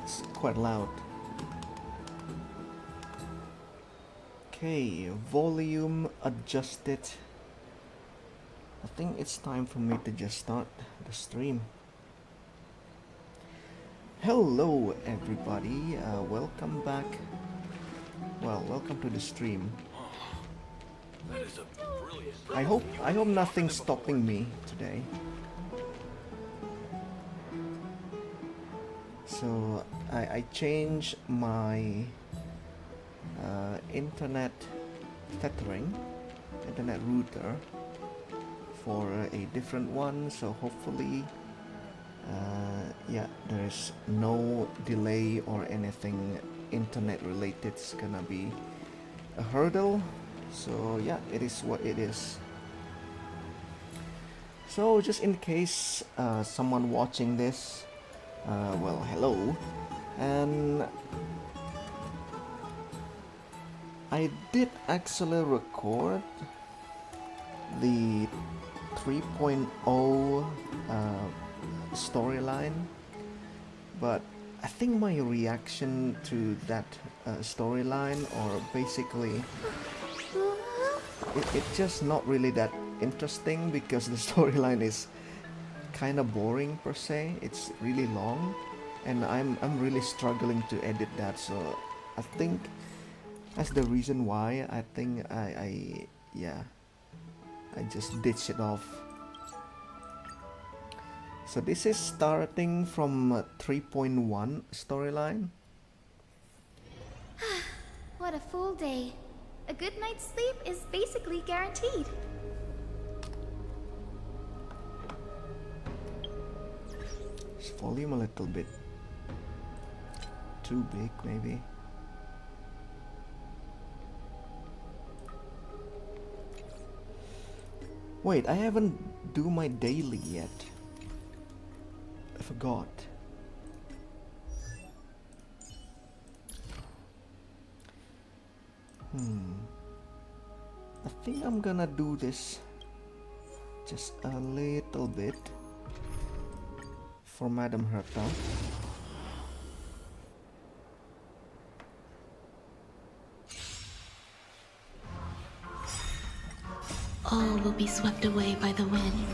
It's quite loud. Okay, volume adjusted. I think it's time for me to just start the stream. Hello everybody, welcome back. Well, welcome to the stream. That is a brilliant. I hope nothing's stopping me today. So I changed my internet tethering, internet router for a different one. So hopefully, yeah, there's no delay or anything internet related. It's gonna be a hurdle. So yeah, it is what it is. So just in case someone watching this, well, hello, and I did actually record the 3.0 storyline, but I think my reaction to that storyline, or basically it's just not really that interesting, because the storyline is kind of boring per se. It's really long, and I'm really struggling to edit that. So I think that's the reason why I think I just ditched it off. So this is starting from 3.1 storyline. What a full day. A good night's sleep is basically guaranteed. Just volume a little bit too big, maybe. Wait, I haven't do my daily yet. I forgot. I think I'm gonna do this just a little bit for Madam Herta. All will be swept away by the wind.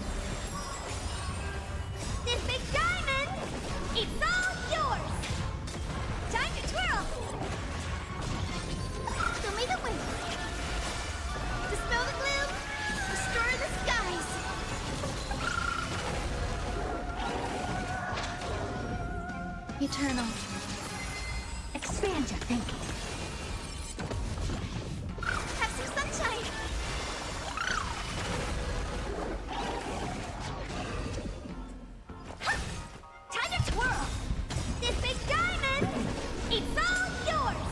This big diamond, it's all yours. Time to twirl. Show me the way. Dispel the gloom, restore the skies. Eternal. Expand your thinking. Have some sunshine. Time to twirl! This big diamond, it's all yours!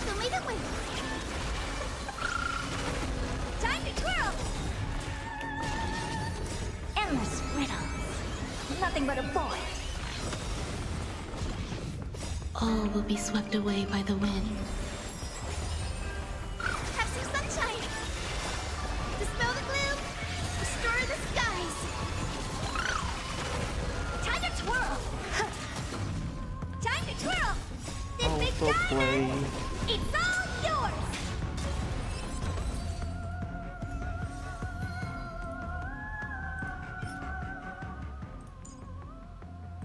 Show me the way. Time to twirl! Endless riddles. Nothing but a void. All will be swept away by the wind. Have some sunshine. Dispel the gloom. Restore the skies. Time to twirl. Time to twirl. This big Autoplay. diamond, it's all yours.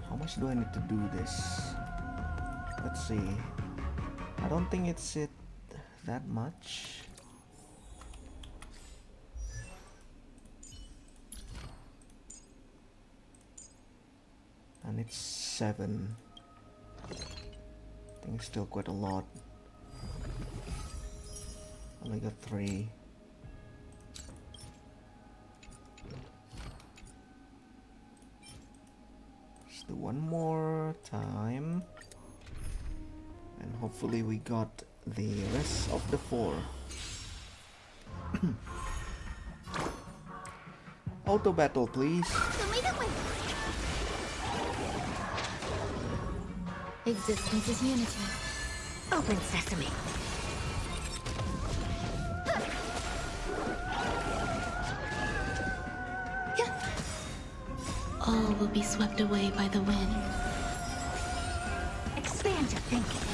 How much do I need to do this? Let's see. I don't think it's that much. And it's 7. I think it's still quite a lot. Only got 3. Let's do one more time. And hopefully we got the rest of the 4. Auto battle, please. Show me the way. Existence is unity. Open sesame. All will be swept away by the wind. Expand your thinking.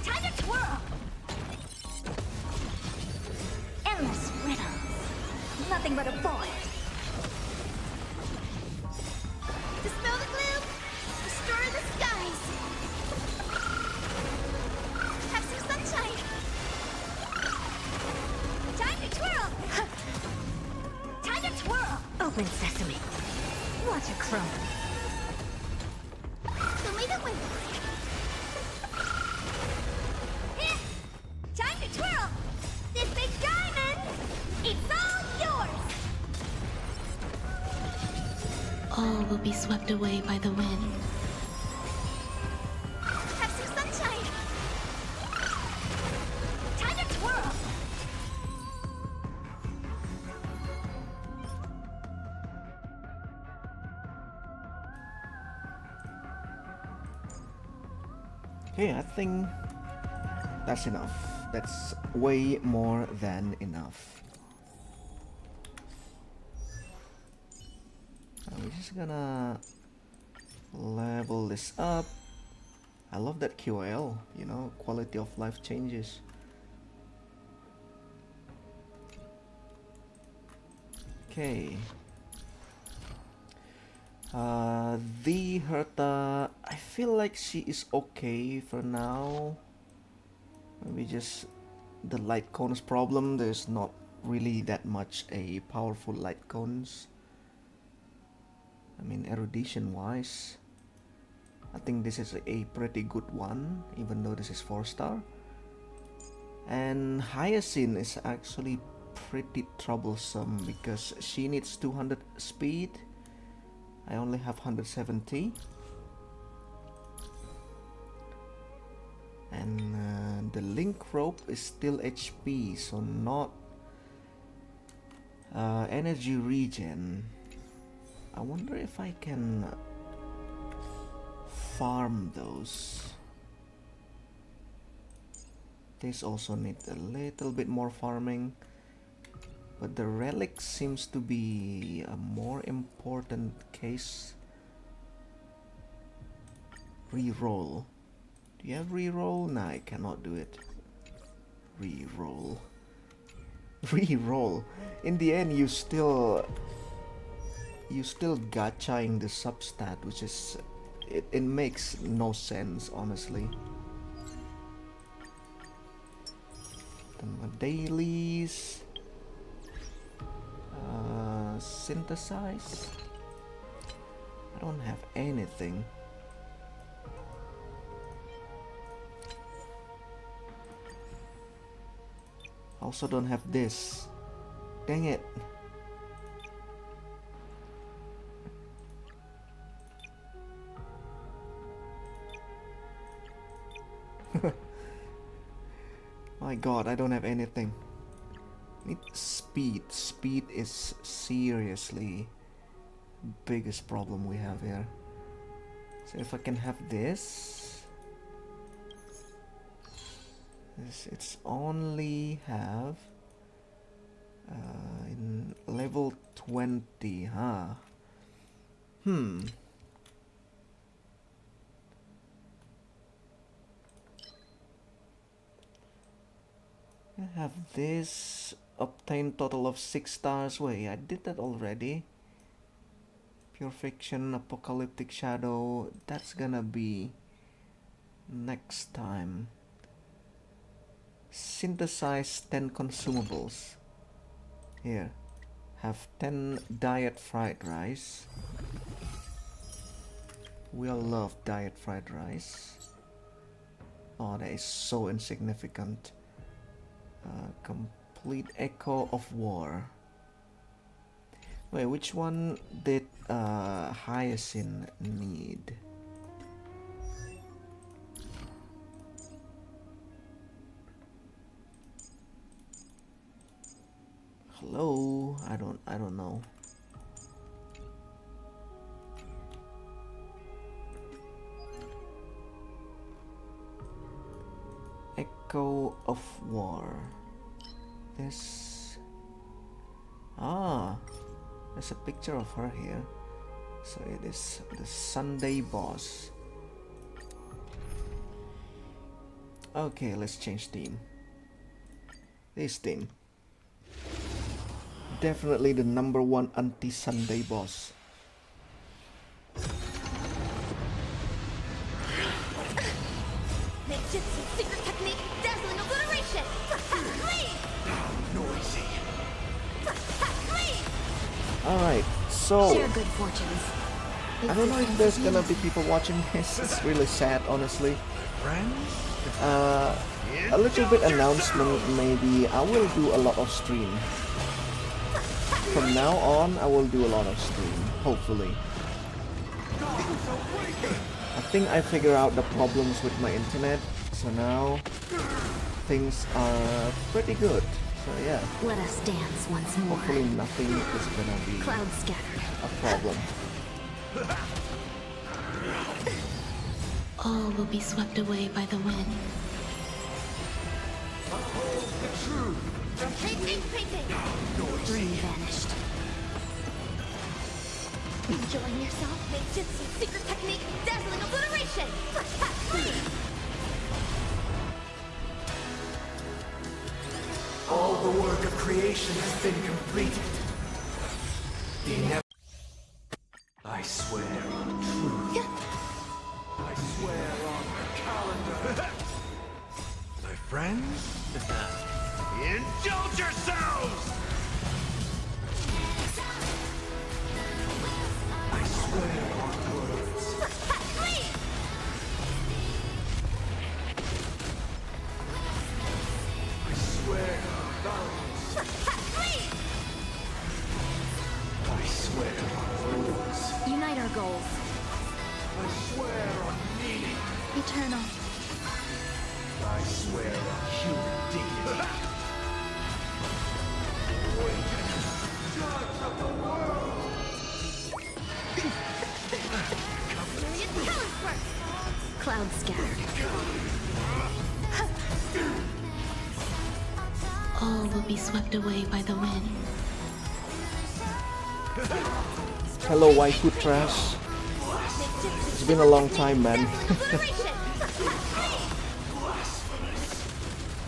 Time to twirl! Endless riddles. Nothing but a void. Dispel the gloom! Restore the skies! Have some sunshine! Time to twirl! Time to twirl! Open sesame. Watch it crumble. Show me the way. Eh, time to twirl! This big diamond! It's all yours! All will be swept away by the wind. Have some sunshine! Time to twirl! Okay, I think that's enough. That's way more than enough. We're just gonna level this up. I love that QOL, you know, quality of life changes. Okay. The Herta, I feel like she is okay for now. Maybe just the light cones problem. There's not really that much a powerful light cones. I mean, erudition wise, I think this is a pretty good one, even though this is 4-star. And Hyacinth is actually pretty troublesome because she needs 200 speed. I only have 170. And the link rope is still HP, so not energy regen. I wonder if I can farm those. This also needs a little bit more farming, but the relic seems to be a more important case. Reroll. Do you have reroll? Nah, I cannot do it. Reroll. Reroll. In the end, you still gachaing the substat, which is it makes no sense, honestly. Then my dailies. Synthesize. I don't have anything. Also don't have this. Dang it. My god, I don't have anything. Need speed. Speed is seriously biggest problem we have here. So if I can have this, it's only have in level 20, huh? I have this, obtain total of 6 stars. Wait, I did that already. Pure Fiction, Apocalyptic Shadow, that's gonna be next time. Synthesize 10 consumables. Here, have 10 diet fried rice. We all love diet fried rice. Oh, that is so insignificant. Complete Echo of War. Wait, which one did Hyacinth need? Hello, I don't know. Echo of War. This. Ah, there's a picture of her here. So it is the Sunday boss. Okay, let's change theme. This theme. Definitely the #1 anti-Sunday boss. Ninjutsu secret technique, dazzling obliteration! Leave! Noisy. Leave! Alright, so Share good fortunes. I don't know if there's gonna be people watching this. It's really sad, honestly. Friends? A little bit announcement, maybe I will do a lot of stream. From now on, I will do a lot of stream, hopefully. I think I figured out the problems with my internet, so now things are pretty good. So yeah, Let us dance once more. hopefully nothing is gonna be Clouds scattered. a problem. All will be swept away by the wind. Painting, painting! Dream vanished. Enjoying yourself? Ninjutsu secret technique, dazzling obliteration! Leave! All the work of creation has been completed. The I swear on truth. I swear on the calendar. My friends? Indulge yourselves! I swear on words. Leave! I swear on values. Leave! I swear on rules. Unite our goals. I swear on meaning. Eternal. I swear on human dignity. Judge of the world! Myriad colors burst! Clouds scattered. All will be swept away by the wind. Hello, waifu trash. It's been a long time, man.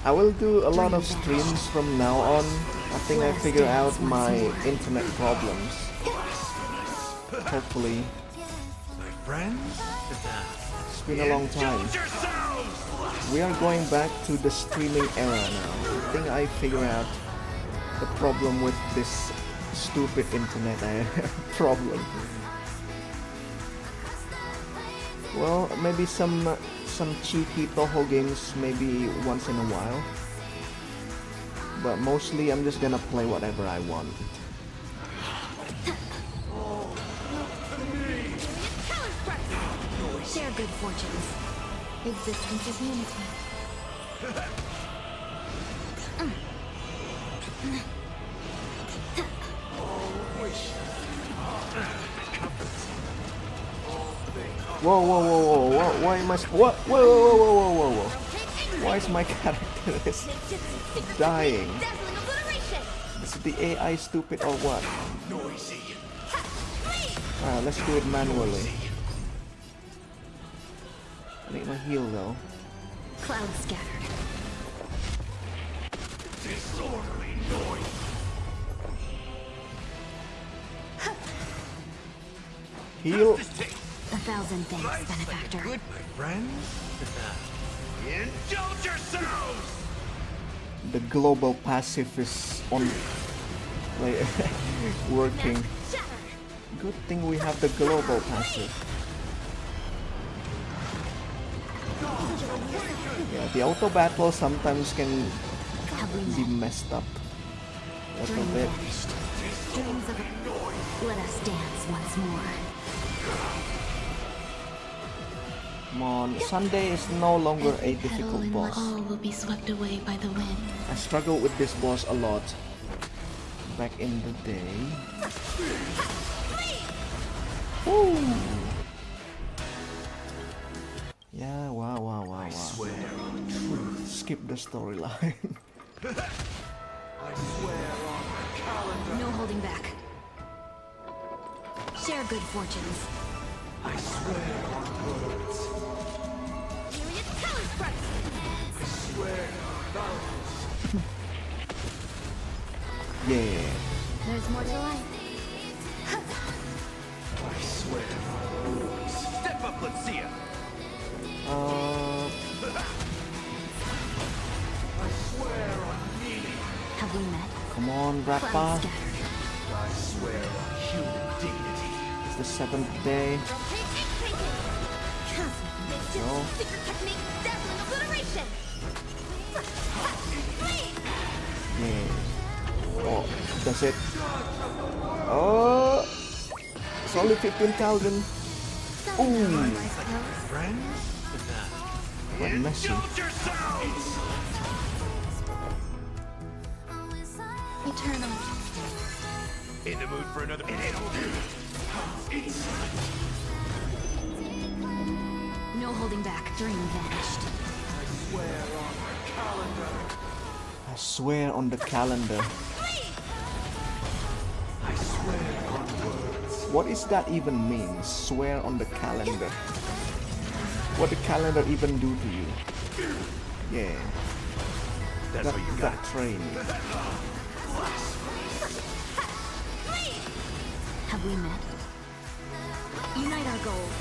I will do a lot of streams from now on. I think I figured out my internet problems. Hopefully. My friends? It's been a long time. We are going back to the streaming era now. I think I figured out the problem with this stupid internet problem. Well, maybe some cheeky Toho games maybe once in a while. But mostly I'm just gonna play whatever I want. Share good fortunes. Existence is unity. Whoa, whoa, whoa, whoa, whoa, why am I... What? Whoa, whoa, whoa, whoa, whoa, whoa. Why is my character is dying? Dazzling obliteration! Is the AI stupid or what? Alright, let's do it manually. I need my heal though. Clouds scattered. Disorderly noise. Heal. 1,000 thanks, benefactor. My friends? Indulge yourselves! The global passive is on, like, working. Shatter! Good thing we have the global passive. Yeah, the auto battle sometimes can Have we be met? messed up a little Dream bit. vanished. Dreams of a... Let us dance once more. Come on, Sunday is no longer a Every petal difficult in boss. all will be swept away by the wind. I struggled with this boss a lot back in the day. Woo! Yeah, wow, wow, wow, wow. Swear on truth. Skip the storyline. I swear on the calendar. No holding back. Share good fortunes. I swear on words. Myriad talent sprites. I swear on values. Yeah. There's more to life. I swear on words. Step up, let's see ya. Uh, I swear on meaning. Have we met? come on, Clouds Rappa. scattered. I swear on human dignity. It's the 7th day. Rotate ink painting. Makeshift No. secret technique, dazzling obliteration. Please. Yeah. Oh, that's it. Oh, it's only 15,000. Ooh, Friends? what messy. Indulge yourselves! Eternal. In the mood for another. No holding back. Dream vanished. I swear on the calendar. I swear on the calendar. I swear on words. What is that even mean? Swear on the calendar. What the calendar even do to you? Yeah, That's what you got. that train. Have we met? Unite our goals.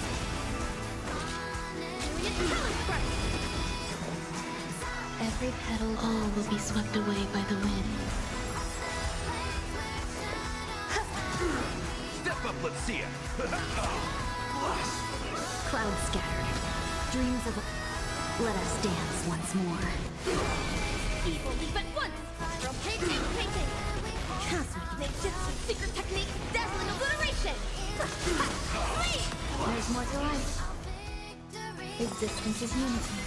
Every petal, all will be swept away by the wind. Step up, let's see ya. Clouds scattered. Dreams of a... Let us dance once more. Evil leap at once. Rotate ink painting. Cosmic makeshift secret technique, dazzling obliteration. There's more to life. Existence is unity.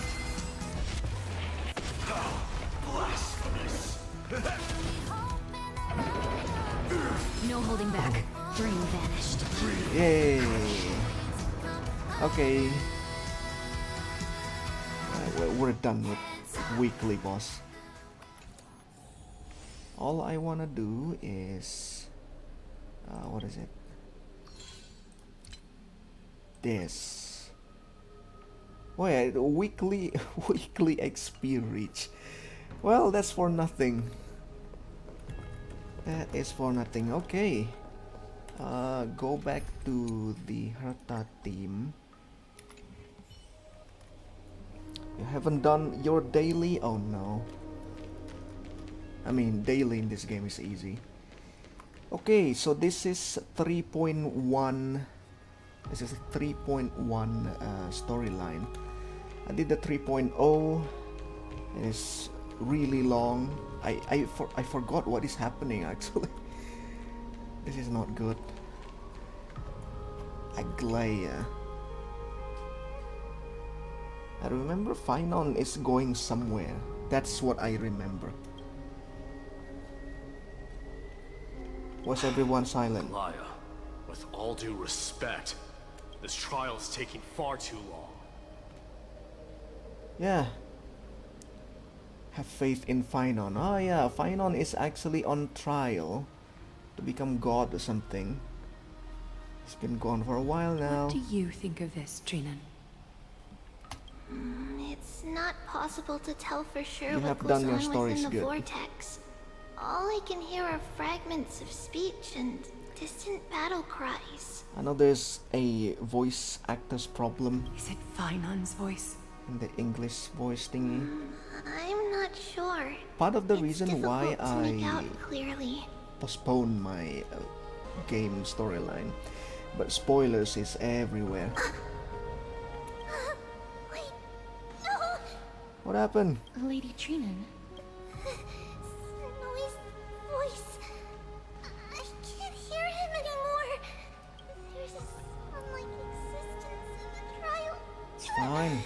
No holding back. Dream vanished. Yay. Okay. We're done with weekly boss. All I wanna do is what is it? This. Oh yeah, the weekly weekly XP reach. Well, that's for nothing. That is for nothing. Okay. Go back to the Herta team. You haven't done your daily? Oh no. I mean, daily in this game is easy. Okay, so this is 3.1. This is a 3.1 storyline. I did the 3.0. It is really long. I forgot what is happening actually. This is not good. Aglaya. I remember Finon is going somewhere. That's what I remember. Was everyone silent? Laya, with all due respect, this trial is taking far too long. Yeah. Have faith in Finon. Oh yeah, Finon is actually on trial to become god or something. He's been gone for a while now. What do you think of this, Trinan? It's not possible to tell for sure You what have goes done your on stories within the good. vortex. All I can hear are fragments of speech and distant battle cries. I know there's a voice actor's problem Is it Finon's voice? in the English voice thingy. I'm not sure. Part of the It's reason why difficult to make out I clearly. postpone my game storyline, but spoilers is everywhere. Wait, no! What happened? Lady Trinan. Noise, voice. I can't hear him anymore. There's a sun-like existence in the trial. It's fine.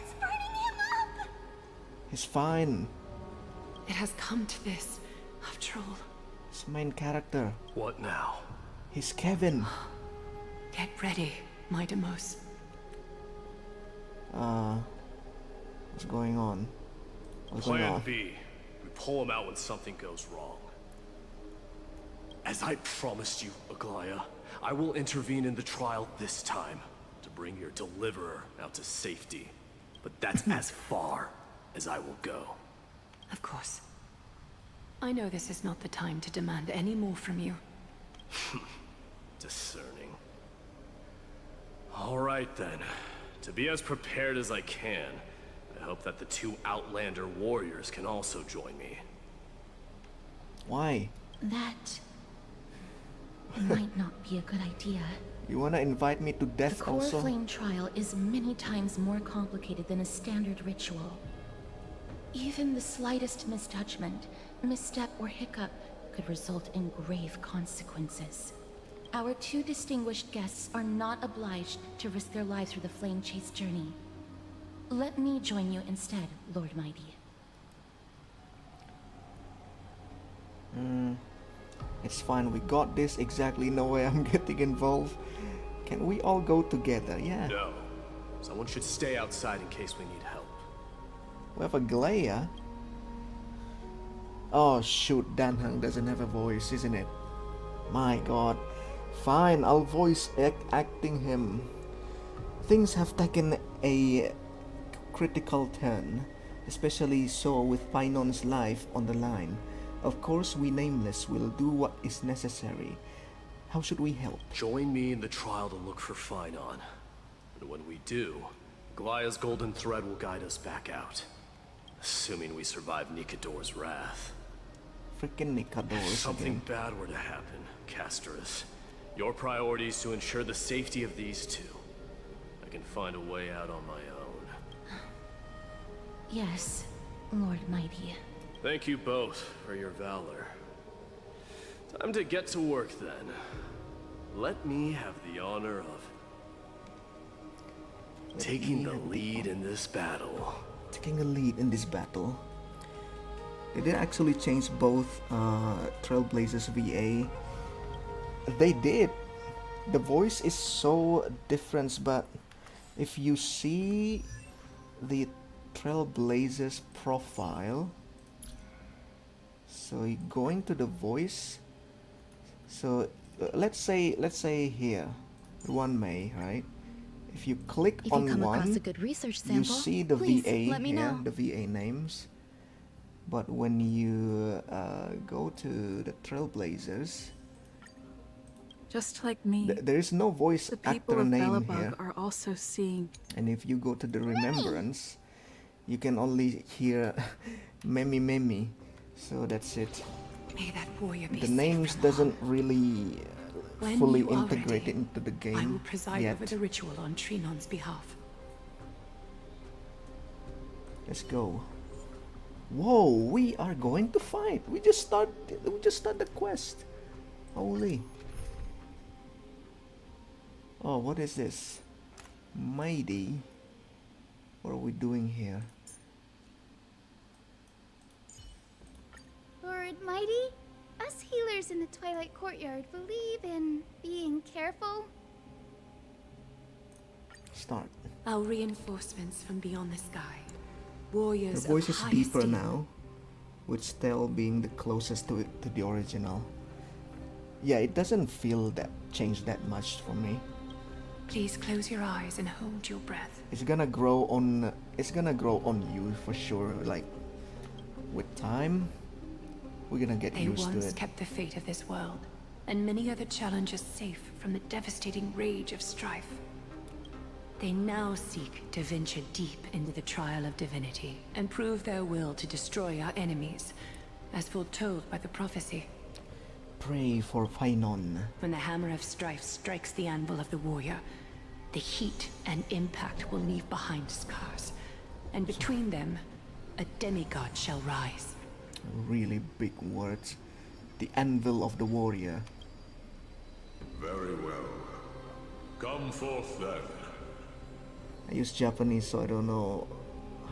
It's burning him up. He's fine. It has come to this, after all. His main character. What now? He's Kevin. Get ready, my Demos. What's going on? What's going Plan on? B. We pull him out when something goes wrong. As I promised you, Aglaya, I will intervene in the trial this time to bring your deliverer out to safety. But that's as far as I will go. Of course. I know this is not the time to demand any more from you. Discerning. All right then. To be as prepared as I can, I hope that the two Outlander warriors can also join me. Why? That might not be a good idea. You wanna invite me to The death core also? flame trial is many times more complicated than a standard ritual. Even the slightest misjudgment, misstep, or hiccup could result in grave consequences. Our two distinguished guests are not obliged to risk their lives for the flame chase journey. Let me join you instead, Lord Mighty. It's fine, we got this. Exactly, no way I'm getting involved. Can we all go together? Yeah. No. Someone should stay outside in case we need help. We have a Glaya. Oh shoot, Danhang doesn't have a voice, isn't it? My god. Fine, I'll voice acting him. Things have taken a critical turn, especially so with Painon's life on the line. Of course, we Nameless will do what is necessary. How should we help? Join me in the trial to look for Finon. And when we do, Glaya's golden thread will guide us back out. Assuming we survive Nikador's wrath. Freaking Nikador If something again. bad were to happen, Castorus, your priority is to ensure the safety of these two. I can find a way out on my own. Yes, Lord Mighty. Thank you both for your valor. Time to get to work then. Let me have the honor of taking the lead in this battle. Taking a lead in this battle. Did they actually change both Trailblazers VA? They did. The voice is so different, but if you see the Trailblazers profile, so you go into the voice. So let's say here, One May, right? If you click If on you come across one, a good research you sample, see the please VA let me here, know. the VA names. But when you go to the Trailblazers, Just like me, there is no voice the people actor of name here. Belobog are also seeing. And if you go to the Remembrance, you can only hear Memi Memi. So that's it. May that warrior be The safe names from doesn't really When fully you are integrate ready, into the harm. I will game preside yet. over the ritual on Trinon's behalf. Let's go. Whoa, we are going to fight. We just start the quest. Holy. Oh, what is this? Mighty. What are we doing here? Lord Mighty, us healers in the Twilight Courtyard believe in being careful. Start. Our reinforcements from beyond the sky. The Warriors voice of is high deeper esteem. now, with Stell being the closest to the original. Yeah, it doesn't feel that changed that much for me. Please close your eyes and hold your breath. It's gonna grow on you for sure. Like with time, we're gonna get They used to once it. kept the fate of this world, and many other challenges safe from the devastating rage of strife. They now seek to venture deep into the trial of divinity and prove their will to destroy our enemies, as foretold by the prophecy. Pray for Finon. When the hammer of strife strikes the anvil of the warrior, the heat and impact will leave behind scars, and between them, a demigod shall rise. Really big words. The anvil of the warrior. Very well. Come forth then. I use Japanese, so I don't know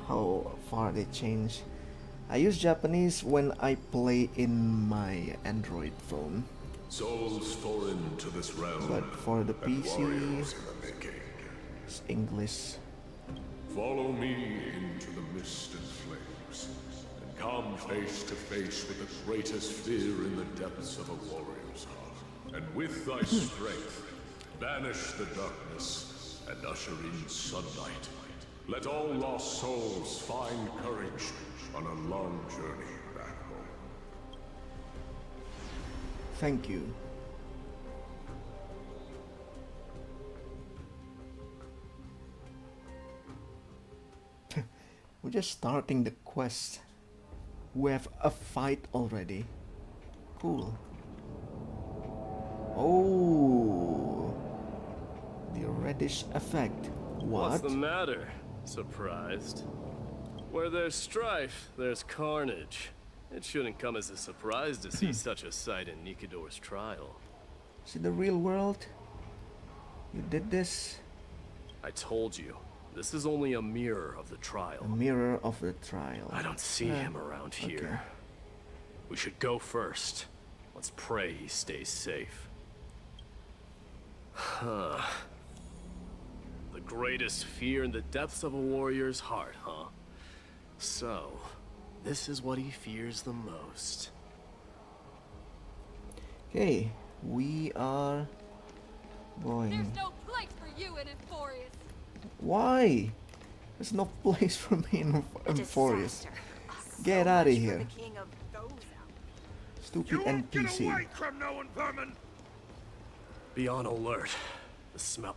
how far they change. I use Japanese when I play in my Android phone, Souls foreign to this realm. but for the and PC, warriors in the making. it's English. Follow me into the mist and flames, and come face to face with the greatest fear in the depths of a warrior's heart. and with thy strength, banish the darkness and usher in sunlight. Let all lost souls find courage on a long journey back home. Thank you. We're just starting the quest. We have a fight already. Cool. Oh, the reddish effect. What's What? the matter? Surprised? Where there's strife, there's carnage. It shouldn't come as a surprise to see such a sight in Nikidor's trial. Is it the real world? You did this? I told you, this is only a mirror of the trial. A mirror of the trial. I don't see him around here. okay. We should go first. Let's pray he stays safe. Huh. The greatest fear in the depths of a warrior's heart, huh? So, this is what he fears the most. Okay, we are going. There's no place for you in Amphoreus. Why? There's no place for me in Amphoreus. Get out of here. Stupid NPC. Crumnoan vermin! Be on alert. The smell.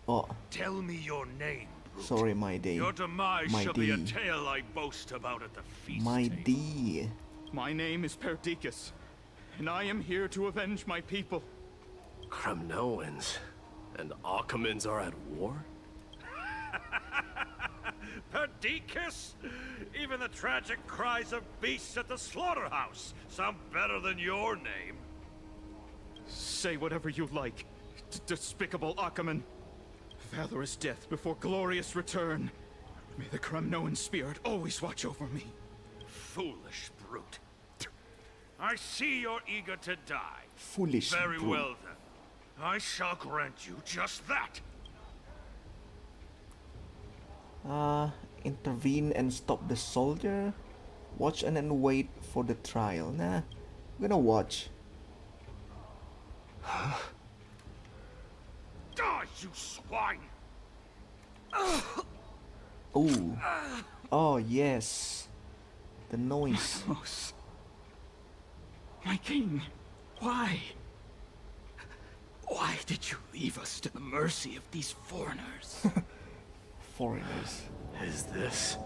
Oh, Tell me your name, brute. sorry, my D. Your demise My shall be a D. tale I boast about at the feast My table. D. My name is Perdiccas, and I am here to avenge my people. Cremnoans and Akamans are at war? Perdiccas? Even the tragic cries of beasts at the slaughterhouse sound better than your name. Say whatever you like, despicable Achaman. Valorous death before glorious return. May the Cremnoan spirit always watch over me. Foolish brute. I see you're eager to die. Foolish. Very brute. well then. I shall grant you just that. Intervene and stop the soldier. Watch and then wait for the trial. Nah, I'm gonna watch. Die, you swine! Oh, oh yes, the noise. Magnus. My king, why? Why did you leave us to the mercy of these foreigners? Foreigners. Is this?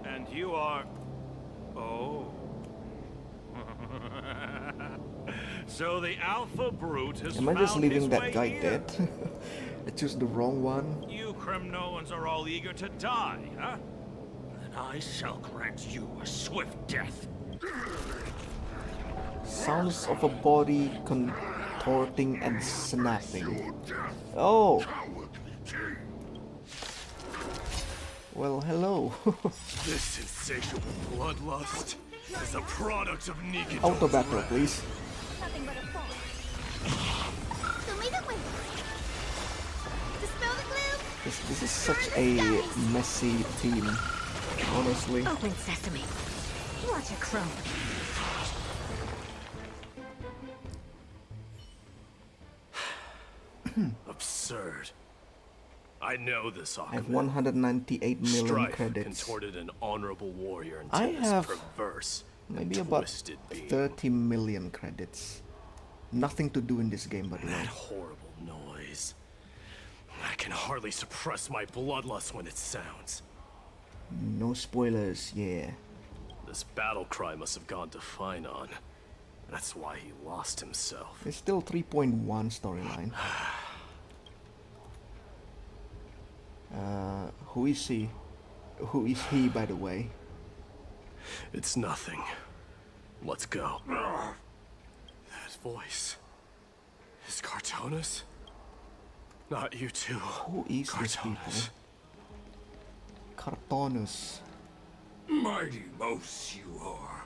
And you are... Oh. So the Alpha Brute has Am I just found leaving his that way guy here. dead? I chose the wrong one. You Cremnoans are all eager to die, huh? Then I shall grant you a swift death. Sounds of a body contorting and snapping. Oh! Well, hello. This insatiable bloodlust is a product of Nikidor's Auto battle, wrath. please. Nothing but a fall. Show me the way. Dispel the gloom. This is such a messy team, honestly. Open sesame. Watch a crone. Absurd. I know this I have Akamon. 198 million Strife credits. contorted an honorable warrior into I this have perverse Maybe and about twisted being. 30 million credits. Nothing to do in this game, by the way. That horrible noise. I can hardly suppress my bloodlust when it sounds. No spoilers, yeah. This battle cry must have gone to Finon. That's why he lost himself. It's still 3.1 storyline. Who is he? Who is he, by the way? It's nothing. Let's go. That voice. Is Cartonus? Not you two. Who is this people? Cartonus. Mighty mouse you are.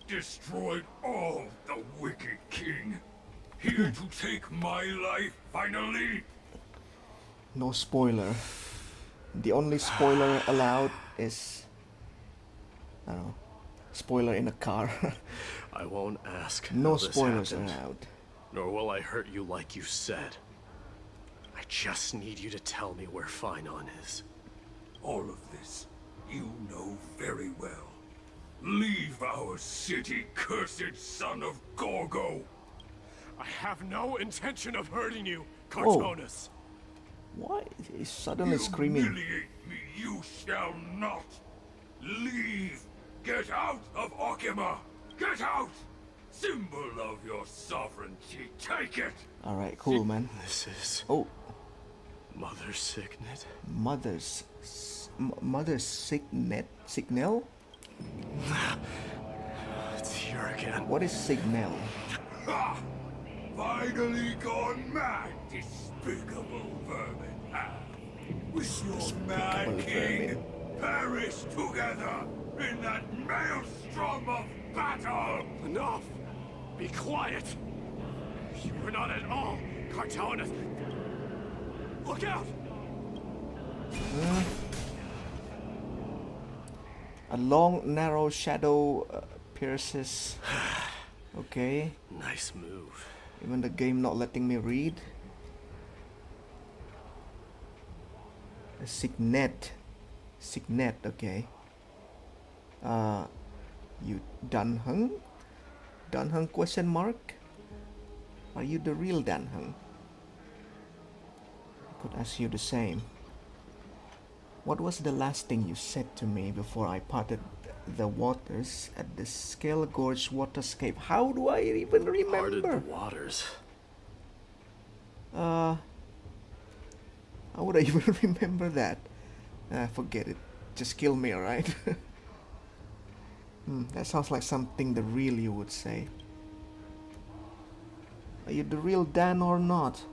Destroyed all the wicked king. Here to take my life finally. No spoiler. The only spoiler allowed is... I don't know. Spoiler in a car. I won't ask No how this spoilers happened, allowed. nor will I hurt you like you said. I just need you to tell me where Finon is. All of this, you know very well. Leave our city, cursed son of Gorgo! I have no intention of hurting you, Cartonus. Why is suddenly screaming? Humiliate me, you shall not! Leave! Get out of Okima! Get out! Symbol of your sovereignty, take it! Alright, cool, man. This is Oh, Mother Signet. mother's signet? Signal? It's here again. What is signal? Ha! Finally gone mad, despicable vermin! Ha! With your mad king, perish together in that maelstrom of battle! Enough! Be quiet! You are not at all Cartonus. Look out! A long, narrow shadow pierces. Okay. Nice move. Even the game not letting me read. A signet. Signet, okay. You Danheng? Danheng question mark? Are you the real Danheng? I could ask you the same. What was the last thing you said to me before I parted the waters at the Scale Gorge waterscape? How do I even Parted the remember? waters. How would I even remember that? Forget it. Just kill me, alright? That sounds like something the real you would say. Are you the real Dan or not?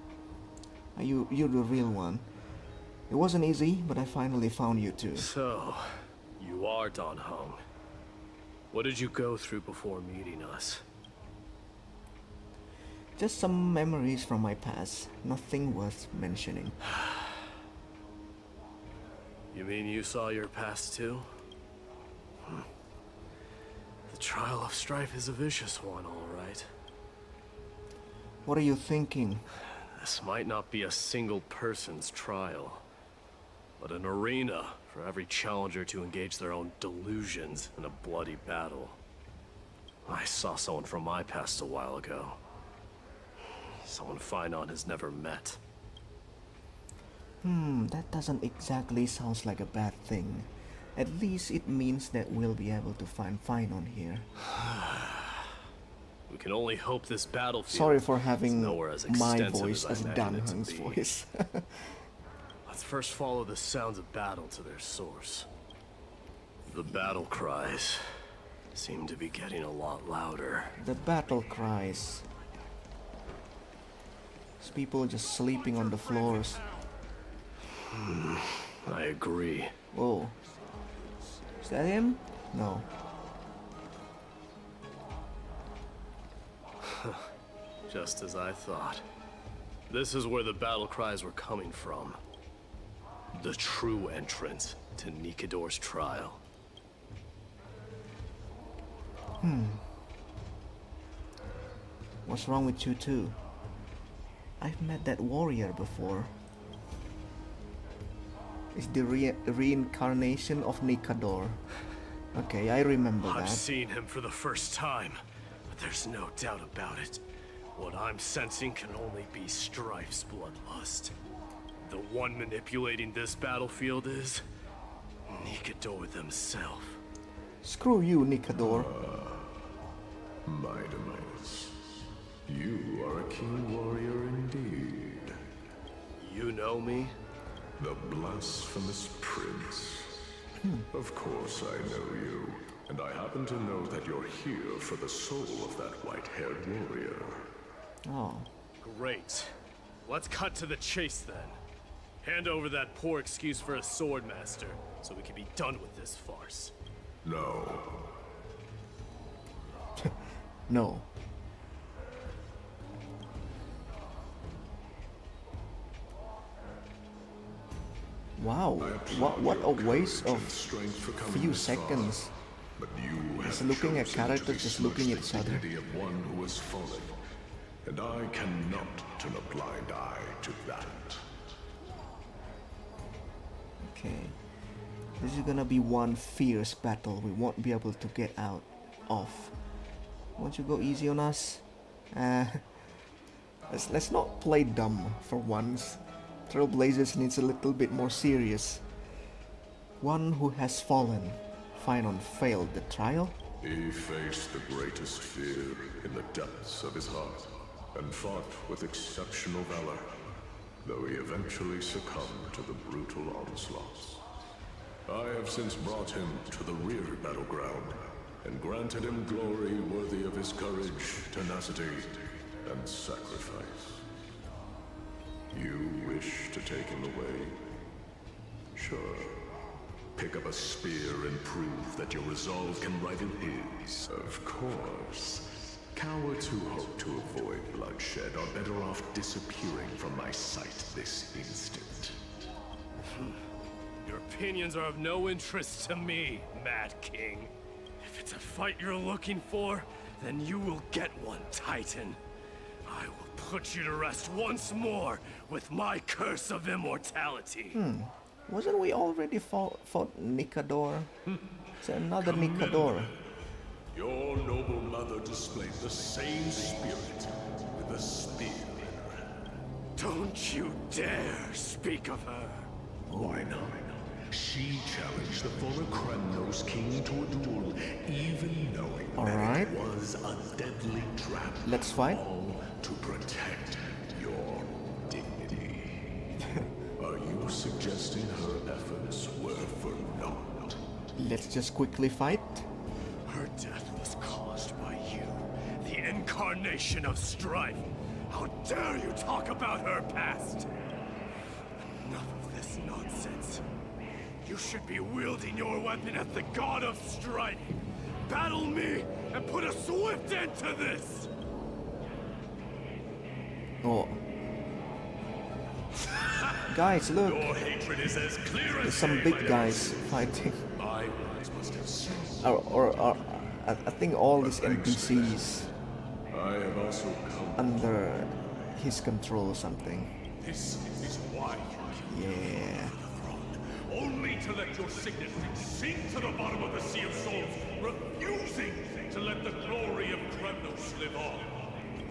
Are you the real one? It wasn't easy, but I finally found you too. So, you are Don Hong. What did you go through before meeting us? Just some memories from my past. Nothing worth mentioning. You mean you saw your past too? The trial of strife is a vicious one, all right. What are you thinking? This might not be a single person's trial, but an arena for every challenger to engage their own delusions in a bloody battle. I saw someone from my past a while ago. Someone Finon has never met. That doesn't exactly sound like a bad thing. At least it means that we'll be able to find Finon here. We can only hope this battlefield Sorry for is having nowhere as my extensive voice as as I Dan imagined it Heng's to be. voice. Let's first follow the sounds of battle to their source. The battle cries seem to be getting a lot louder. The battle cries. There's people just sleeping on the floors. I agree. Whoa. Is that him? No. Just as I thought. This is where the battle cries were coming from. The true entrance to Nikador's trial. What's wrong with you two? I've met that warrior before. It's the reincarnation of Nikador. Okay, I remember I've that. seen him for the first time, but there's no doubt about it. What I'm sensing can only be Strife's bloodlust. The one manipulating this battlefield is Nikador themselves. Screw you, Nikador. My demise. You are a keen warrior indeed. You know me? The blasphemous prince. Of course I know you. And I happen to know that you're here for the soul of that white-haired warrior. Oh. Great. Let's cut to the chase then. Hand over that poor excuse for a sword master, so we can be done with this farce. No. No. Wow. I applaud What your a waste courage of and strength for coming few this far. seconds. But you Just have looking at chosen characters, to just looking at besmirch each the other. dignity of one who has fallen, and I cannot turn a blind eye to that. Okay. This is gonna be one fierce battle we won't be able to get out of. Won't you go easy on us? Let's not play dumb for once. Trailblazers needs a little bit more serious. One who has fallen. Phynon failed the trial. He faced the greatest fear in the depths of his heart, and fought with exceptional valor, though he eventually succumbed to the brutal onslaughts. I have since brought him to the rear battleground, and granted him glory worthy of his courage, tenacity, and sacrifice. You wish to take him away? Sure. Pick up a spear and prove that your resolve can rival his. Of course. Cowards who hope to avoid bloodshed are better off disappearing from my sight this instant. Your opinions are of no interest to me, Mad King. If it's a fight you're looking for, then you will get one, Titan. I will put you to rest once more with my curse of immortality. Wasn't we already fought Nikador? It's another Nikador. Your noble mother displayed the same spirit with a spear in her hand. Don't you dare speak of her. Why not? She challenged the former Kremnos king to a duel, even knowing that it was a deadly trap. Let's fight. All to protect your dignity. Are you suggesting her efforts were for naught? Let's just quickly fight. Her death was caused by you, the incarnation of strife. How dare you talk about her past? Enough of this nonsense. You should be wielding your weapon as the god of strife. Battle me and put a swift end to this! Oh. Guys, look. Your hatred is as clear There's as some day, big my guys enemies. fighting. My words must have ceased. I think all these NPCs I have also come. under his control or something. This is why you killed Yeah. Only to let your signet sink to the bottom of the Sea of Souls, refusing to let the glory of Kremnos live on.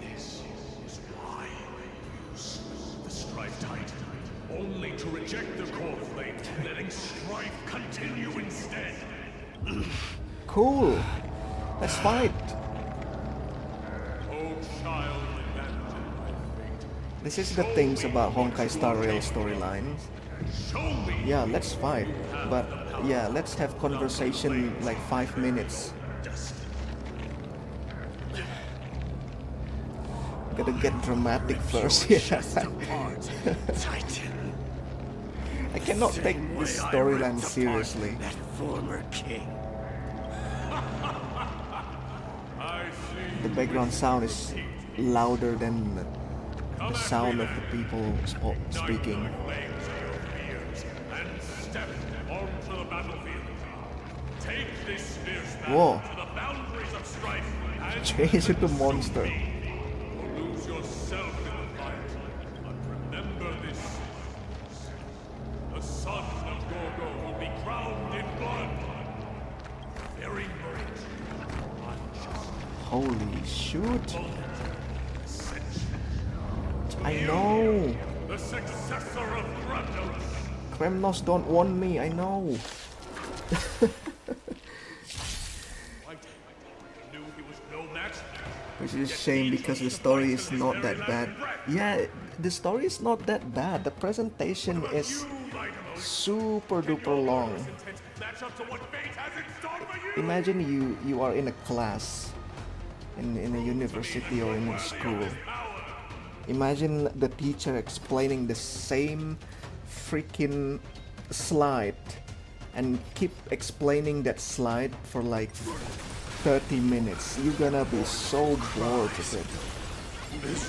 This is why you slew the Strife Titan. Only to reject the core flame, letting strife continue instead. Cool. Let's fight. Oh, child, abandoned by fate. This is the things about Honkai Star Rail storylines. Show me. Yeah, let's fight. But yeah, let's have conversation like 5 minutes. Gotta get dramatic first. Yeah. Titan. I cannot take this storyline seriously. That former king. I see. The background sound is louder than the sound of the people speaking. Flames of your fears and step onto the battlefield. Take this fierce Whoa. battle to the boundaries of strife and Change into monster. or lose yourself in the fight. But remember this. The son of Gorgo will be crowned in blood. Very great. Unjust. Holy shoot. Ascension. I know. The successor of Kremnos. Kremnos don't want me, I know. Knew he was no match. Which is a shame because the story is not that bad. Yeah, the story is not that bad. The presentation is super duper long. Match up to what fate has in store for you. Imagine you are in a class in a university or in a school. Imagine the teacher explaining the same freaking slide and keep explaining that slide for like 30 minutes. You're gonna be so bored of it.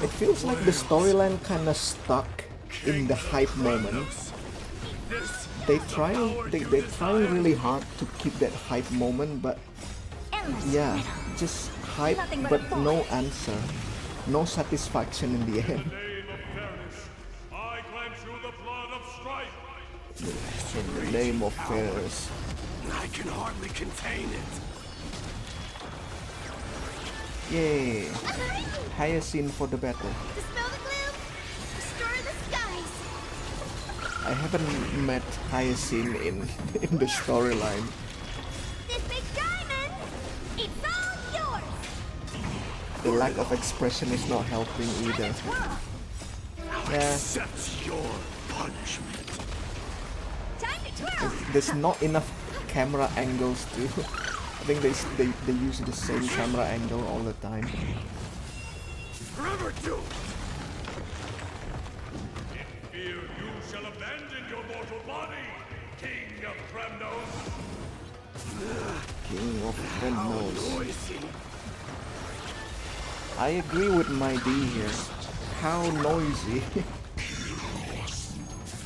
It feels like the storyline kinda stuck in the hype moment. They're trying really hard to keep that hype moment, but yeah, just hype but no answer, no satisfaction in the end. Name of fairness, I cleanse you the blood of strife. In the name of fairness. I can hardly contain it. Yay! Hyacinth for the battle. Dispel the gloom. Restore the skies. I haven't met Hyacinth in the storyline. This big diamond, it's all yours. The lack of expression is not helping either. Yeah, Accept your punishment. Time to twirl. there's not enough camera angles to. I think they use the same camera angle all the time. Forever do. In fear you shall abandon your mortal body, King of Kremnos. King of Kremnos. Noisy. I agree with my D here. How noisy.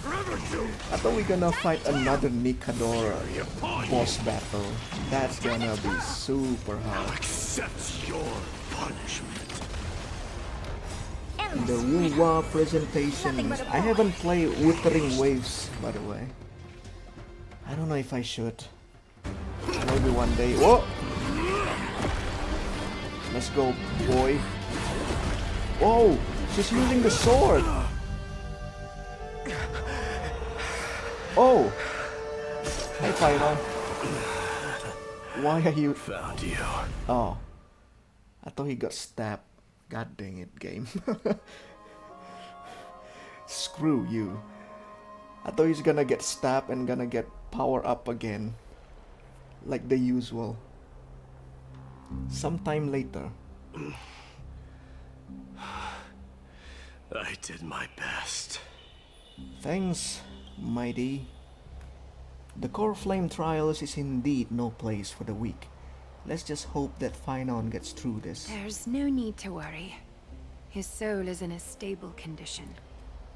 Forever do. I thought we're gonna fight another Nikador boss battle. That's gonna be super hard. Accept your punishment. The Wu-Wa presentations. I haven't played Wuthering Waves, by the way. I don't know if I should. Maybe one day. Whoa! Let's go, boy. Whoa! She's using the sword! Oh! Hi, Pyron. Why are you... Found you. Oh. I thought he got stabbed. God dang it, game. Screw you. I thought he's gonna get stabbed and gonna get power up again. Like the usual. Sometime later. I did my best. Thanks, mighty. The core flame trials is indeed no place for the weak. Let's just hope that Finon gets through this. There's no need to worry. His soul is in a stable condition.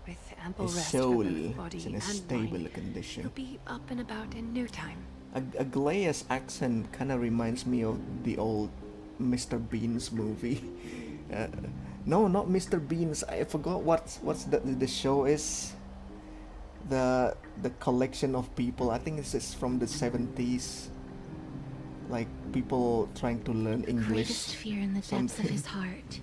With ample His rest soul for both body is in a and stable mind, condition. he'll be up and about in no time. Aglaea's accent kind of reminds me of the old Mr. Bean's movie. No, not Mr. Bean's. I forgot what's the show is. The collection of people. I think this is from the 70s. Like people trying to learn English. Greatest fear in the depths of his heart.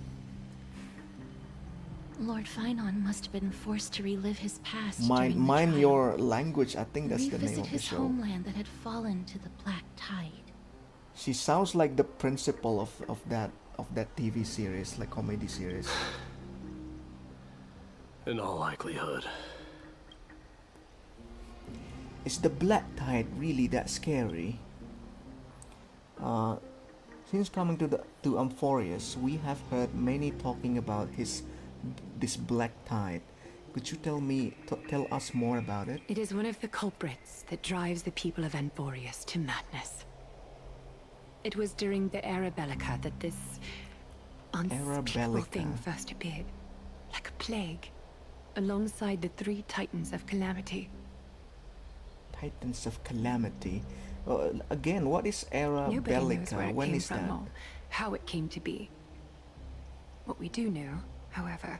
Lord Finon must have been forced to relive his past. during the Mind trial. your language. I think that's the name Revisit of the his show. homeland that had fallen to the black tide. She sounds like the principal of that TV series, like comedy series. In all likelihood. Is the black tide really that scary? Since coming to Amphoreus, we have heard many talking about this black tide. Could you tell us more about it? It is one of the culprits that drives the people of Amphoreus to madness. It was during the Era Bellica that this unspeakable thing first appeared, like a plague, alongside the three Titans of Calamity. Titans of Calamity. Again, what is Era Nobody knows where Bellica? it When came is from that? or how it came to be. What we do know, however,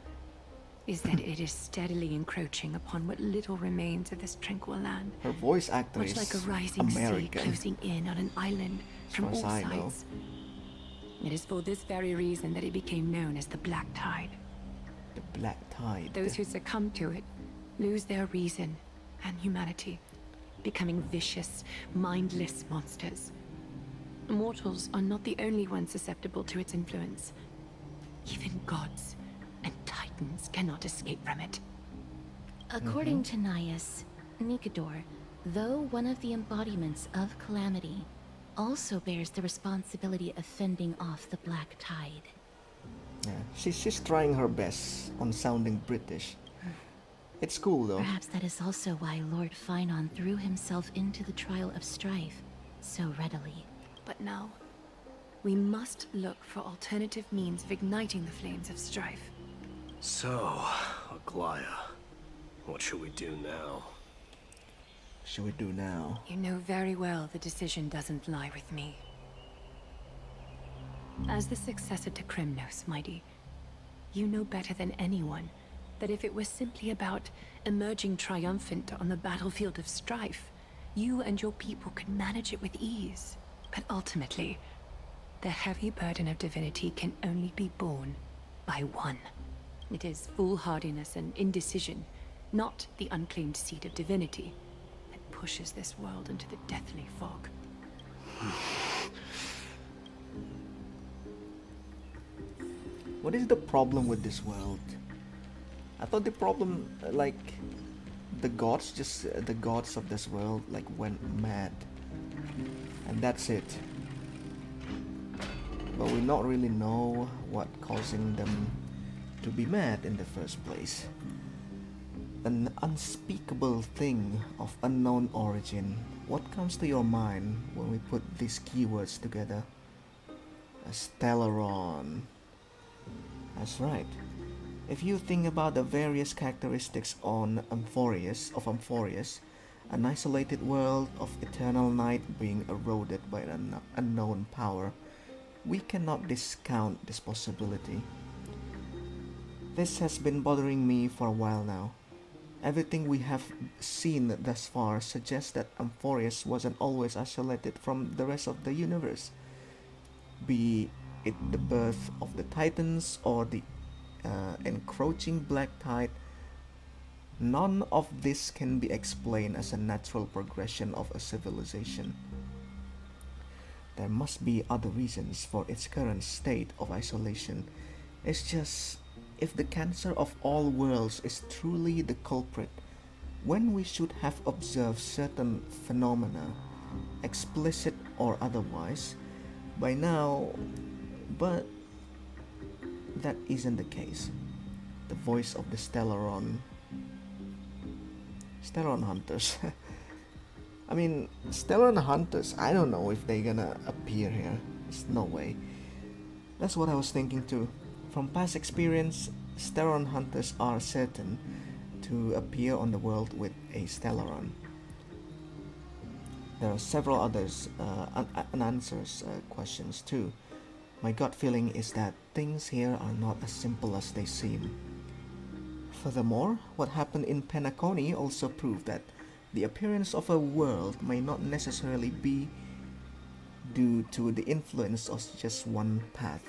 is that it is steadily encroaching upon what little remains of this tranquil land. Her voice actor Much is like a rising American. sea closing in on an island from As all far as I know. sides. It is for this very reason that it became known as the Black Tide. The black tide. Those who succumb to it lose their reason and humanity, becoming vicious, mindless monsters. Mortals are not the only ones susceptible to its influence. Even gods and titans cannot escape from it. According to Naias, Nikador, though one of the embodiments of Calamity, also bears the responsibility of fending off the black tide. Yeah, she's trying her best on sounding British. It's cool though. Perhaps that is also why Lord Finon threw himself into the trial of strife so readily. But now, we must look for alternative means of igniting the flames of strife. So, Aglaia, what should we do now? Should we do now? You know very well the decision doesn't lie with me. As the successor to Kremnos, Mighty, you know better than anyone that if it was simply about emerging triumphant on the battlefield of strife, you and your people could manage it with ease. But ultimately, the heavy burden of divinity can only be borne by one. It is foolhardiness and indecision, not the unclaimed seed of divinity, that pushes this world into the deathly fog. What is the problem with this world? I thought the problem, like, the gods of this world, like, went mad. And that's it. But we not really know what causing them to be mad in the first place. An unspeakable thing of unknown origin. What comes to your mind when we put these keywords together? A Stellaron. That's right. If you think about the various characteristics on Amphoreus, an isolated world of eternal night being eroded by an unknown power, we cannot discount this possibility. This has been bothering me for a while now. Everything we have seen thus far suggests that Amphoreus wasn't always isolated from the rest of the universe. Be it the birth of the Titans or the encroaching black tide, none of this can be explained as a natural progression of a civilization. There must be other reasons for its current state of isolation. It's just, if the cancer of all worlds is truly the culprit, when we should have observed certain phenomena, explicit or otherwise, by now, but that isn't the case. The voice of the Stellaron hunters. I mean, Stellaron hunters, I don't know if they're gonna appear here. There's no way. That's what I was thinking too. From past experience, Stellaron hunters are certain to appear on the world with a Stellaron. There are several others unanswered questions too. My gut feeling is that things here are not as simple as they seem. Furthermore, what happened in Penacony also proved that the appearance of a world may not necessarily be due to the influence of just one path.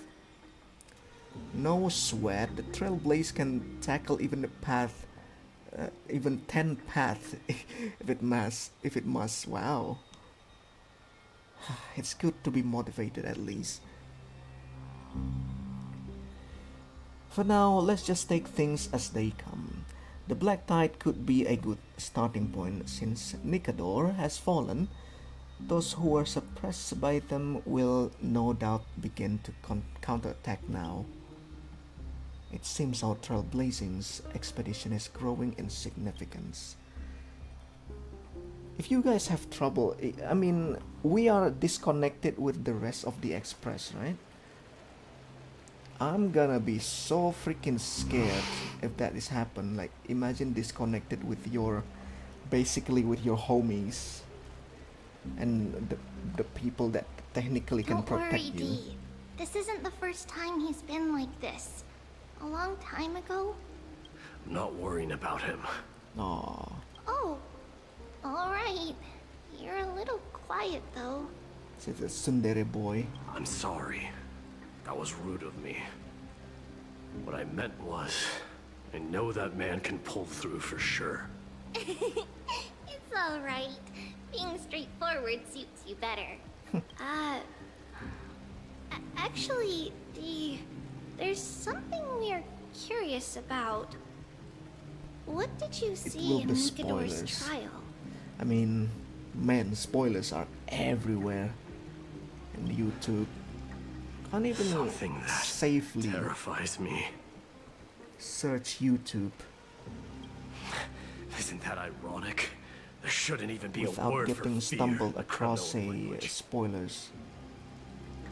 No sweat, the Trailblaze can tackle even the path, even 10 paths if it must. Wow. It's good to be motivated at least. For now, let's just take things as they come. The Black Tide could be a good starting point since Nikador has fallen. Those who were suppressed by them will no doubt begin to counterattack now. It seems our Trailblazing's expedition is growing in significance. If you guys have trouble, I mean, we are disconnected with the rest of the Express, right? I'm gonna be so freaking scared if that is happen. Like, imagine disconnected with your, basically with your homies and the people that technically can protect you. Don't worry, D. This isn't the first time he's been like this. A long time ago. I'm not worrying about him. Aww. Oh, alright. You're a little quiet though. Says a tsundere boy. I'm sorry. That was rude of me. What I meant was, I know that man can pull through for sure. It's alright. Being straightforward suits you better. Actually, D, there's something we're curious about. What did you see in Nikador's trial? I mean, man, spoilers are everywhere. In YouTube. Can't even Something that safely terrifies me. Search YouTube Isn't that ironic? There shouldn't even be a without word getting for fear stumbled in across criminal a language. spoilers.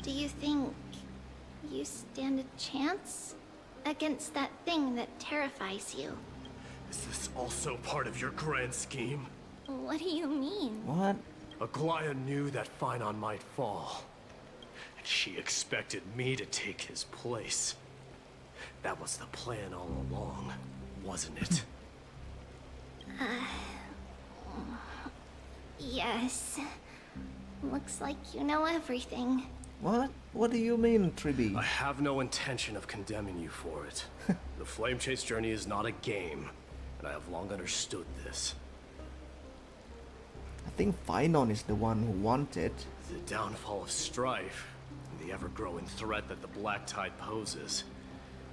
Do you think you stand a chance against that thing that terrifies you? Is this also part of your grand scheme? What do you mean? What? Aglaya knew that Phynon might fall. She expected me to take his place. That was the plan all along, wasn't it? Yes. Looks like you know everything. What? What do you mean, Triby? I have no intention of condemning you for it. The Flame Chase journey is not a game, and I have long understood this. I think Phynon is the one who wanted. The downfall of strife, and the ever-growing threat that the Black Tide poses.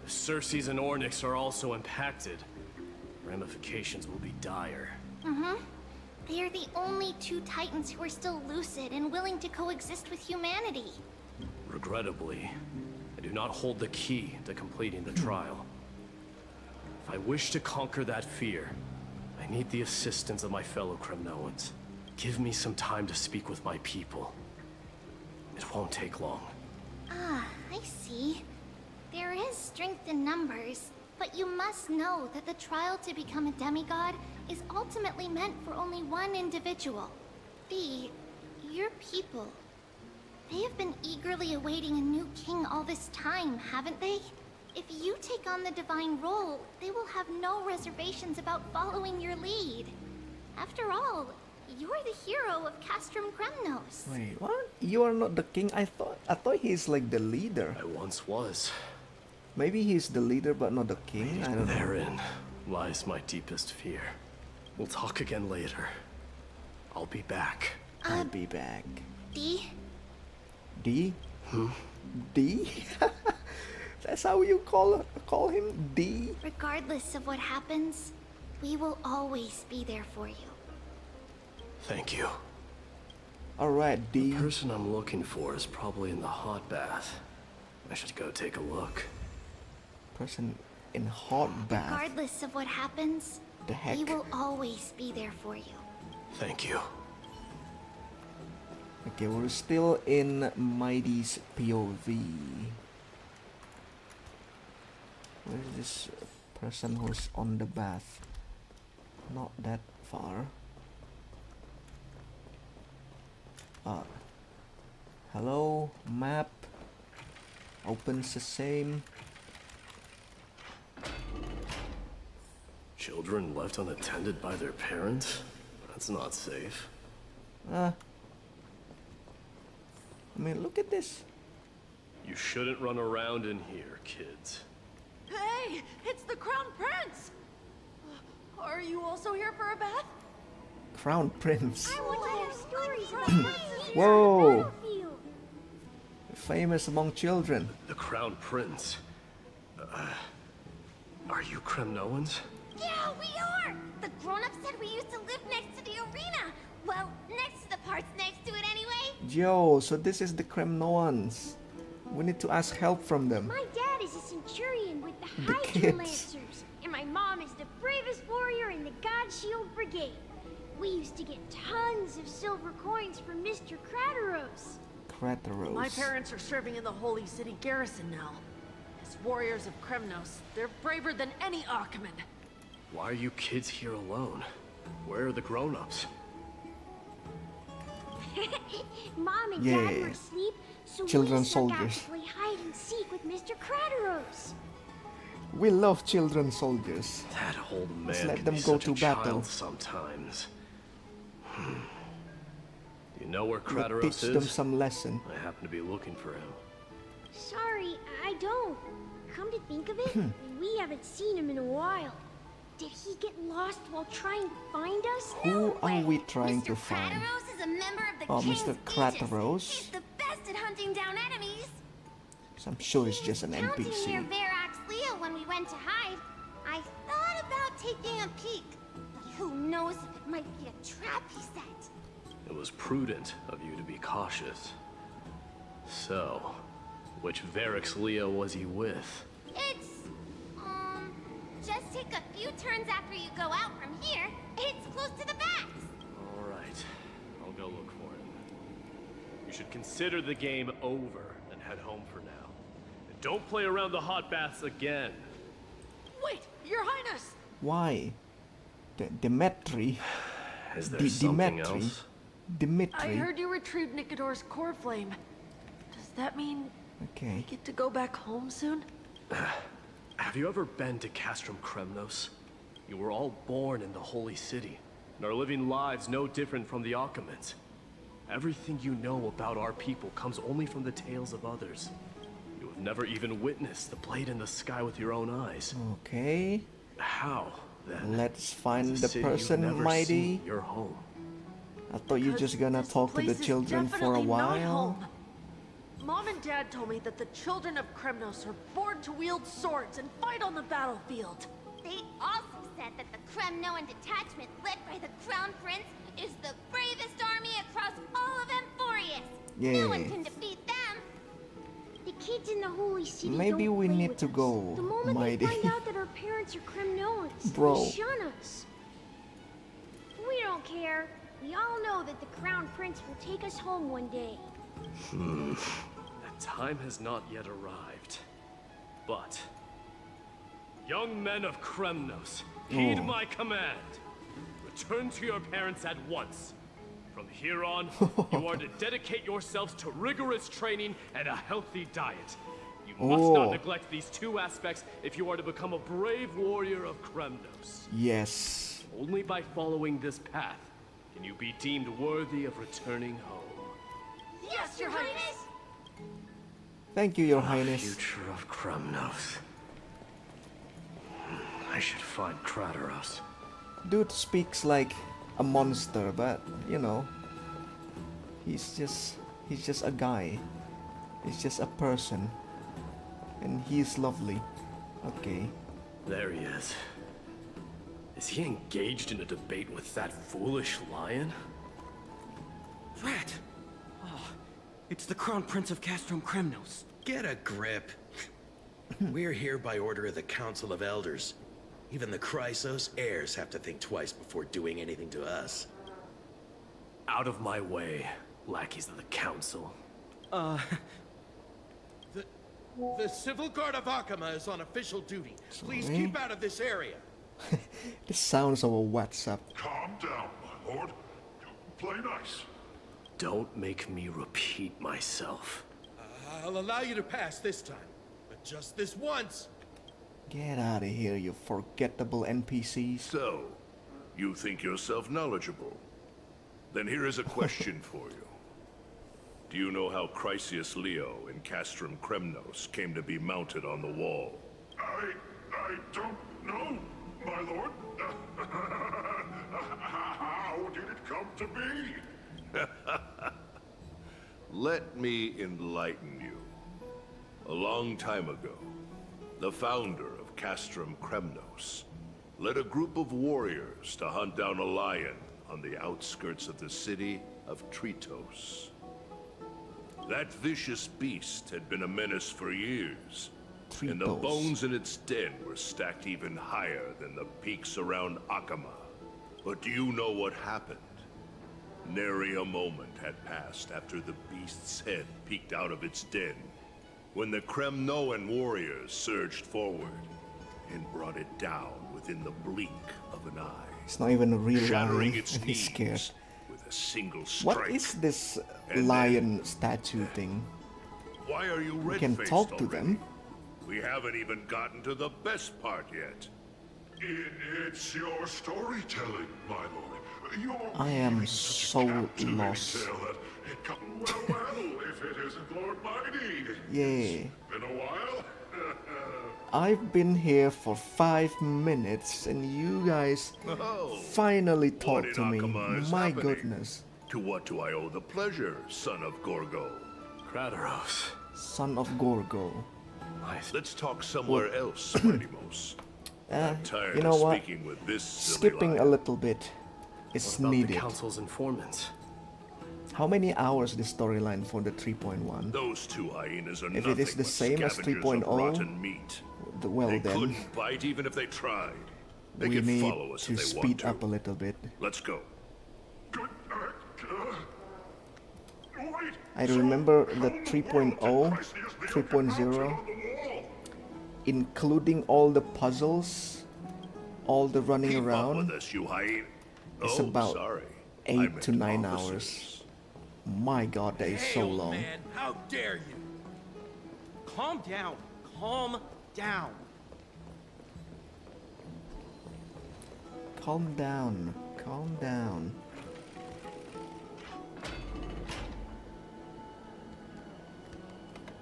If Circes and Ornyx are also impacted, ramifications will be dire. They are the only two Titans who are still lucid and willing to coexist with humanity. Regrettably, I do not hold the key to completing the trial. If I wish to conquer that fear, I need the assistance of my fellow Kremnoans. Give me some time to speak with my people. It won't take long. Ah, I see. There is strength in numbers, but you must know that the trial to become a demigod is ultimately meant for only one individual. Your people. They have been eagerly awaiting a new king all this time, haven't they? If you take on the divine role, they will have no reservations about following your lead. After all, you're the hero of Castrum Kremnos. Wait, what? You are not the king? I thought he's like the leader. I once was. Maybe he's the leader but not the king? I don't know. Therein lies my deepest fear. We'll talk again later. I'll be back. I'll be back. D? D? D? That's how you call him? D? Regardless of what happens, we will always be there for you. Thank you. Alright, D. The person I'm looking for is probably in the hot bath. I should go take a look. Person in hot bath. Regardless of what happens, The heck? we will always be there for you. Thank you. Okay, we're still in Mighty's POV. Where is this person who's on the bath? Not that far. Hello, map. Open Sesame. Children left unattended by their parents? That's not safe. I mean, look at this. You shouldn't run around in here, kids. Hey, it's the Crown Prince! Are you also here for a bath? Crown Prince. I want to hear stories about Whoa! Famous among children. The Crown Prince. Are you Kremnoans? Yeah, we are! The grown-ups said we used to live next to the arena. Well, next to the parts next to it anyway. Yo, so this is the Kremnoans. We need to ask help from them. My dad is a centurion with the The Hydra kids. Lancers, and my mom is the bravest warrior in the God Shield Brigade. We used to get tons of silver coins from Mr. Crateros. Crateros. My parents are serving in the Holy City garrison now. As warriors of Kremnos, they're braver than any Achaemen. Why are you kids here alone? Where are the grown-ups? Mom and Yeah. Dad were asleep, so Children we snuck out soldiers. to play hide and seek with Mr. Crateros. We love children soldiers. That old man Let's let can them be go such to a battle. child sometimes. You know where We'll Crateros teach them is? some lesson. I happen to be looking for him. Sorry, I don't. Come to think of it, we haven't seen him in a while. Did he get lost while trying to find us? Who are we trying Mr. to find? Crateros is a member of the Oh, King's Mr. Aegis. Crateros. He's the best at hunting down enemies. So I'm sure it's just an Counting near NPC. Verax Leo when we went to hide. I thought about taking a peek, but who knows if it might be a trap he set. It was prudent of you to be cautious. So, which Varix Leo was he with? It's, just take a few turns after you go out from here. It's close to the backs. All right, I'll go look for him. You should consider the game over and head home for now. And don't play around the hot baths again. Wait, Your Highness! Why? Dimitri. Is there something Dimitri. else? I Dimitri. heard you retrieved Nicodor's core flame. Does Does that mean Okay. I get to go back home soon? Have you ever been to Castrum Kremnos? You were all born in the Holy City, and are living lives no different from the Akamans. Everything you know about our people comes only from the tales of others. You have never even witnessed the blade in the sky with your own eyes. Okay. How, then? Let's find is a the city you've person, never Mighty. seen your home? I thought you just gonna This talk to the place is children for a definitely not while. home. Mom and Dad told me that the children of Kremnos are born to wield swords and fight on the battlefield. They also said that the Kremnoan detachment led by the Crown Prince is the bravest army across all of Amphoreus. No one Yay. can defeat them. The kids in the Holy City Maybe don't we play need with to us. go, The moment Mighty. they find out that our parents are Kremnoans, Bro. they shun us. We don't care. We all know that the Crown Prince will take us home one day. The time has not yet arrived. But, young men of Kremnos, heed Oh. my command. Return to your parents at once. From here on, you are to dedicate yourselves to rigorous training and a healthy diet. You must Oh. not neglect these two aspects if you are to become a brave warrior of Kremnos. Yes. Only by following this path can you be deemed worthy of returning home. Yes, Your Highness. Thank you, Your The Highness. future of Kremnos. I should find Krateros. Dude speaks like a monster, but you know, he's just a guy. He's just a person, and he's lovely. Okay. There he is. Is he engaged in a debate with that foolish lion? Rat! Oh, it's the Crown Prince of Castrum Kremnos. Get a grip. We're here by order of the Council of Elders. Even the Chrysos heirs have to think twice before doing anything to us. Out of my way, lackeys of the council. The Civil Guard of Akama is on official duty. Please Sorry? keep out of this area. The sounds of a WhatsApp. Calm down, my lord. Play nice. Don't make me repeat myself. I'll allow you to pass this time, but just this once. Get out of here, you forgettable NPCs. So, you think yourself knowledgeable? Then here is a question for you. Do you know how Chrysius Leo in Castrum Kremnos came to be mounted on the wall? I don't know, my lord. How did it come to be? Let me enlighten you. A long time ago, the founder of Castrum Kremnos led a group of warriors to hunt down a lion on the outskirts of the city of Tritos. That vicious beast had been a menace for years, and the Tritos. bones in its den were stacked even higher than the peaks around Akama. But do you know what happened? Nary a moment had passed after the beast's head peeked out of its den, when the Kremnoan warriors surged forward and brought it down within the blink of an eye, It's not even a real shattering lion, its and he's scared. knees with a single strike. What is this And lion statue thing? Why are you We red-faced can talk to already? them. We haven't even gotten to the best part yet. It's your storytelling, my lord. I am so lost. Well, if it isn't Lord Mighty. Yeah. Been a while? I've been here for 5 minutes and you guys Oh, finally what talked in to me. Akama is My happening? goodness. To what do I owe the pleasure, son of Gorgo? Krateros. Son of Gorgo. Let's talk somewhere else, Mighty-Mos. I'm tired You know of what? speaking with this silly Skipping lion. a little bit is What about the needed. council's informants? How many hours this storyline for the 3.1? Those two hyenas are If nothing it is the but same as scavengers of 3.0, rotten meat. well They then, couldn't bite even if they tried. They we can need follow us to if they want speed to. up a little bit. Let's go. I remember the 3.0, 3.0, including all the puzzles, all the running Keep around. up with us, you hyena. It's Oh, about sorry. I 8 meant to 9 officers. hours. My god, that is so Hey, old long. man, how dare you? Calm down. Calm down. Calm down. Calm down.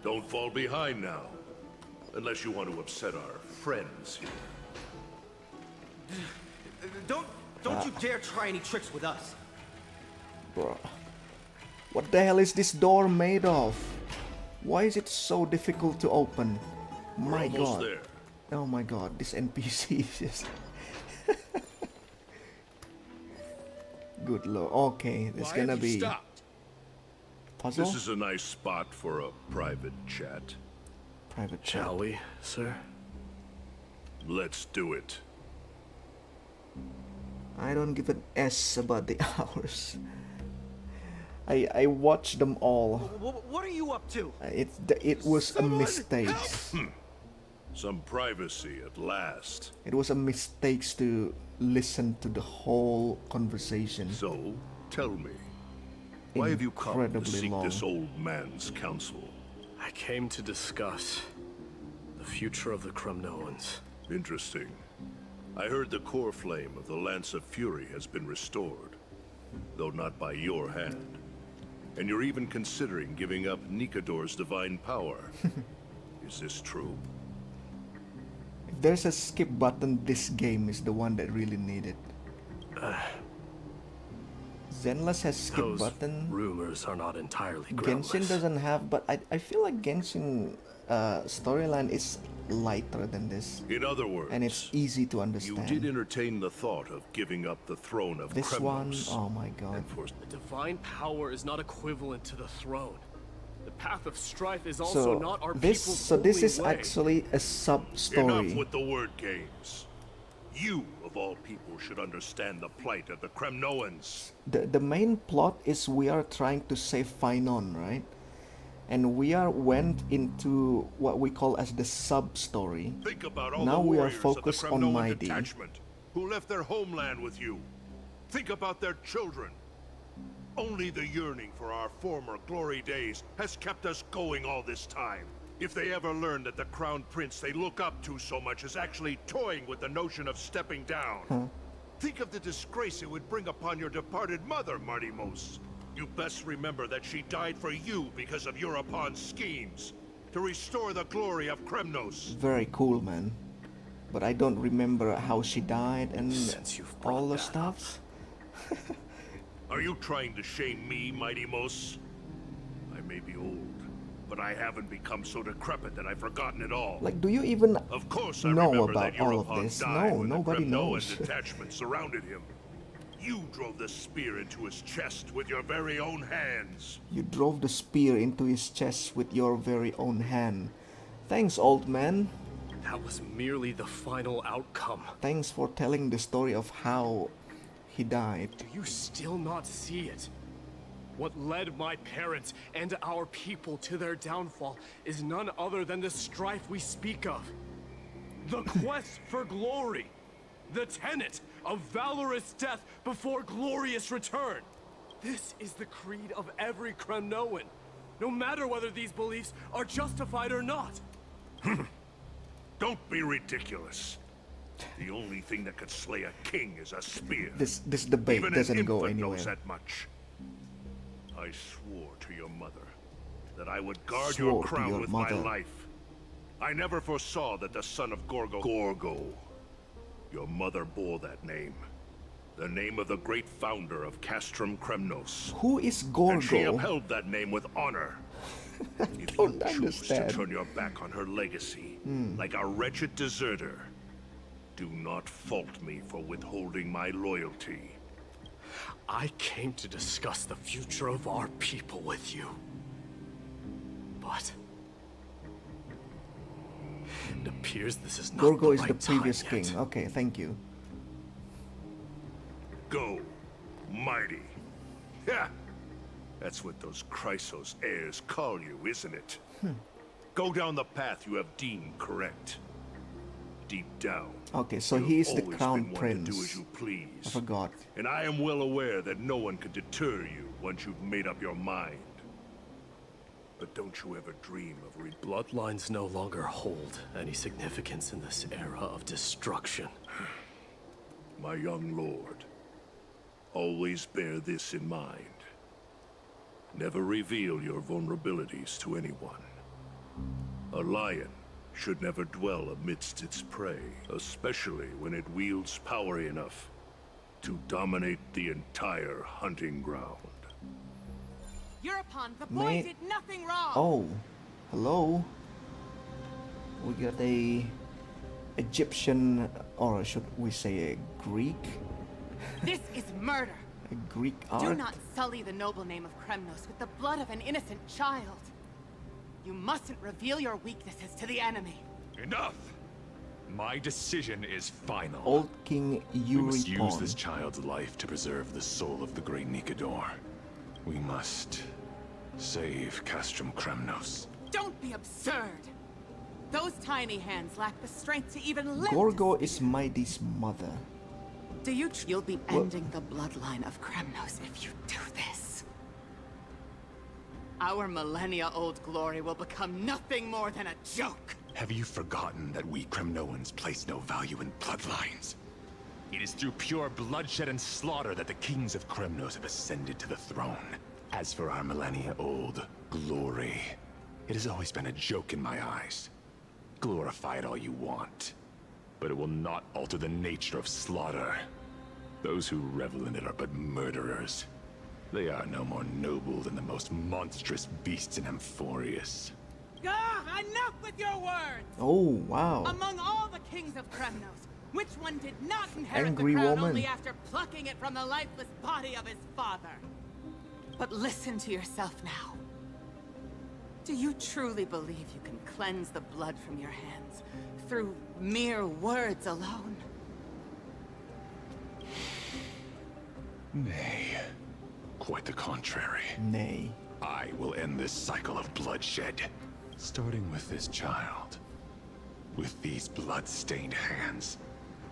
Don't fall behind now. Unless you want to upset our friends here. Don't you dare try any tricks with us. Bro. What the hell is this door made of? Why is it so difficult to open? My We're god. almost there. Oh my god, this NPC is just... Good lord. Okay, there's Why gonna have you be... stopped? Puzzle? This is a nice spot for a private chat. Private chat. Shall we, sir? Let's do it. I don't give an S about the hours. I watched them all. What are you up to? It was a mistake. Some privacy at last. It was a mistake to listen to the whole conversation. So, tell me, why have you come to Incredibly seek long. this old man's counsel? I came to discuss the future of the Kremnoans. Interesting. I heard the core flame of the Lance of Fury has been restored, though not by your hand. And you're even considering giving up Nikador's divine power. Is this true? If there's a skip button, this game is the one that really needed. Zenless has skip Those button. rumors are not entirely Genshin groundless. doesn't have, but I feel like Genshin storyline is lighter than this. In other words, and it's easy to you understand. did entertain the thought of giving up the throne of This one, Kremnos. oh my god. The divine power is not equivalent to the throne. The path of strife is also So not our this, people's so this only is way. actually a sub story. Enough with the word games. You, of all people, should understand the plight of the Kremnoans. The main plot is we are trying to save Finon, right? And we went into what we call as the sub story. Think about all Now the we are warriors focused of the on Kremnoan Mighty. detachment who left their homeland with you. Think about their children. Only the yearning for our former glory days has kept us going all this time. If they ever learn that the crown prince they look up to so much is actually toying with the notion of stepping down, think of the disgrace it would bring upon your departed mother, Martimos. You best remember that she died for you because of Europon's schemes, to restore the glory of Kremnos. Very cool, man. But I don't remember how she died and all the stuff. Are you trying to shame me, Mighty Mos? I may be old, but I haven't become so decrepit that I've forgotten it all. Like, do you even Of course I know remember about that all of Europon this? died No, when nobody the Kremnoan knows. detachment surrounded him. You drove the spear into his chest with your very own hands. You drove the spear into his chest with your very own hand. Thanks, old man. That was merely the final outcome. Thanks for telling the story of how he died. Do you still not see it? What led my parents and our people to their downfall is none other than the strife we speak of. The quest for glory. The tenet of valorous death before glorious return. This is the creed of every Kremnoan, no matter whether these beliefs are justified or not. Don't be ridiculous. The only thing that could slay a king is a spear. This debate Even doesn't an go infant knows anywhere. that much. I swore to your mother that I would guard Swore your to crown your with mother. my life. I never foresaw that the son of Gorgo. Your mother bore that name. The name of the great founder of Castrum Kremnos. Who is And she Gorgo? upheld that name with honor. If you don't choose understand. to turn your back on her legacy, like a wretched deserter, do not fault me for withholding my loyalty. I came to discuss the future of our people with you. But it appears this is not Gorgo the is right the previous time king. yet. Okay, thank you. Go, mighty. Yeah, that's what those Chrysos heirs call you, isn't it? Go down the path you have deemed correct. deep down, Okay, so you have he's the always crown been one prince. to do as you please. I forgot. And I am well aware that no one can deter you once you've made up your mind. But don't you ever dream of Bloodlines no longer hold any significance in this era of destruction. My young lord, always bear this in mind. Never reveal your vulnerabilities to anyone. A lion should never dwell amidst its prey, especially when it wields power enough to dominate the entire hunting ground. European, the boy did nothing wrong! Oh, hello. We got a Egyptian, or should we say a Greek? This is murder! A Greek art? Do not sully the noble name of Kremnos with the blood of an innocent child. You mustn't reveal your weaknesses to the enemy. Enough! My decision is final. Old King We must use Euripon. this child's life to preserve the soul of the great Nikador. We must save Castrum Kremnos. Don't be absurd! Those tiny hands lack the strength to even lift. Gorgo is Mighty's mother. Do you you'll be ending the bloodline of Kremnos if you do this? Our millennia-old glory will become nothing more than a joke! Have you forgotten that we Kremnoans place no value in bloodlines? It is through pure bloodshed and slaughter that the kings of Kremnos have ascended to the throne. As for our millennia-old glory, it has always been a joke in my eyes. Glorify it all you want, but it will not alter the nature of slaughter. Those who revel in it are but murderers. They are no more noble than the most monstrous beasts in Amphoreus. Enough with your words! Oh, wow. Among all the kings of Kremnos, which one did not inherit Angry the crown woman. only after plucking it from the lifeless body of his father? But listen to yourself now. Do you truly believe you can cleanse the blood from your hands through mere words alone? Nay, quite the contrary. Nay. I will end this cycle of bloodshed, starting with this child. With these blood-stained hands,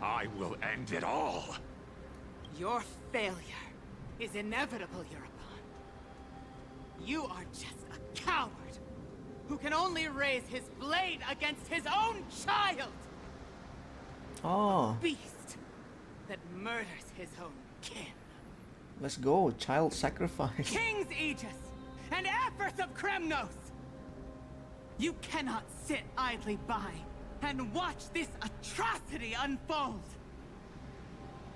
I will end it all! Your failure is inevitable, Europon. You are just a coward who can only raise his blade against his own child! Oh, Beast that murders his own kin. let's go. Child sacrifice. King's Aegis and Amphoreus of Kremnos! You cannot sit idly by and watch this atrocity unfold.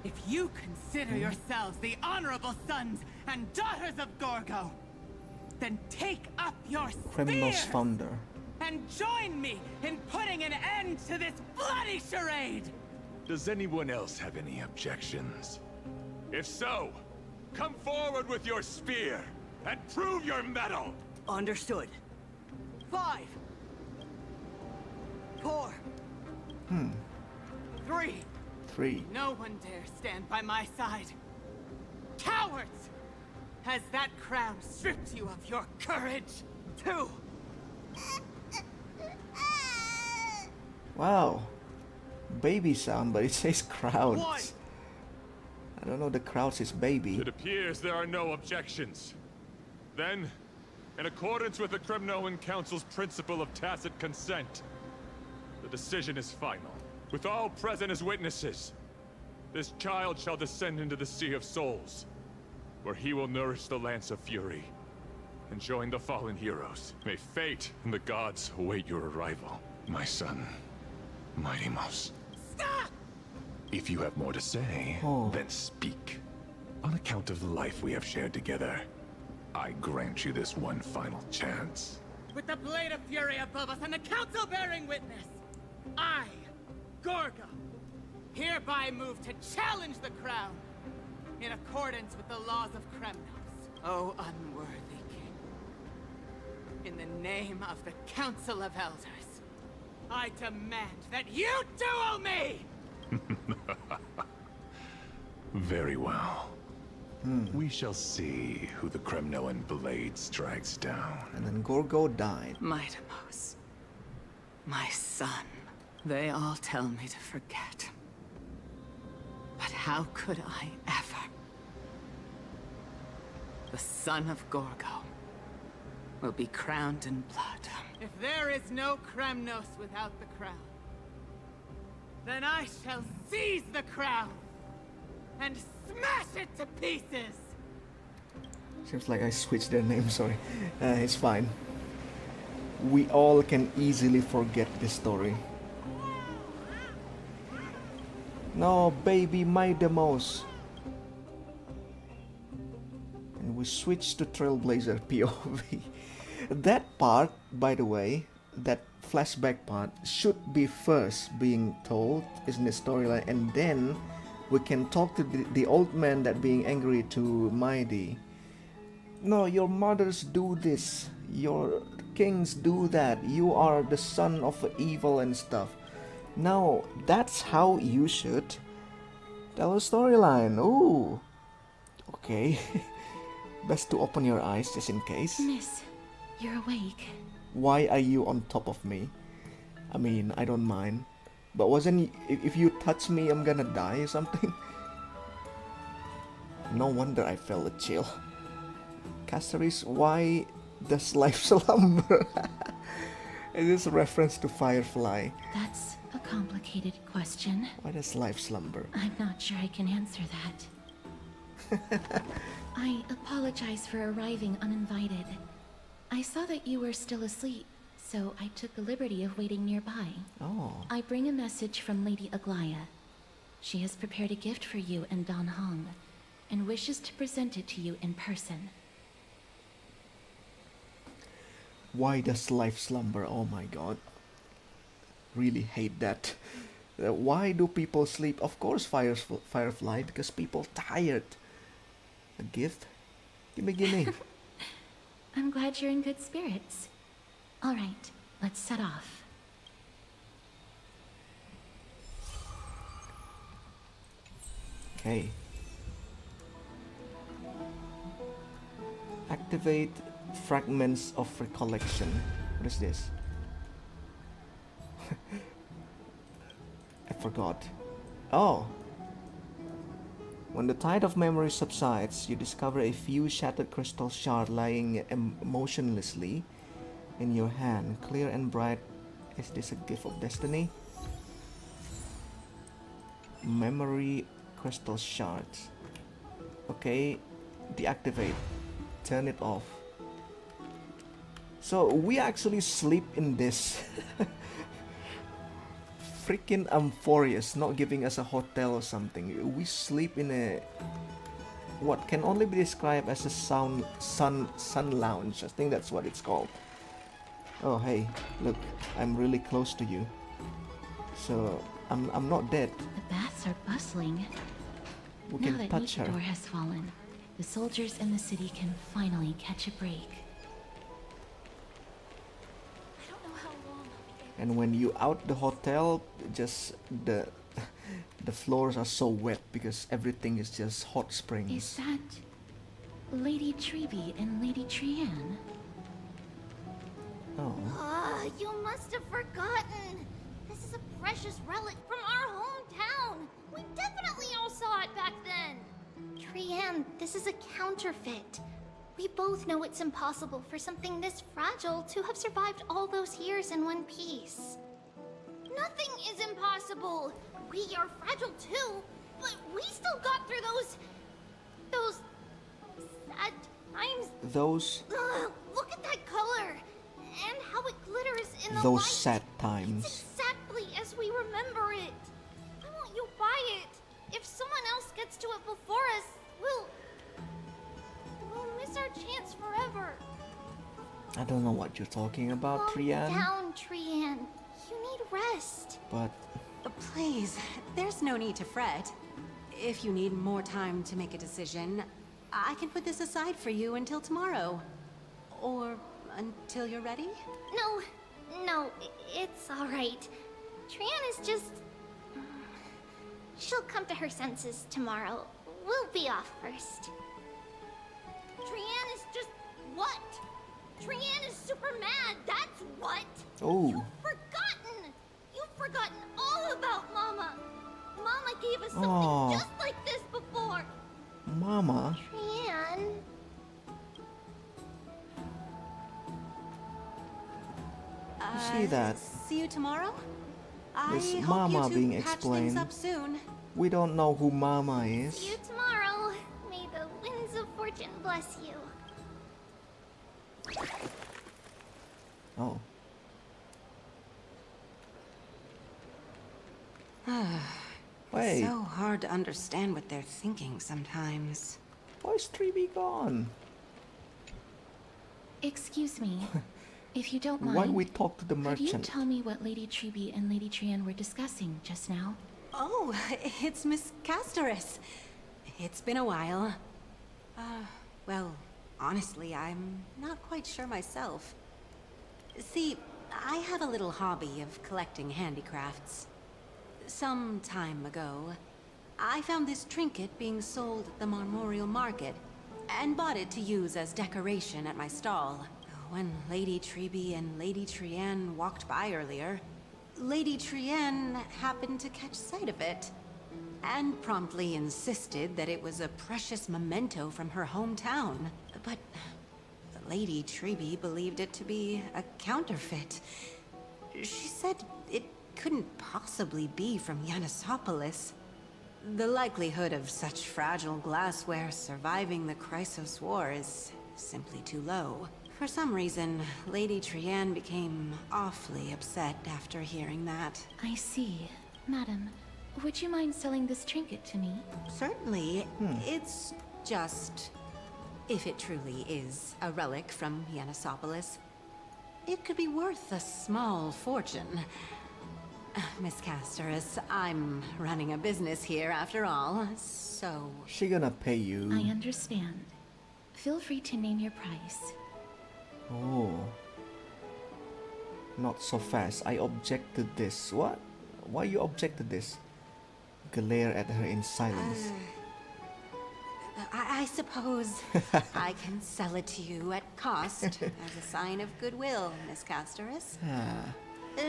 If you consider yourselves the honorable sons and daughters of Gorgo, then take up your Kremnos spears founder. and join me in putting an end to this bloody charade! Does anyone else have any objections? If so, come forward with your spear and prove your mettle! Understood. 5, 4, 3. 3. No one dare stand by my side. Cowards! Has that crown stripped you of your courage? 2. Wow. Baby sound, but it says crowds. 1. I don't know, the crowds is baby. It appears there are no objections. Then, in accordance with the Kremnoan Council's principle of tacit consent, the decision is final. With all present as witnesses, this child shall descend into the Sea of Souls, where he will nourish the Lance of Fury and join the fallen heroes. May fate and the gods await your arrival, my son, Mighty-Mos. Stop! If you have more to say, then speak. On account of the life we have shared together, I grant you this one final chance. With the blade of fury above us and the council bearing witness, I, Gorgo, hereby move to challenge the crown in accordance with the laws of Kremnos. O unworthy king, in the name of the Council of Elders, I demand that you duel me! Very well. We shall see who the Kremnoan blade strikes down. And then Gorgo died. Mighty-Mos, my son. They all tell me to forget. But how could I ever? The son of Gorgo will be crowned in blood. If there is no Kremnos without the crown, then I shall seize the crown and smash it to pieces! Seems like I switched their name, sorry. It's fine. We all can easily forget this story. No, baby, my demos. And we switch to Trailblazer POV. That part, by the way, that flashback part should be first being told, isn't it, storyline, and then we can talk to the old man that being angry to Mighty. No, your mothers do this, your kings do that, you are the son of evil and stuff. No, that's how you should tell a storyline. Ooh, okay. Best to open your eyes just in case. Miss, you're awake. Why are you on top of me? I mean, I don't mind. But wasn't if you touch me, I'm gonna die or something? No wonder I felt a chill. Caceres, why does life slumber? Is this a reference to Firefly? That's a complicated question. Why does life slumber? I'm not sure I can answer that. I apologize for arriving uninvited. I saw that you were still asleep, so I took the liberty of waiting nearby. Oh. I bring a message from Lady Aglaya. She has prepared a gift for you and Dan Hong, and wishes to present it to you in person. Why does life slumber? Oh my god. Really hate that. Why do people sleep? Of course, Firefly, because people tired. A gift? Gimme. I'm glad you're in good spirits. All right, let's set off. Okay. Activate fragments of recollection. What is this? I forgot. Oh. When the tide of memory subsides, you discover a few shattered crystal shards lying motionlessly in your hand, clear and bright. Is this a gift of destiny? Memory crystal shards. Okay, deactivate. Turn it off. So we actually sleep in this. Freaking Amphoreus not giving us a hotel or something. We sleep in a what can only be described as a sun lounge. I think that's what it's called. Oh hey, look, I'm really close to you. So I'm not dead. The baths are bustling. We Now can that touch her. Nikador has fallen, the soldiers in the city can finally catch a break. And when you out the hotel, just the floors are so wet because everything is just hot springs. Is that Lady Treby and Lady Trianne? Oh. Ah, you must have forgotten. This is a precious relic from our hometown. We definitely all saw it back then. Trianne, this is a counterfeit. We both know it's impossible for something this fragile to have survived all those years in one piece. Nothing is impossible. We are fragile too, but we still got through those sad times. Those Look at that color and how it glitters in the those light. sad times. It's exactly as we remember it. Why won't you buy it? If someone else gets to it before us, we'll miss our chance forever. I don't know what you're talking about, Calm Trianne. down, Trianne. You need rest. But Please, there's no need to fret. If you need more time to make a decision, I can put this aside for you until tomorrow. Or until you're ready? No, it's all right. Trianne is just... She'll come to her senses tomorrow. We'll be off first. Trianne is just... what? Trianne is super mad, that's what! oh, You've forgotten was something Aw. just like this before. Mama. Trian. See that? See you tomorrow? This I hope Mama you two being patch explained. things up soon. We don't know who Mama See is. you tomorrow. May the winds of fortune bless you. Oh. Wait. So hard to understand what they're thinking sometimes. Why is 3B gone? Excuse me. If you don't Why mind, we talk to the could you merchant? tell me what Lady Treby and Lady Trian were discussing just now? Oh, it's Miss Castoris. It's been a while. Well, honestly, I'm not quite sure myself. See, I have a little hobby of collecting handicrafts. Some time ago, I found this trinket being sold at the Memorial Market, and bought it to use as decoration at my stall. When Lady Treby and Lady Trian walked by earlier, Lady Trian happened to catch sight of it, and promptly insisted that it was a precious memento from her hometown. But Lady Treby believed it to be a counterfeit. She said it couldn't possibly be from Yanisopolis. The likelihood of such fragile glassware surviving the Chrysos War is simply too low. For some reason, Lady Trian became awfully upset after hearing that. I see. Madam, would you mind selling this trinket to me? Certainly. It's just... if it truly is a relic from Yanisopolis, it could be worth a small fortune. Miss Castoris, I'm running a business here after all, so... She gonna pay you. I understand. Feel free to name your price. Oh. Not so fast. I objected this. What? Why you objected this? Glare at her in silence. I suppose I can sell it to you at cost as a sign of goodwill, Miss Castoris.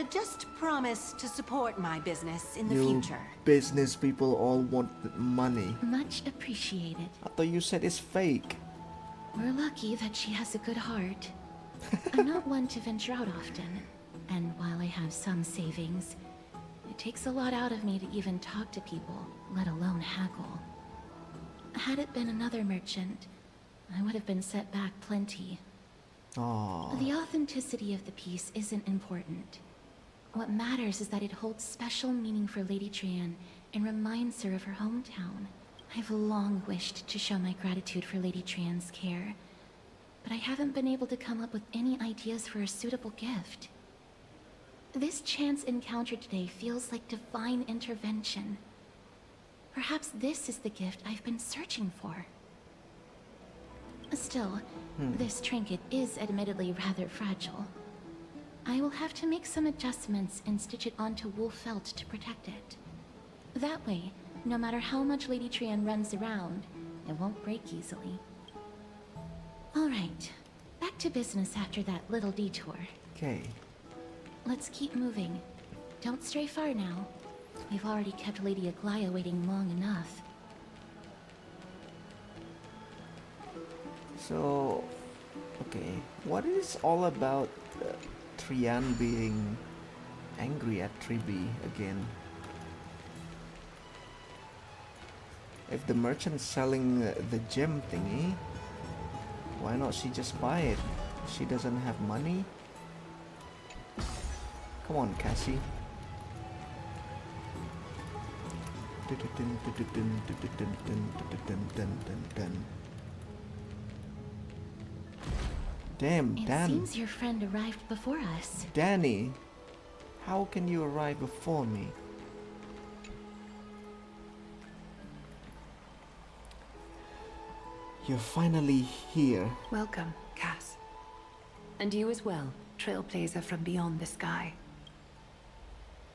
Just promise to support my business in the You future. business people all want money. Much appreciated. I thought you said it's fake. We're lucky that she has a good heart. I'm not one to venture out often, and while I have some savings, it takes a lot out of me to even talk to people, let alone haggle. Had it been another merchant, I would have been set back plenty. Oh. The authenticity of the piece isn't important. What matters is that it holds special meaning for Lady Trian and reminds her of her hometown. I've long wished to show my gratitude for Lady Trian's care, but I haven't been able to come up with any ideas for a suitable gift. This chance encounter today feels like divine intervention. Perhaps this is the gift I've been searching for. Still, this trinket is admittedly rather fragile. I will have to make some adjustments and stitch it onto wool felt to protect it. That way, no matter how much Lady Trian runs around, it won't break easily. Alright, back to business after that little detour. Okay. Let's keep moving. Don't stray far now. We've already kept Lady Aglaia waiting long enough. So, okay, what is all about Trian being angry at Treby again? If the merchant's selling the gem thingy, why not she just buy it? She doesn't have money? Come on, Cassie. Damn, It Dan. seems your friend arrived before us. Danny, how can you arrive before me? You're finally here. Welcome, Cass. And you as well, trailblazer from beyond the sky.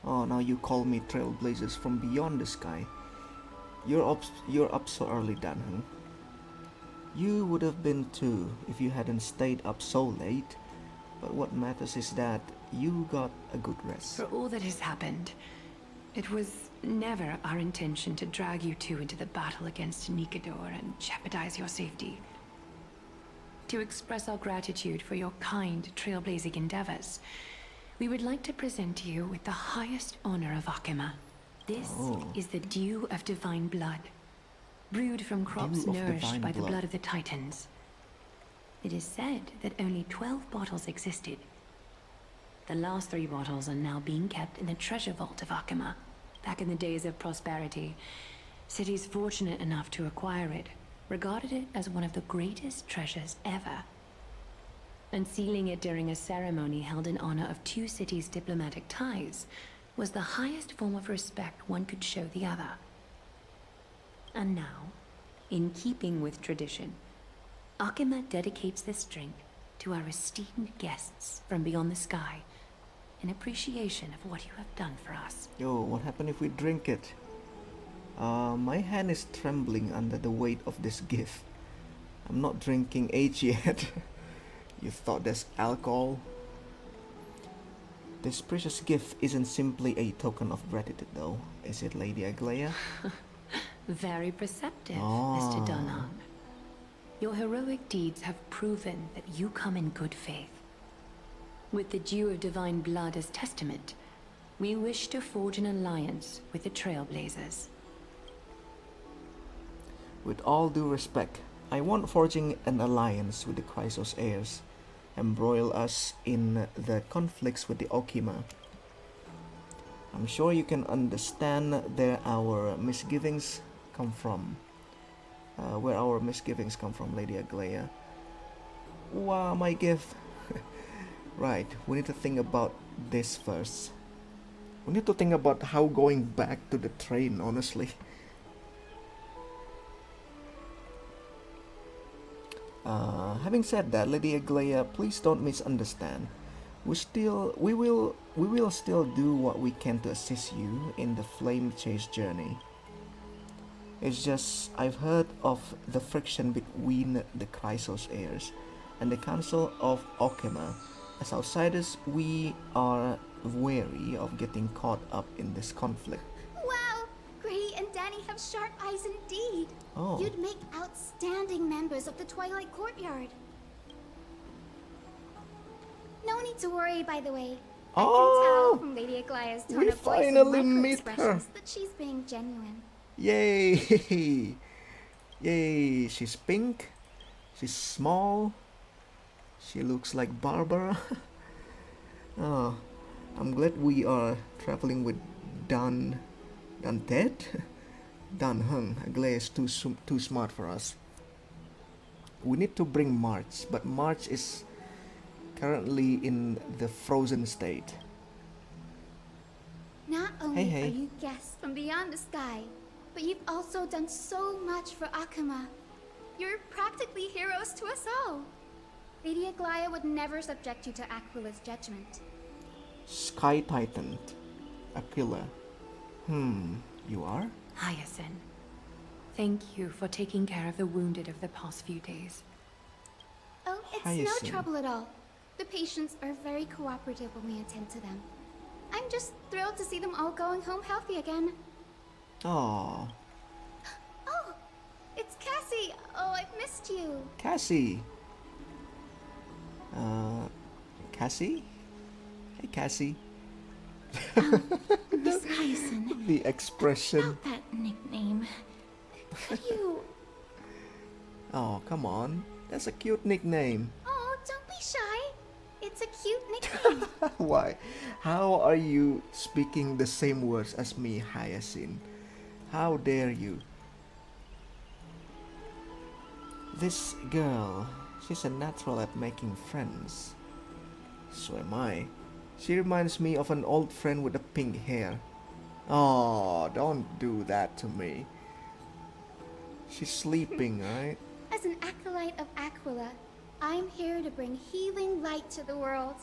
Oh, now you call me trailblazers from beyond the sky. You're up so early, Dan, huh? You would have been too if you hadn't stayed up so late. But what matters is that you got a good rest. For all that has happened, it was never our intention to drag you two into the battle against Nikador and jeopardize your safety. To express our gratitude for your kind, trailblazing endeavors, we would like to present you with the highest honor of Akima. This is the Dew of Divine Blood, brewed from crops nourished by the blood of the Titans. It is said that only 12 bottles existed. The last 3 bottles are now being kept in the treasure vault of Akima. Back in the days of prosperity, cities fortunate enough to acquire it regarded it as one of the greatest treasures ever. Unsealing it during a ceremony held in honor of 2 cities' diplomatic ties was the highest form of respect one could show the other. And now, in keeping with tradition, Akima dedicates this drink to our esteemed guests from beyond the sky in appreciation of what you have done for us. Yo, what happened if we drink it? My hand is trembling under the weight of this gift. I'm not drinking H yet. You thought there's alcohol? This precious gift isn't simply a token of gratitude though, is it, Lady Aglaya? Very perceptive, Mr. Dunham. Your heroic deeds have proven that you come in good faith. With the Dew of Divine Blood as testament, we wish to forge an alliance with the Trailblazers. With all due respect, I want forging an alliance with the Chrysos heirs, embroil us in the conflicts with the Okima. I'm sure you can understand where our misgivings come from. Lady Aglaya. Wow, my gift. Right, we need to think about this first. We need to think about how going back to the train, honestly. Having said that, Lady Aglaya, please don't misunderstand. We will still do what we can to assist you in the flame chase journey. It's just I've heard of the friction between the Chrysos heirs and the Council of Okima. As outsiders, we are wary of getting caught up in this conflict. Wow! Gray and Danny have sharp eyes indeed. Oh. You'd make outstanding members of the Twilight Courtyard. No need to worry, by the way. I can tell from Lady Aglaya's tone we of voice and finally meet her. micro-expressions that she's being genuine. Yay! Yay! She's pink. She's small. She looks like Barbara. Oh, I'm glad we are traveling with Dan Ted? Dan Hung. Aglaya is too smart for us. We need to bring March, but March is currently in the frozen state. Not only Hey. are you guests from beyond the sky, but you've also done so much for Akima. You're practically heroes to us all. Lady Aglaya would never subject you to Aquila's judgment. Sky Titan. Aquila. You are? Hyacinth, thank you for taking care of the wounded of the past few days. Oh, it's Hyacinth. no trouble at all. The patients are very cooperative when we attend to them. I'm just thrilled to see them all going home healthy again. Oh, Oh, it's Cassie. Oh, I've missed you. Cassie. Cassie? Hey, Cassie. Miss Hyacinth, The expression. about that nickname. Could you... Oh, come on. That's a cute nickname. Oh, don't be shy. It's a cute nickname. Why? How are you speaking the same words as me, Hyacinth? How dare you? This girl, she's a natural at making friends. So am I. She reminds me of an old friend with the pink hair. Oh, don't do that to me. She's sleeping, right? As an acolyte of Aquila, I'm here to bring healing light to the world.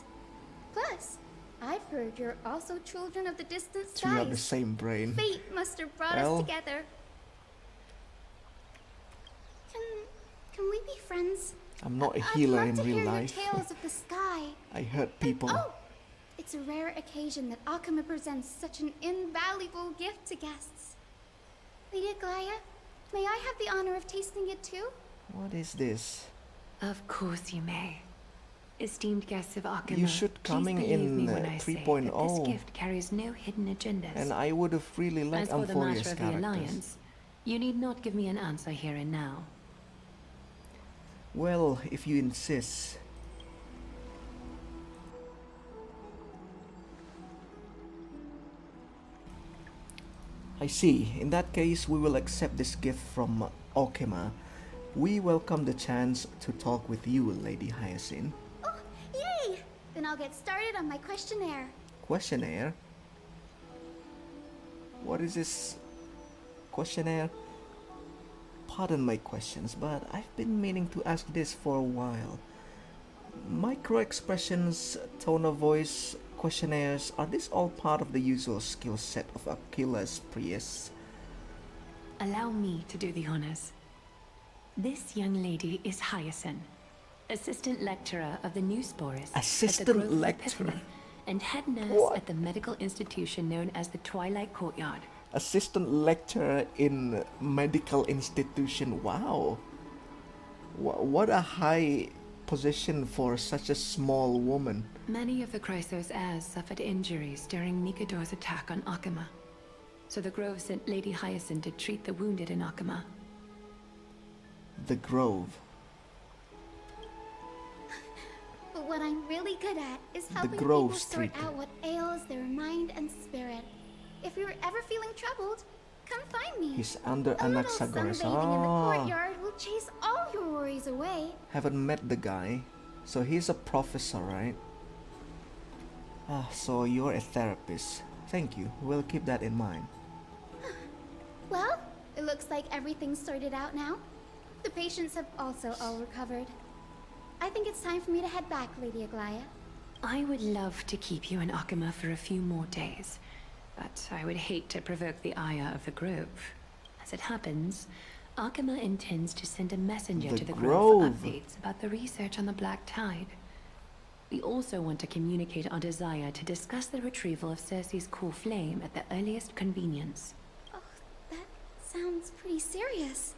Plus, I've heard you're also children of the distant We have the skies. same brain. Fate must have brought Well. us together. Can we be friends? I'm not a I'd healer love in to real hear life. Your tales of the sky. I hurt people. Oh, It's a rare occasion that Akama presents such an invaluable gift to guests. Lady Aglaya, may I have the honor of tasting it too? What is this? Of course you may. Esteemed guests of Akama, You should coming please believe in me when I say that 3.0. this gift carries no hidden agendas. And I would have really liked As for the Amphoreus matter of the characters. alliance, you need not give me an answer here and now. Well, if you insist. I see. In that case, we will accept this gift from Okima. We welcome the chance to talk with you, Lady Hyacinth. Oh, yay! Then I'll get started on my questionnaire. Questionnaire? What is this questionnaire? Pardon my questions, but I've been meaning to ask this for a while. Micro expressions, tone of voice, questionnaires, are these all part of the usual skill set of Aquila's Prius? Allow me to do the honors. This young lady is Hyacinth, assistant lecturer of the Newsporus Assistant at the Grove of lecturer? Epiphany, and head nurse What? at the medical institution known as the Twilight Courtyard. Assistant lecturer in medical institution. Wow. What a high position for such a small woman. Many of the Chrysos heirs suffered injuries during Mikador's attack on Akama, so the Grove sent Lady Hyacinth to treat the wounded in Akama. The Grove. But what I'm really good at is helping Grove people sort Street. out what ails their mind and spirit. If you're ever feeling troubled, come find me. He's under A little Anaxagoras. sunbathing in the Ah, courtyard will chase all your worries away. haven't met the guy. So he's a professor, right? Ah, so you're a therapist. Thank you. We'll keep that in mind. Well, it looks like everything's sorted out now. The patients have also all recovered. I think it's time for me to head back, Lady Aglaya. I would love to keep you in Akama for a few more days, but I would hate to provoke the ire of the Grove. As it happens, Akama intends to send a messenger The to the Grove for Grove. updates about the research on the Black Tide. We also want to communicate our desire to discuss the retrieval of Circe's core flame at the earliest convenience. Oh, that sounds pretty serious.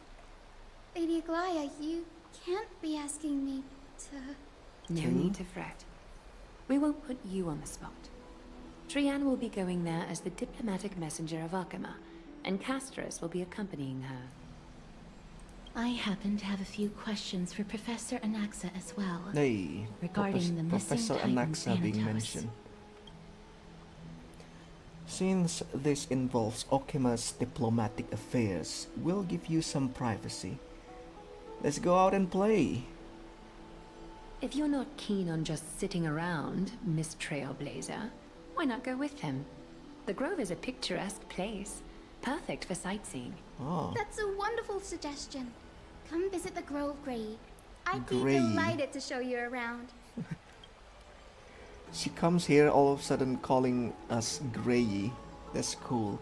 Lady Aglaya, you can't be asking me to... No need to fret. We won't put you on the spot. Trianne will be going there as the diplomatic messenger of Akama, and Castris will be accompanying her. I happen to have a few questions for Professor Anaxa as well. Hey, regarding the missing Professor Titan Anaxa being Thanatos. mentioned. Since this involves Okima's diplomatic affairs, we'll give you some privacy. Let's go out and play. If you're not keen on just sitting around, Miss Trailblazer, why not go with him? The Grove is a picturesque place, perfect for sightseeing. Oh, That's a wonderful suggestion. Come visit the Grove, Grey. I'd be Grey. delighted to show you around. she comes here all of a sudden calling us Grey. That's cool.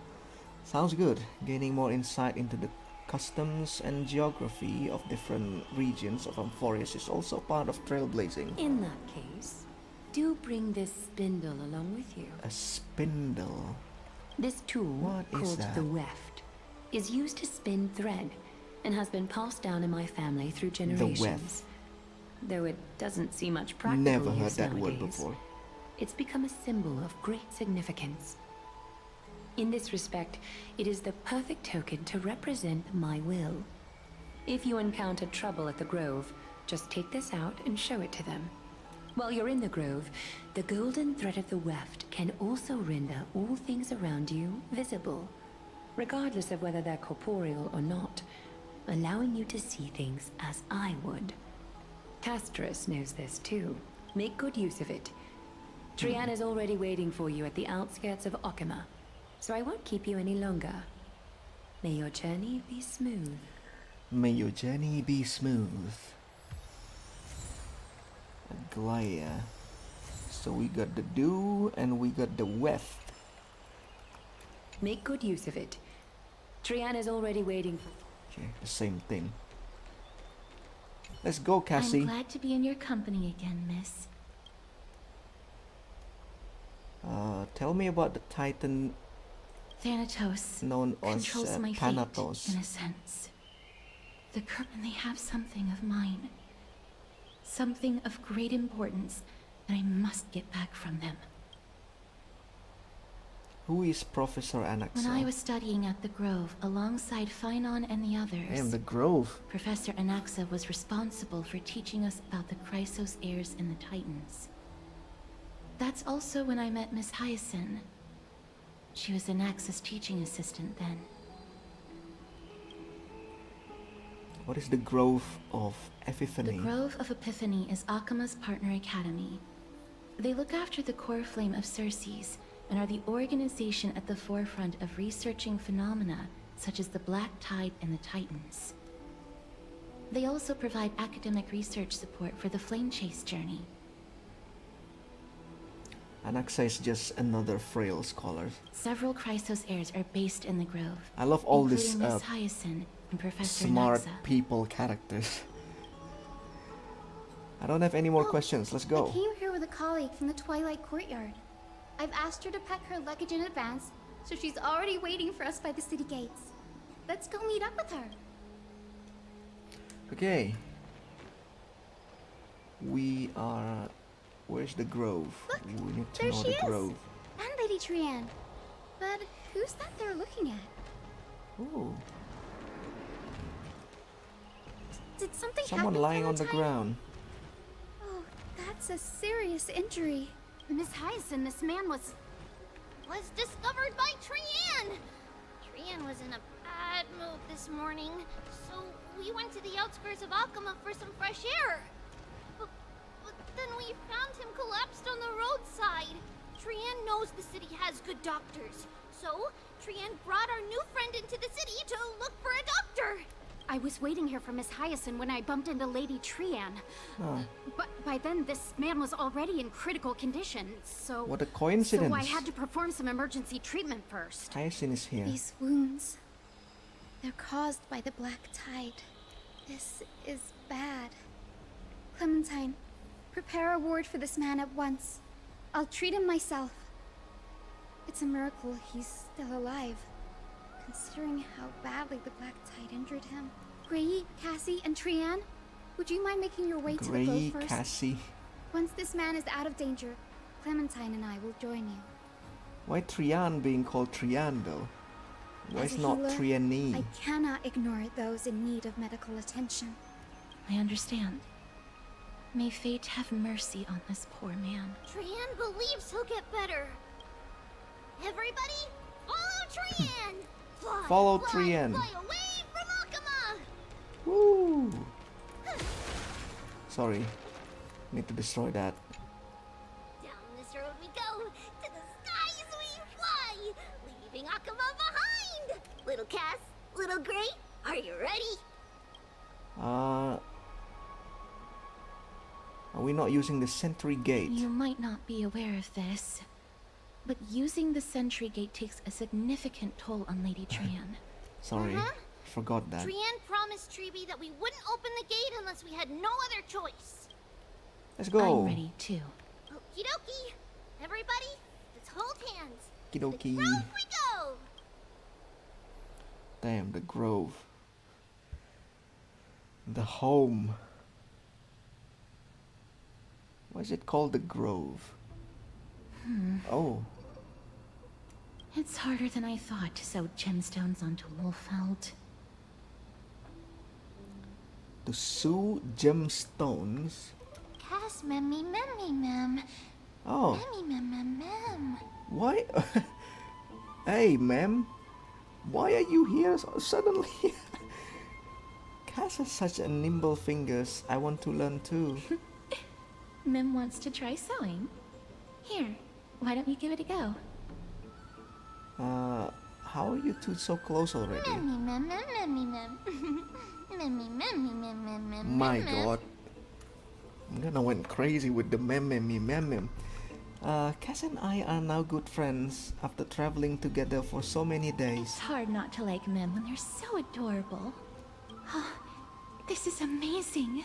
Sounds good. Gaining more insight into the customs and geography of different regions of Amphoreus is also part of trailblazing. In that case, do bring this spindle along with you. A spindle. This tool, What is called that? the weft, is used to spin thread and has been passed down in my family through generations. weft. Though it doesn't see much practical Never heard use that word nowadays, before. it's become a symbol of great significance. In this respect, it is the perfect token to represent my will. If you encounter trouble at the Grove, just take this out and show it to them. While you're in the Grove, the golden thread of the weft can also render all things around you visible, regardless of whether they're corporeal or not, allowing you to see things as I would. Castris knows this too. Make good use of it. Trianne is already waiting for you at the outskirts of Okima, so I won't keep you any longer. May your journey be smooth. May your journey be smooth. Aglaya. So we got the dew and we got the weft. Make good use of it. Trianne is already waiting for... Okay, the same thing. Let's go, Cassie. I'm glad to be in your company again, miss. Tell me about the Titan Thanatos known as controls my Thanatos. fate, in a sense. The current they have something of mine. Something of great importance that I must get back from them. Who is Professor Anaxa? When I was studying at the Grove alongside Phynon and the others, Damn, the Grove. Professor Anaxa was responsible for teaching us about the Chrysos heirs and the Titans. That's also when I met Miss Hyacinth. She was Anaxa's teaching assistant then. What is the Grove of Epiphany? The Grove of Epiphany is Akima's partner academy. They look after the core flame of Circes and are the organization at the forefront of researching phenomena such as the Black Tide and the Titans. They also provide academic research support for the Flame Chase journey. Anaxa is just another frail scholar. Several Chrysos heirs are based in the Grove. I love all these including Miss Hyacinth and Professor smart Anaxa. people characters. I don't have any more questions. Let's I go. came here with a colleague from the Twilight Courtyard. I've asked her to pack her luggage in advance, so she's already waiting for us by the city gates. Let's go meet up with her. Okay. We are... Where's the Grove? Look, we need to there know she the is. Grove. And Lady Trianne. But who's that they're looking at? Ooh. Did something Someone happen, lying on the Clementine? ground. Oh, that's a serious injury. Miss Hyacinth, this man was discovered by Trianne! Trianne was in a bad mood this morning, so we went to the outskirts of Akama for some fresh air. But then we found him collapsed on the roadside. Trianne knows the city has good doctors, so Trianne brought our new friend into the city to look for a doctor. I was waiting here for Miss Hyacinth when I bumped into Lady Trianne. Oh. But by then, this man was already in critical condition, so... What a coincidence. So I had to perform some emergency treatment first. Hyacinth is here. These wounds, they're caused by the Black Tide. This is bad. Clementine, prepare a ward for this man at once. I'll treat him myself. It's a miracle he's still alive, considering how badly the Black Tide injured him. Grey, Cassie, and Trianne, would you mind making your way to the Grey, Grove first? Cassie. Once this man is out of danger, Clementine and I will join you. Why Trianne being called Trianne though? Why As is a not healer, Trianne? I cannot ignore those in need of medical attention. I understand. May fate have mercy on this poor man. Trianne believes he'll get better. Everybody, follow Trianne! Fly, Follow fly, Trianne. Fly away from Akama! Woo! Sorry. Need to destroy that. Down this road we go, to the skies we fly, leaving Akama behind! Little Cass, little Gray, are you ready? Are we not using the sentry gate? You might not be aware of this, but using the sentry gate takes a significant toll on Lady Trianne. Sorry, forgot that. Trianne promised Treeby that we wouldn't open the gate unless we had no other choice. Let's go. I'm ready too. Okie dokie. Everybody, let's hold hands. Kidoki. Grove we go! Damn, the Grove. The home. Why is it called the Grove? Oh. It's harder than I thought to sew gemstones onto Wolfeld. To sew gemstones? Cass, memmy, mem. Oh. Memmy, mem. Why? Hey, ma'am. Why are you here suddenly? Cass has such a nimble fingers. I want to learn too. Mem wants to try sewing. Here, why don't you give it a go? How are you two so close already? My god. I'm gonna went crazy with the mem. Cass and I are now good friends after traveling together for so many days. It's hard not to like Mem when they're so adorable. Oh, this is amazing.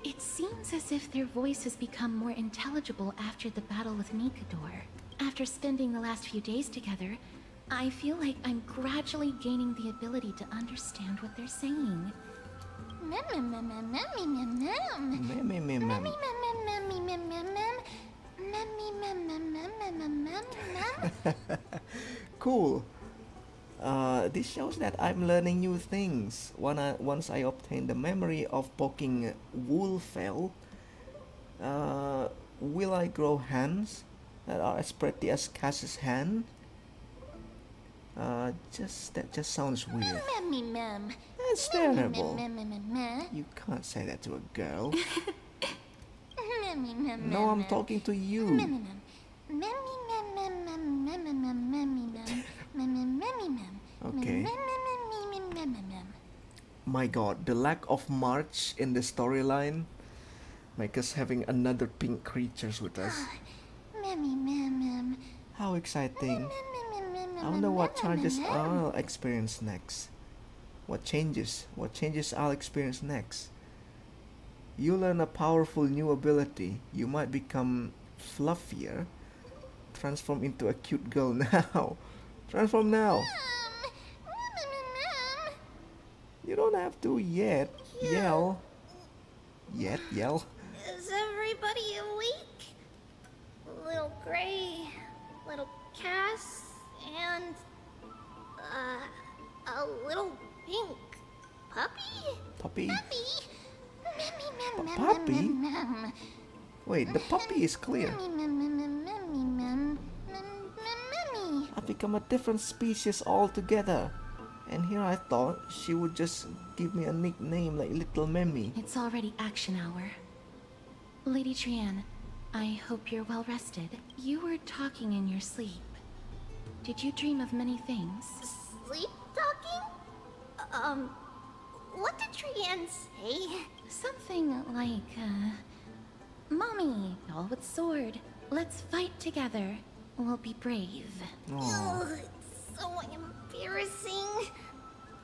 It seems as if their voice has become more intelligible after the battle with Nikador. After spending the last few days together, I feel like I'm gradually gaining the ability to understand what they're saying. Cool. This shows that I'm learning new things. Once I obtain the memory of poking Wolfell, will I grow hands that are as pretty as Cass's hand? That just sounds weird. That's terrible. You can't say that to a girl. No, I'm talking to you. Okay. My god, the lack of March in the storyline make us having another pink creatures with us. How exciting. I wonder what charges I'll experience next. What changes I'll experience next. You learn a powerful new ability. You might become fluffier. Transform into a cute girl now. Transform now. You don't have to yet. Yell. Yell. Is everybody awake? Little Gray, little Cass, and a little pink puppy? Puppy? Puppy? Puppy? Wait, the puppy is clear. I've become a different species altogether. And here I thought she would just give me a nickname like Little Memmy. It's already action hour. Lady Trianne, I hope you're well rested. You were talking in your sleep. Did you dream of many things? Sleep talking? What did Trianne say? Something like, Mommy, all with sword. Let's fight together. We'll be brave. Ugh, it's so embarrassing.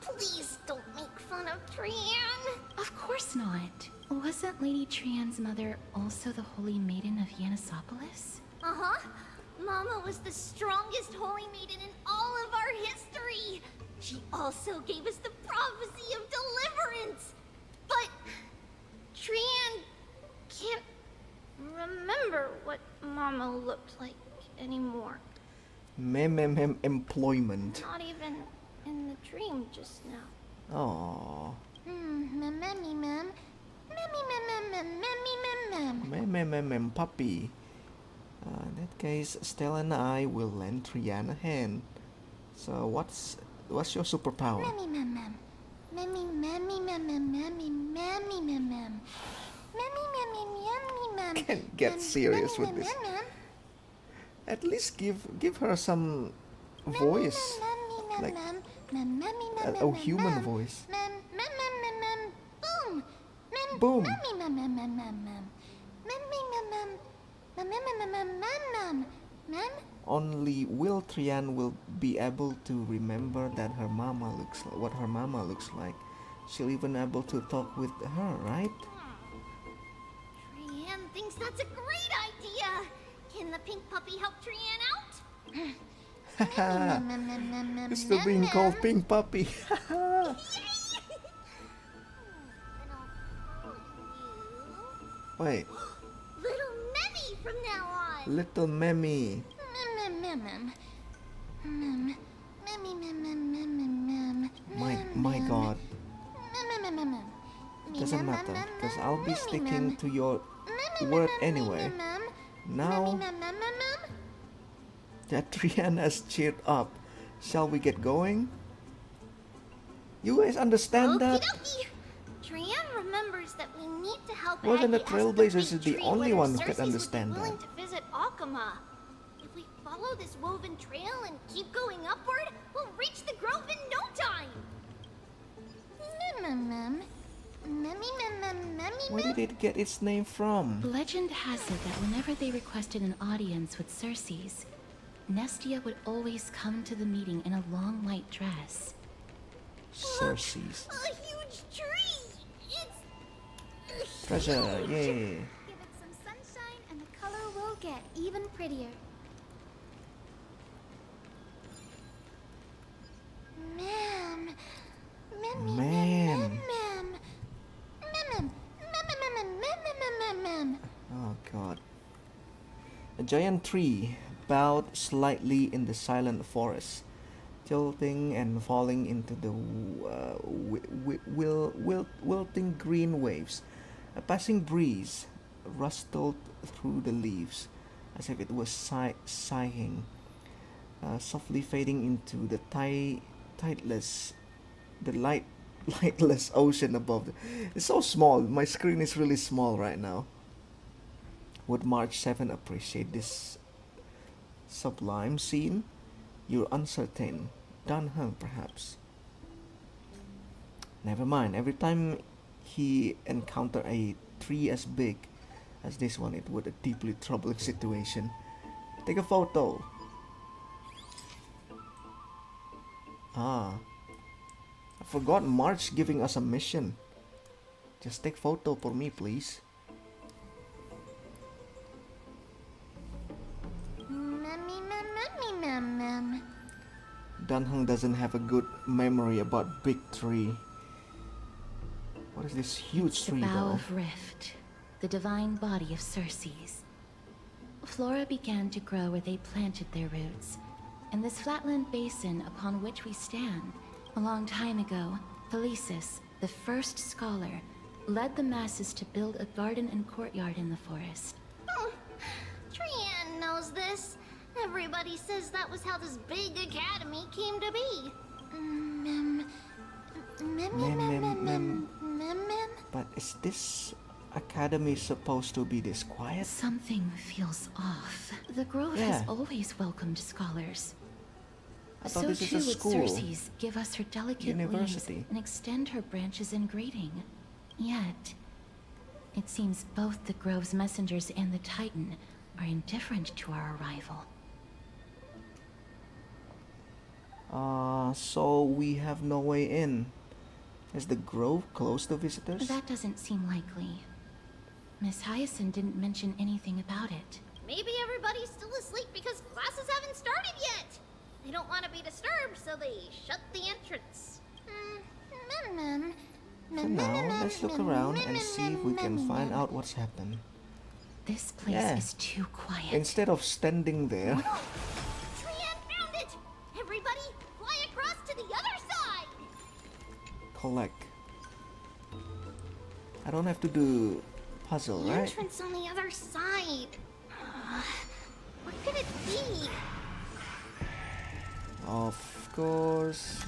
Please don't make fun of Trianne. Of course not. Wasn't Lady Trianne's mother also the Holy Maiden of Yanisopolis? Uh-huh. Mama was the strongest holy maiden in all of our history. She also gave us the prophecy of deliverance. But Trianne can't remember what Mama looked like anymore. Employment. Not even in the dream just now. Aww. Puppy. In that case, Stella and I will lend Trianne a hand. So what's your superpower? Can't get serious with this. At least give her some voice, like a human voice. Boom. Only Trianne will be able to remember that her mama looks like what her mama looks like. She'll even able to talk with her, right? Trianne thinks that's a great idea. Can the pink puppy help Trianne out? It's still being called Pink Puppy. Wait. Little Memmy from now on. Little Memmy. My god. Doesn't matter, because I'll be sticking to your word anyway. Now that Trianne has cheered up, shall we get going? You guys understand that? Trianne remembers that we need to help. Well, then the Aggie ask Trailblazers big is the tree only whether one who Cersei's can understand would be that. willing to visit Akama. If we follow this woven trail and keep going upward, we'll reach the grove in no time. Where did it get its name from? Legend has it that whenever they requested an audience with Cersei's, Nestia would always come to the meeting in a long white dress. Cersei's. A huge tree! Treasure, yay. Give it some sunshine and the color will get even prettier. Ma'am. Man. Ma'am. Oh god. A giant tree bowed slightly in the silent forest, tilting and falling into the wilting green waves. A passing breeze rustled through the leaves, as if it was sighing, softly fading into the lightless ocean above. It's so small. My screen is really small right now. Would March 7 appreciate this sublime scene? You're uncertain. Dunham, perhaps. Never mind. Every time he encountered a tree as big as this one, it would a deeply troubling situation. Take a photo. Ah. I forgot March giving us a mission. Just take photo for me, please. Dunhung doesn't have a good memory about big tree. What is this huge tree The bow though? of Rift, the divine body of Circes. Flora began to grow where they planted their roots. In this flatland basin upon which we stand, a long time ago, Thelesis, the first scholar, led the masses to build a garden and courtyard in the forest. Trianne knows this. Everybody says that was how this big academy came to be. But is this academy supposed to be this quiet? Something feels off. The Grove has always welcomed scholars. I thought So this is too a would school. Circes give us her delicate University. leaves and extend her branches in grading. Yet, it seems both the Grove's messengers and the Titan are indifferent to our arrival. So we have no way in. Is the Grove closed to visitors? That doesn't seem likely. Miss Hyacinth didn't mention anything about it. Maybe everybody's still asleep because classes haven't started yet. They don't want to be disturbed, so they shut the entrance. For now, let's look around and see if we can find out what's happened. This place Yeah. is too quiet. Instead of standing there. Trianne found it! Everybody, fly across to the other side! Collect. I don't have to do puzzle, The right? entrance on the other side. What could it be? Of course.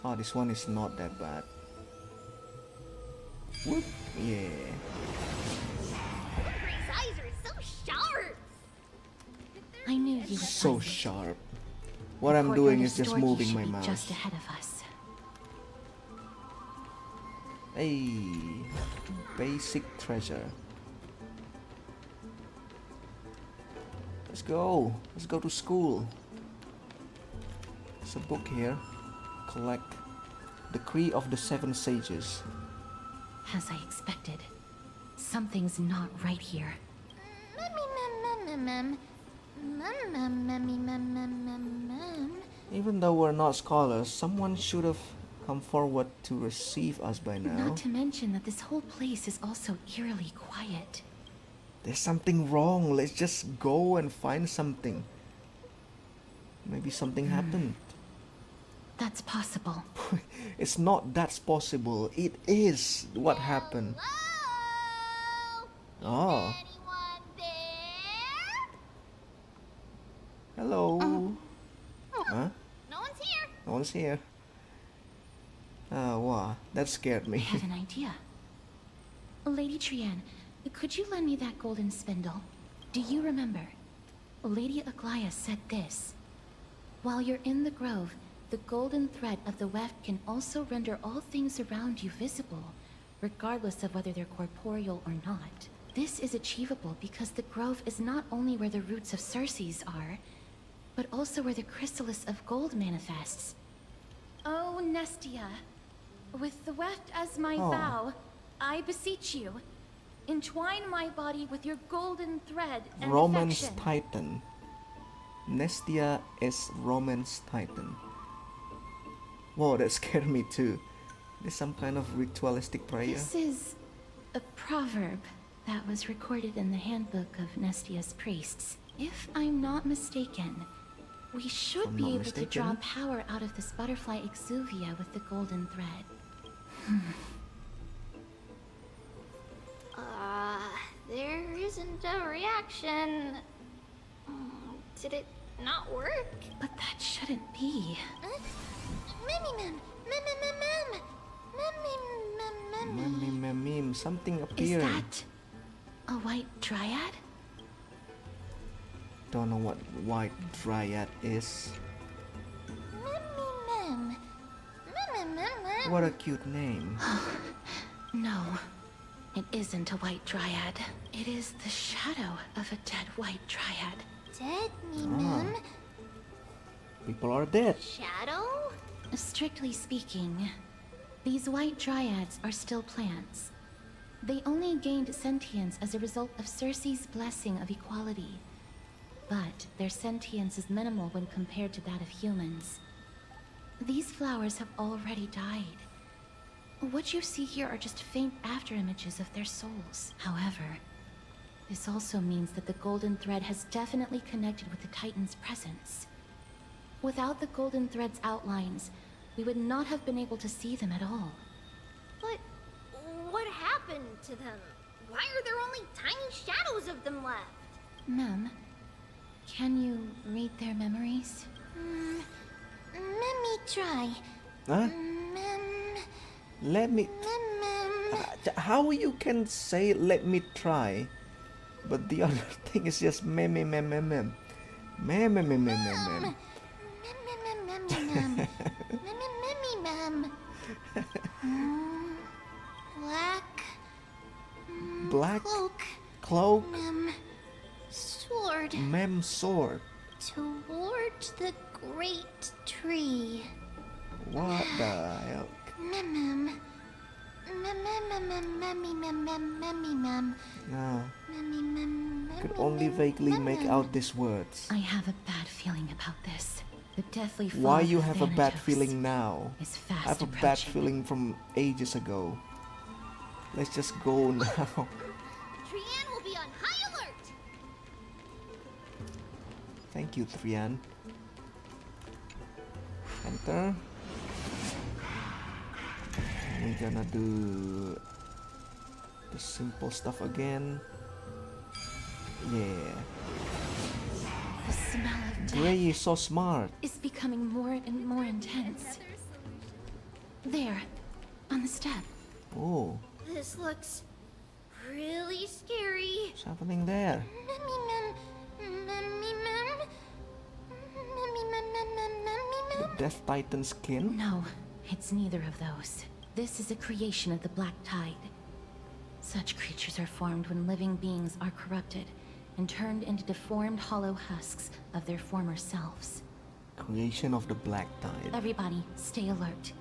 Oh, this one is not that bad. Whoop. Yeah. Grace's eyes are so sharp! I knew you would So find it. sharp. What The I'm courtyard doing of is just Storky moving should my be mouse. just ahead of us. Hey, basic treasure. Let's go. Let's go to school. There's a book here. Collect. Decree of the Seven Sages. As I expected, something's not right here. Even though we're not scholars, someone should have come forward to receive us by now. Not to mention that this whole place is also eerily quiet. There's something wrong. Let's just go and find something. Maybe something happened. That's possible. It's not that's possible. It is what happened. Oh. Hello. Huh? No one's here. No one's here. Oh, wow. That scared me. I had an idea. Lady Trianne, could you lend me that golden spindle? Do you remember? Lady Aglaia said this. While you're in the grove, the golden thread of the weft can also render all things around you visible, regardless of whether they're corporeal or not. This is achievable because the grove is not only where the roots of Circes are, but also where the chrysalis of gold manifests. Oh, Nestia. With the weft as my Oh. vow, I beseech you, entwine my body with your golden thread and Romance affection. Titan. Nestia is Romance Titan. Whoa, that scared me too. This some kind of ritualistic prayer. This is a proverb that was recorded in the handbook of Nestia's priests. If I'm not mistaken, we should be able to draw power out of this butterfly exuvia with the golden thread. There isn't a reaction. Did it not work? But that shouldn't be. Something Is appearing. that a white dryad? Don't know what white dryad is. What a cute name. No, it isn't a white dryad. It is the shadow of a dead white dryad. Dead, People are dead. Shadow? Strictly speaking, these white dryads are still plants. They only gained sentience as a result of Circe's blessing of equality. But their sentience is minimal when compared to that of humans. These flowers have already died. What you see here are just faint afterimages of their souls. However, this also means that the golden thread has definitely connected with the Titan's presence. Without the golden thread's outlines, we would not have been able to see them at all. But what happened to them? Why are there only tiny shadows of them left? Mem, can you read their memories? Let me try. Huh? Let me. How you can say let me try, but the other thing is just mem. Black cloak. Sword. Mem sword. Towards the great tree. What the hell? No. Could only vaguely make out these words. I have a bad feeling about this. The deathly fog Why you of have a bad Thanatos feeling now? is I fast have a bad approaching. feeling from ages ago. Let's just go now. Trian will be on high alert. Thank you, Trian. Enter. We're gonna do the simple stuff again. Yeah. The smell of death Gray is so smart. is becoming more and more intense. There, on the step. Oh, This looks really scary. what's happening there? The Death Titan skin? No, it's neither of those. This is a creation of the Black Tide. Such creatures are formed when living beings are corrupted and turned into deformed hollow husks of their former selves. Creation of the Black Tide. Everybody, stay alert.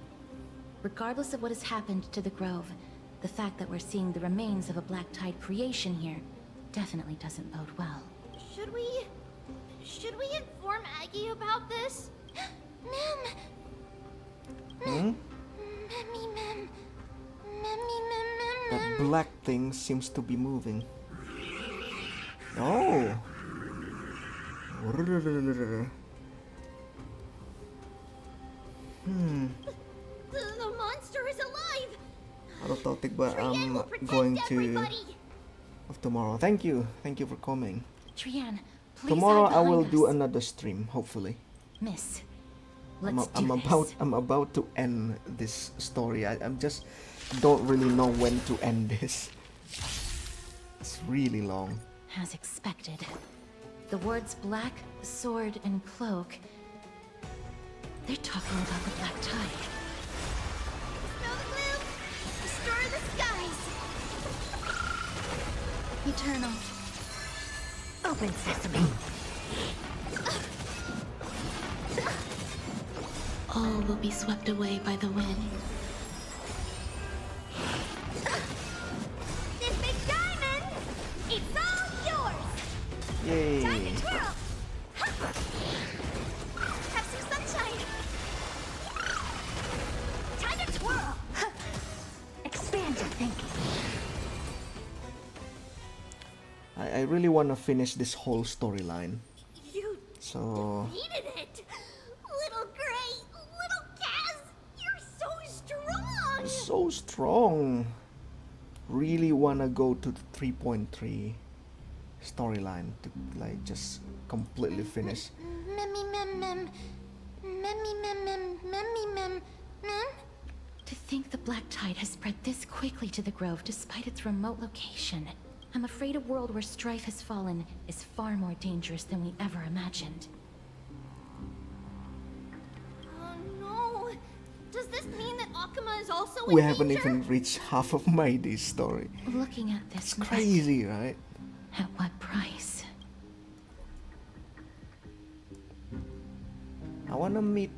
Regardless of what has happened to the Grove, the fact that we're seeing the remains of a Black Tide creation here definitely doesn't bode well. Should we inform Aggie about this? Hmm? That black thing seems to be moving. Oh! The monster is alive. Autototic, but Trian will I'm protect going to everybody. of tomorrow. Thank you for coming. Trian, please Tomorrow hide I will behind do us. another stream, hopefully. Miss, I'm, let's I'm do about this. I'm about to end this story. I'm just don't really know when to end this. It's really long. As expected, the words black, sword, and cloak, they're talking about the Black Tide. Smell the gloom. Destroy the skies. Eternal. Open sesame. All will be swept away by the wind. Yay! Time to twirl! Ha! Have some sunshine! Time to twirl! Ha! Expand your thinking. I really want to finish this whole storyline. You So defeated it! Little Gray, little Kaz, you're so strong! so strong. Really wanna go to the 3.3 storyline to like just completely finish. To think the Black Tide has spread this quickly to the Grove despite its remote location. I'm afraid a world where strife has fallen is far more dangerous than we ever imagined. Oh no! Does this mean that Akuma is also We in haven't danger? even reached half of Maidi's story. Looking at this, It's crazy, right? At what price? I wanna meet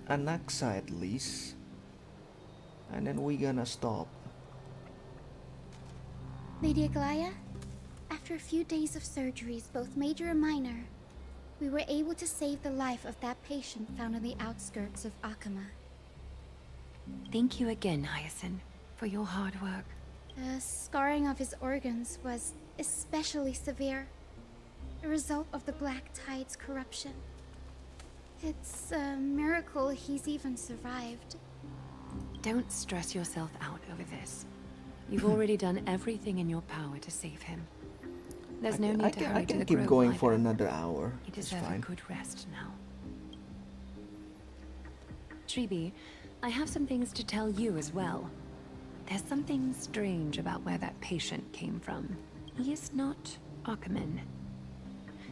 Anaxa at least, and then we're gonna stop. Lady Aglaya, after a few days of surgeries, both major and minor, we were able to save the life of that patient found on the outskirts of Akuma. Thank you again, Hyacinth, for your hard work. The scarring of his organs was especially severe, a result of the Black Tide's corruption. It's a miracle he's even survived. Don't stress yourself out over this. You've already done everything in your power to save him. There's no need to hurry I to can the keep Grove going either. for another hour. You It's deserve a fine. good rest now. Tribi, I have some things to tell you as well. There's something strange about where that patient came from. He is not Akuman.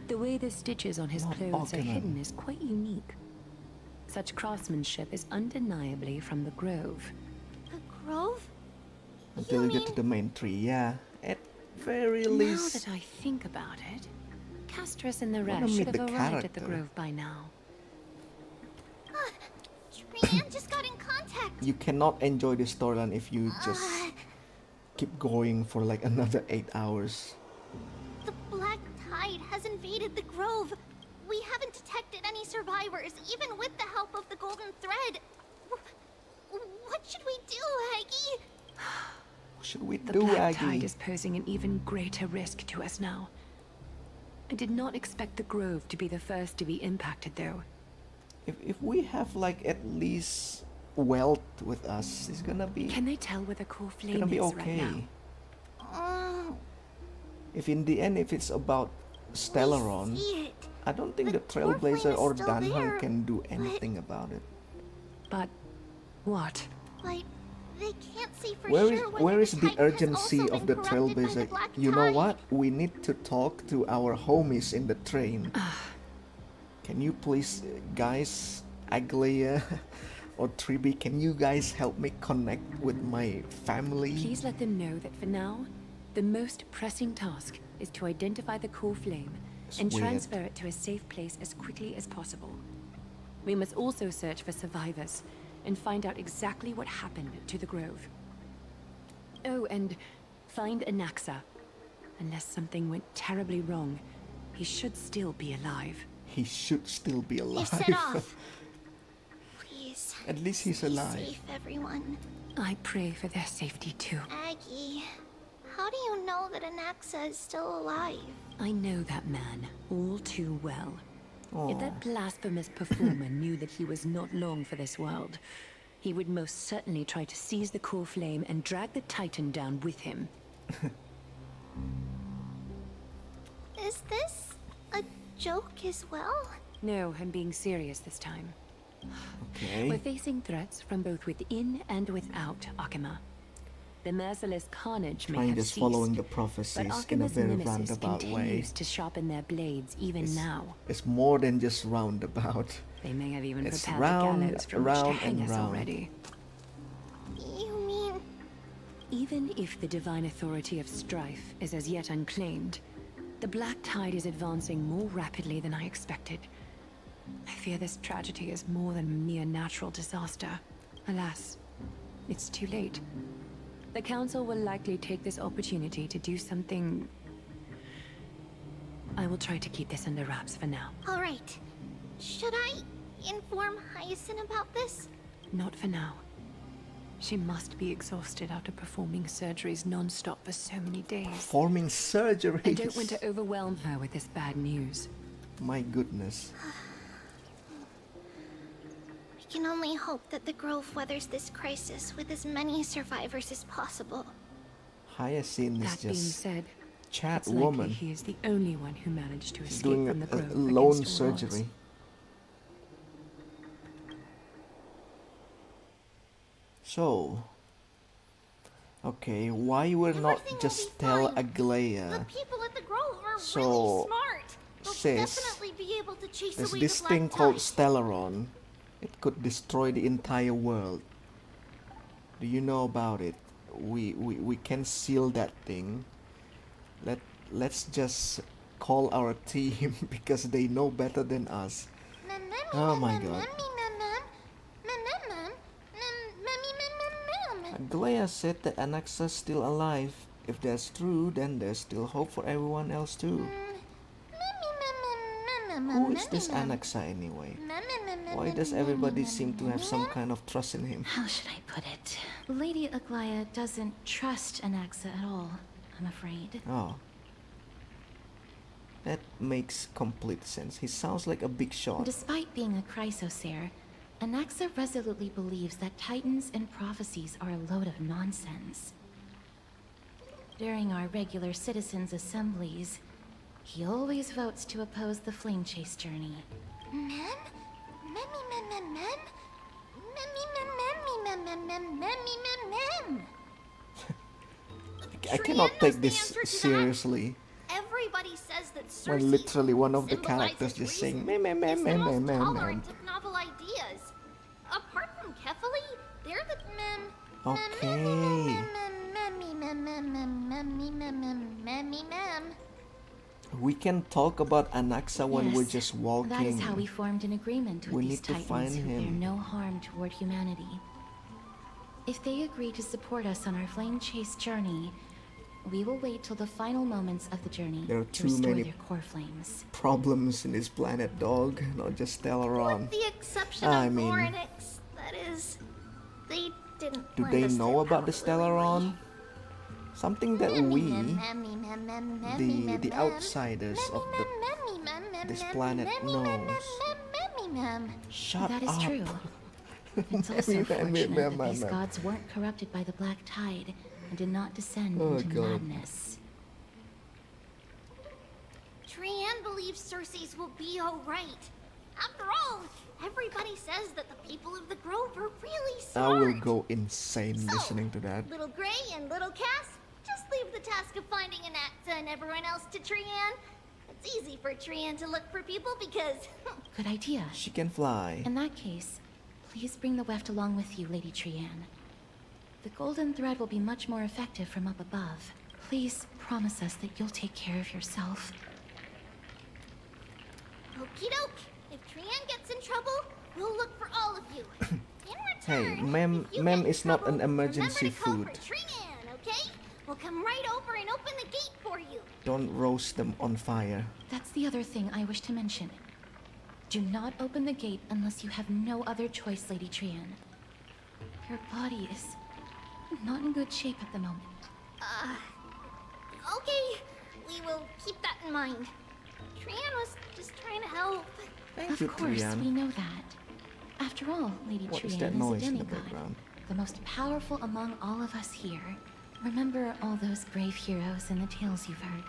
The way the stitches on his Not clothes are Akuman. hidden is quite unique. Such craftsmanship is undeniably from the Grove. The Grove? Until you get to the main tree, yeah. At very least. Now that I think about it, Castris and the Wanna rest should meet have the arrived at the character. Grove by now. Trian just got in contact! You cannot enjoy this storyline if you just keep going for like another 8 hours. The Black Tide has invaded the Grove. We haven't detected any survivors, even with the help of the Golden Thread. What should we do, Aggie? What should we The do, Black Aggie? Tide is posing an even greater risk to us now. I did not expect the Grove to be the first to be impacted, though. If we have like at least wealth with us, it's gonna be Can they tell where the core flame gonna be is okay. right now? If in the end, if it's about Stellaron, See it. I don't think the core flame Trailblazer is or still Danhang there, can do anything about it. But what? But they can't see for Where sure where is the Titan has urgency also of been the corrupted by the Trailblazer? Black You know Tide. what? We need to talk to our homies in the train. Can you please, guys, Aglia or Tribi, can you guys help me connect with my family? Please let them know that for now, the most pressing task is to identify the core flame It's and weird. transfer it to a safe place as quickly as possible. We must also search for survivors and find out exactly what happened to the Grove. Oh, and find Anaxa. Unless something went terribly wrong, he should still be alive. He should still be They've alive. set off. Please. At least he's stay alive. Safe, everyone. I pray for their safety too. Aggie, how do you know that Anaxa is still alive? I know that man all too well. If Aw. that blasphemous performer knew that he was not long for this world, he would most certainly try to seize the core flame and drag the Titan down with him. Is this a joke as well? No, I'm being serious this time. Okay. We're facing threats from both within and without Akuma. The merciless carnage may Trying have just ceased, following the but prophecies in a Akuma's very nemesis roundabout way. continues to sharpen their blades even now. It's more than just roundabout. They may have even It's prepared round, the gallows from which to round, hang and us round. already. You mean... Even if the divine authority of strife is as yet unclaimed, the Black Tide is advancing more rapidly than I expected. I fear this tragedy is more than a mere natural disaster. Alas, it's too late. The Council will likely take this opportunity to do something I will try to keep this under wraps for now. Alright. Should I inform Hyacinth about this? Not for now. She must be exhausted after performing surgeries non-stop for so many days. Performing surgeries? I don't want to overwhelm her with this bad news. My goodness. We can only hope that the Grove weathers this crisis with as many survivors as possible. Hyacinth is That being just said, chat it's likely woman. he is the only one who managed to She's escape doing from the a Grove lone against all odds. surgery. So, okay, why will not just tell Aglaya? The people at the Grove are So, really smart. They'll sis, definitely be able to chase there's away this the thing Black called Tide. Stellaron. It could destroy the entire world. Do you know about it? We can seal that thing. Let's just call our team because they know better than us. Oh my god. Aglaya said that Anaxa's still alive. If that's true, then there's still hope for everyone else too. Who is this Anaxa anyway? Why does everybody seem to have some kind of trust in him? How should I put it? Lady Aglaya doesn't trust Anaxa at all, I'm afraid. Oh. That makes complete sense. He sounds like a big shot. Despite being a chrysosaur, Anaxa resolutely believes that titans and prophecies are a load of nonsense. During our regular citizens' assemblies, he always votes to oppose the flame chase journey. I cannot take this seriously. Everybody says that Cersei When literally one of the symbolizes characters just reason. saying meh meh meh He's meh the meh most meh meh. tolerant of novel ideas. Apart from Kefali, they're the Okay. We can talk about Anaxa when we're Yes, just walking. that is how we formed an agreement with We these need to titans find who bear him. no harm toward humanity. If they agree to support us on our flame chase journey, we will wait till the final moments of the journey There are to too restore many their core flames. Problems in this planet, dog. Not just Stellaron. With the exception I of mean, Voronix, that is, they didn't do lend they us know their about the power Stellaron? Something that we, the outsiders of this planet, knows. Shut That is up. true. It's also Meh, meh, fortunate meh, that meh, these meh. gods weren't corrupted by the Black Tide and did not descend Oh, into God. madness. Trianne believes Cersei's will be alright. After all, everybody says that the people of the Grove are really I smart. will go insane listening to that. Little Gray and Little Cass, just leave the task of finding Anaxa and everyone else to Trianne. It's easy for Trianne to look for people because... Good idea. She can fly. In that case, please bring the weft along with you, Lady Trianne. The golden thread will be much more effective from up above. Please promise us that you'll take care of yourself. Okie doke. If Trianne gets in trouble, we'll look for all of you. In Hey, return, ma'am, if you ma'am get in is not an trouble, emergency remember to call food. for Trianne, okay? We'll come right over and open the gate for you. Don't roast them on fire. That's the other thing I wish to mention. Do not open the gate unless you have no other choice, Lady Trianne. Your body is not in good shape at the moment. Okay. We will keep that in mind. Trianne was just trying to help. Thank you, Of course, Trianne. we know that. After all, Lady What is Trianne that is a noise in the demigod, background? the most powerful among all of us here. Remember all those brave heroes and the tales you've heard.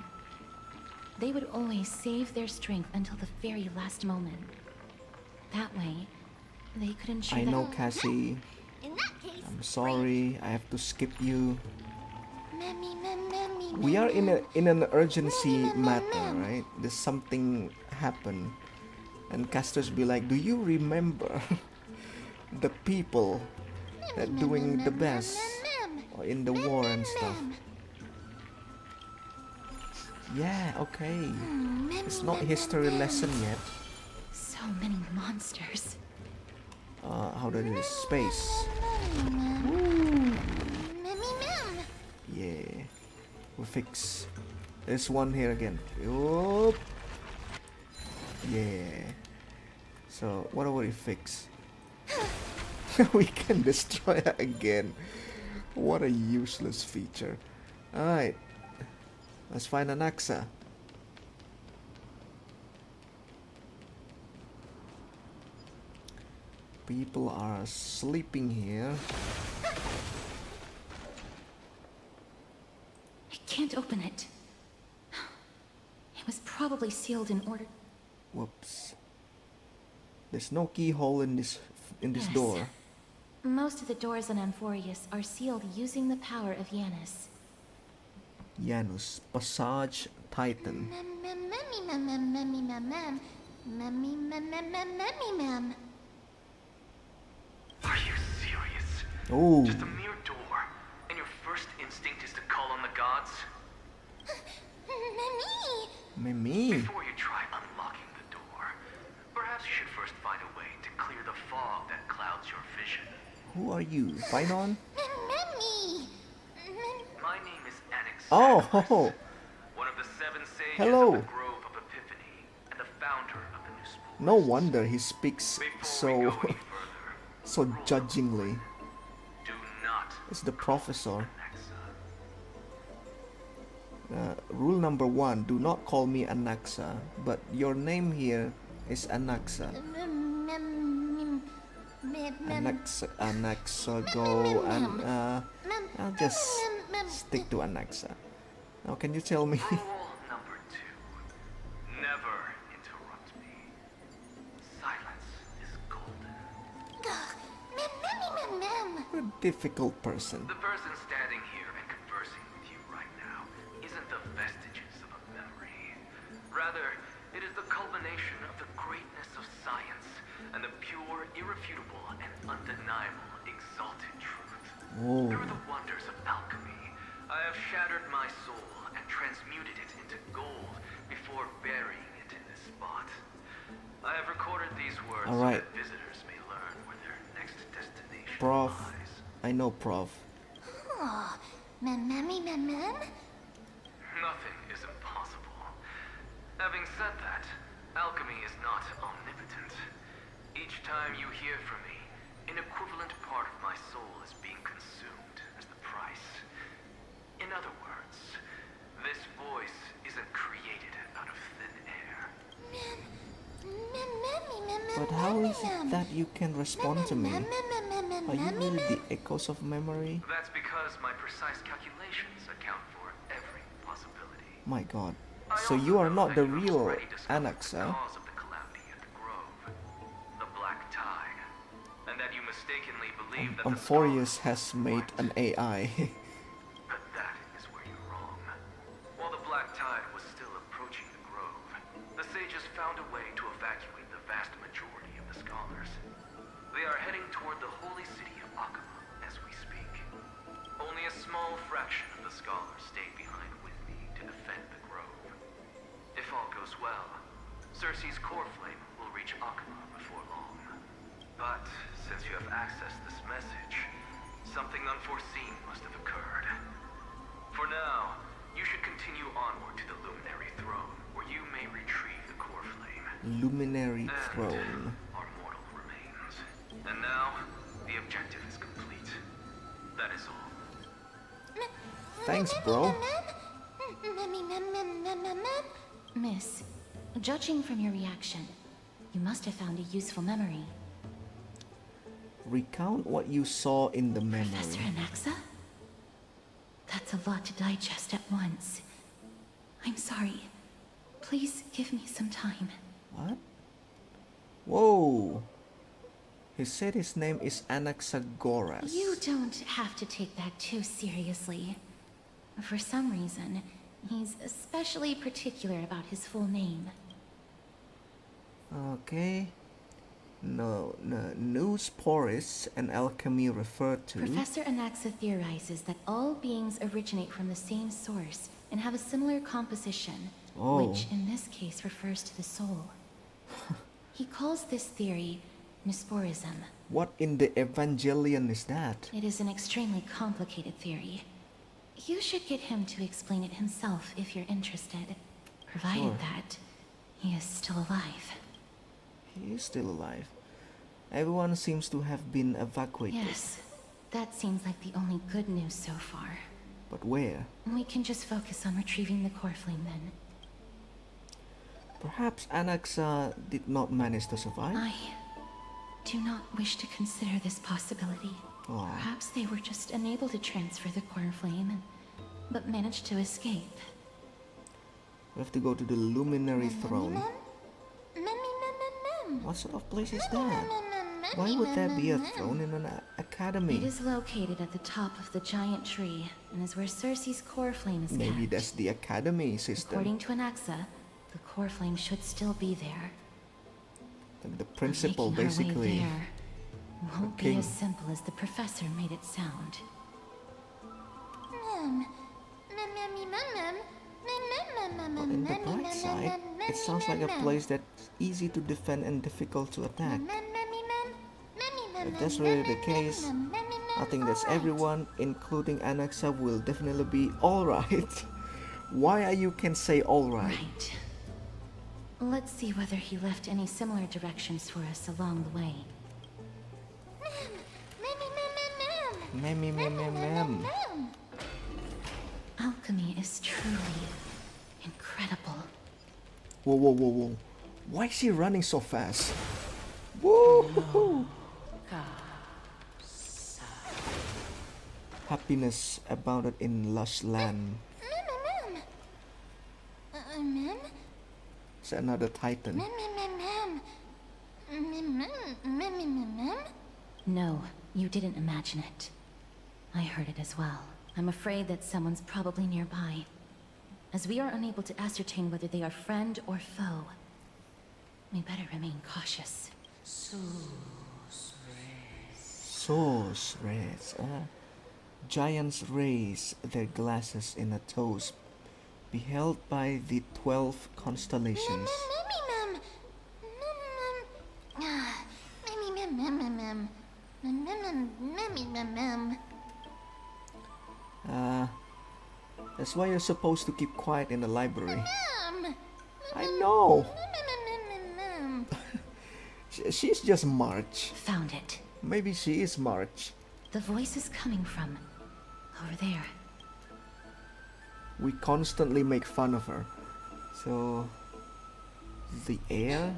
They would always save their strength until the very last moment. That way, they could ensure I that... know, Cassie. In that case, I'm sorry. I have to skip you. We are in an urgency matter, right? There's something happen, and casters be like, "Do you remember the people that doing the best or in the war and stuff?" Yeah, okay. It's not history lesson yet. So many monsters. How do I do this? Space. Yeah. We fix. There's one here again. Yup. Yeah. So what do we fix? We can destroy her again. What a useless feature. Alright. Let's find Anaxa. People are sleeping here. I can't open it. It was probably sealed in order. Whoops. There's no keyhole in this Yes. door. Most of the doors in Amphoreus are sealed using the power of Janus. Janus, Passage Titan. Are you serious? Oh. Just a mere door, and your first instinct is to call on the gods? Mimi. Before you try unlocking the door, perhaps you should first find a way to clear the fog that clouds your vision. Who are you? Finon? My name is Anax. Oh, ho, ho. One of the 7 sages Hello. of the Grove of Epiphany, and the founder of the New School. No wonder he speaks so so judgingly. It's the professor. Rule number 1, do not call me Anaxa, but your name here is Anaxa. Anaxa, go and I'll just stick to Anaxa. Now can you tell me? Rule number 2, never interrupt me. Silence is golden. You're a difficult person. The person standing here and conversing with you right now isn't the vestiges of a memory. Rather, it is the culmination of the greatness of science and the pure, irrefutable, and undeniable exalted truth. Oh. Through the wonders of alchemy, I have shattered my soul and transmuted it into gold before burying it in this spot. I have recorded these words so Alright. that visitors may learn where their next destination Prof. lies. I know, Prof. Nothing is impossible. Having said that, alchemy is not omnipotent. Each time you hear from me, an equivalent part of my soul is being consumed as the price. In other words, this voice isn't created out of thin air. But how is it that you can respond to me? Are you really the echoes of memory? That's because my precise calculations account for every possibility. My god. So you are not the real Anaxa. Cause of the calamity at the grove, the black tide, and that you mistakenly believe that the Amphoreus has made an AI. But that is where you're wrong. While the black tide was still approaching the grove, the sages found a way to evacuate the vast majority of the scholars. They are heading toward the holy city of Akama as we speak. Only a small fraction of the scholars stayed behind with me to defend the grove. If all goes well, Circe's core flame will reach Akama before long. But since you have accessed this message, something unforeseen must have occurred. For now, you should continue onward to the Luminary Throne, where you may retrieve the core flame. Luminary Throne. Our mortal remains. And now, the objective is complete. That is all. Thanks, bro. Miss, judging from your reaction, you must have found a useful memory. Recount what you saw in the Professor memory. Anaxa? That's a lot to digest at once. I'm sorry. Please give me some time. What? Whoa. He said his name is Anaxagoras. You don't have to take that too seriously. For some reason, he's especially particular about his full name. Okay. No, news porists and alchemy refer to. Professor Anaxa theorizes that all beings originate from the same source and have a similar composition, Oh. which in this case refers to the soul. He calls this theory Nesporism. What in the Evangelion is that? It is an extremely complicated theory. You should get him to explain it himself if you're interested. Provided Sure. that He is still alive. He is still alive. Everyone seems to have been evacuated. Yes, that seems like the only good news so far. But where? We can just focus on retrieving the core flame then. Perhaps Anaxa did not manage to survive? I do not wish to consider this possibility. Aw. Perhaps they were just unable to transfer the core flame, but managed to escape. We have to go to the Luminary Throne. What sort of place is that? Why would there be a throne in an academy? It is located at the top of the giant tree, and is where Circe's core flame is Maybe kept. that's the academy system. According to Anaxa, the core flame should still be there. Like the principal, Making our way basically. there won't be king. as simple as the professor made it sound. But in the bright side, it sounds like a place that's easy to defend and difficult to attack. If that's really the case, I think that everyone, including Anaxa, will definitely be alright. Why are you can say alright? Right. Let's see whether he left any similar directions for us along the way. Mem. Alchemy is truly incredible. Whoa. Why is she running so fast? Woo! Happiness abounded in lush land. It's another titan. No, you didn't imagine it. I heard it as well. I'm afraid that someone's probably nearby. As we are unable to ascertain whether they are friend or foe, we better remain cautious. Source rays. Giants raise their glasses in a toast, beheld by the 12 constellations. That's why you're supposed to keep quiet in the library. I know. She's just March. Found it. Maybe she is March. The voice is coming from over there. We constantly make fun of her. So, the air?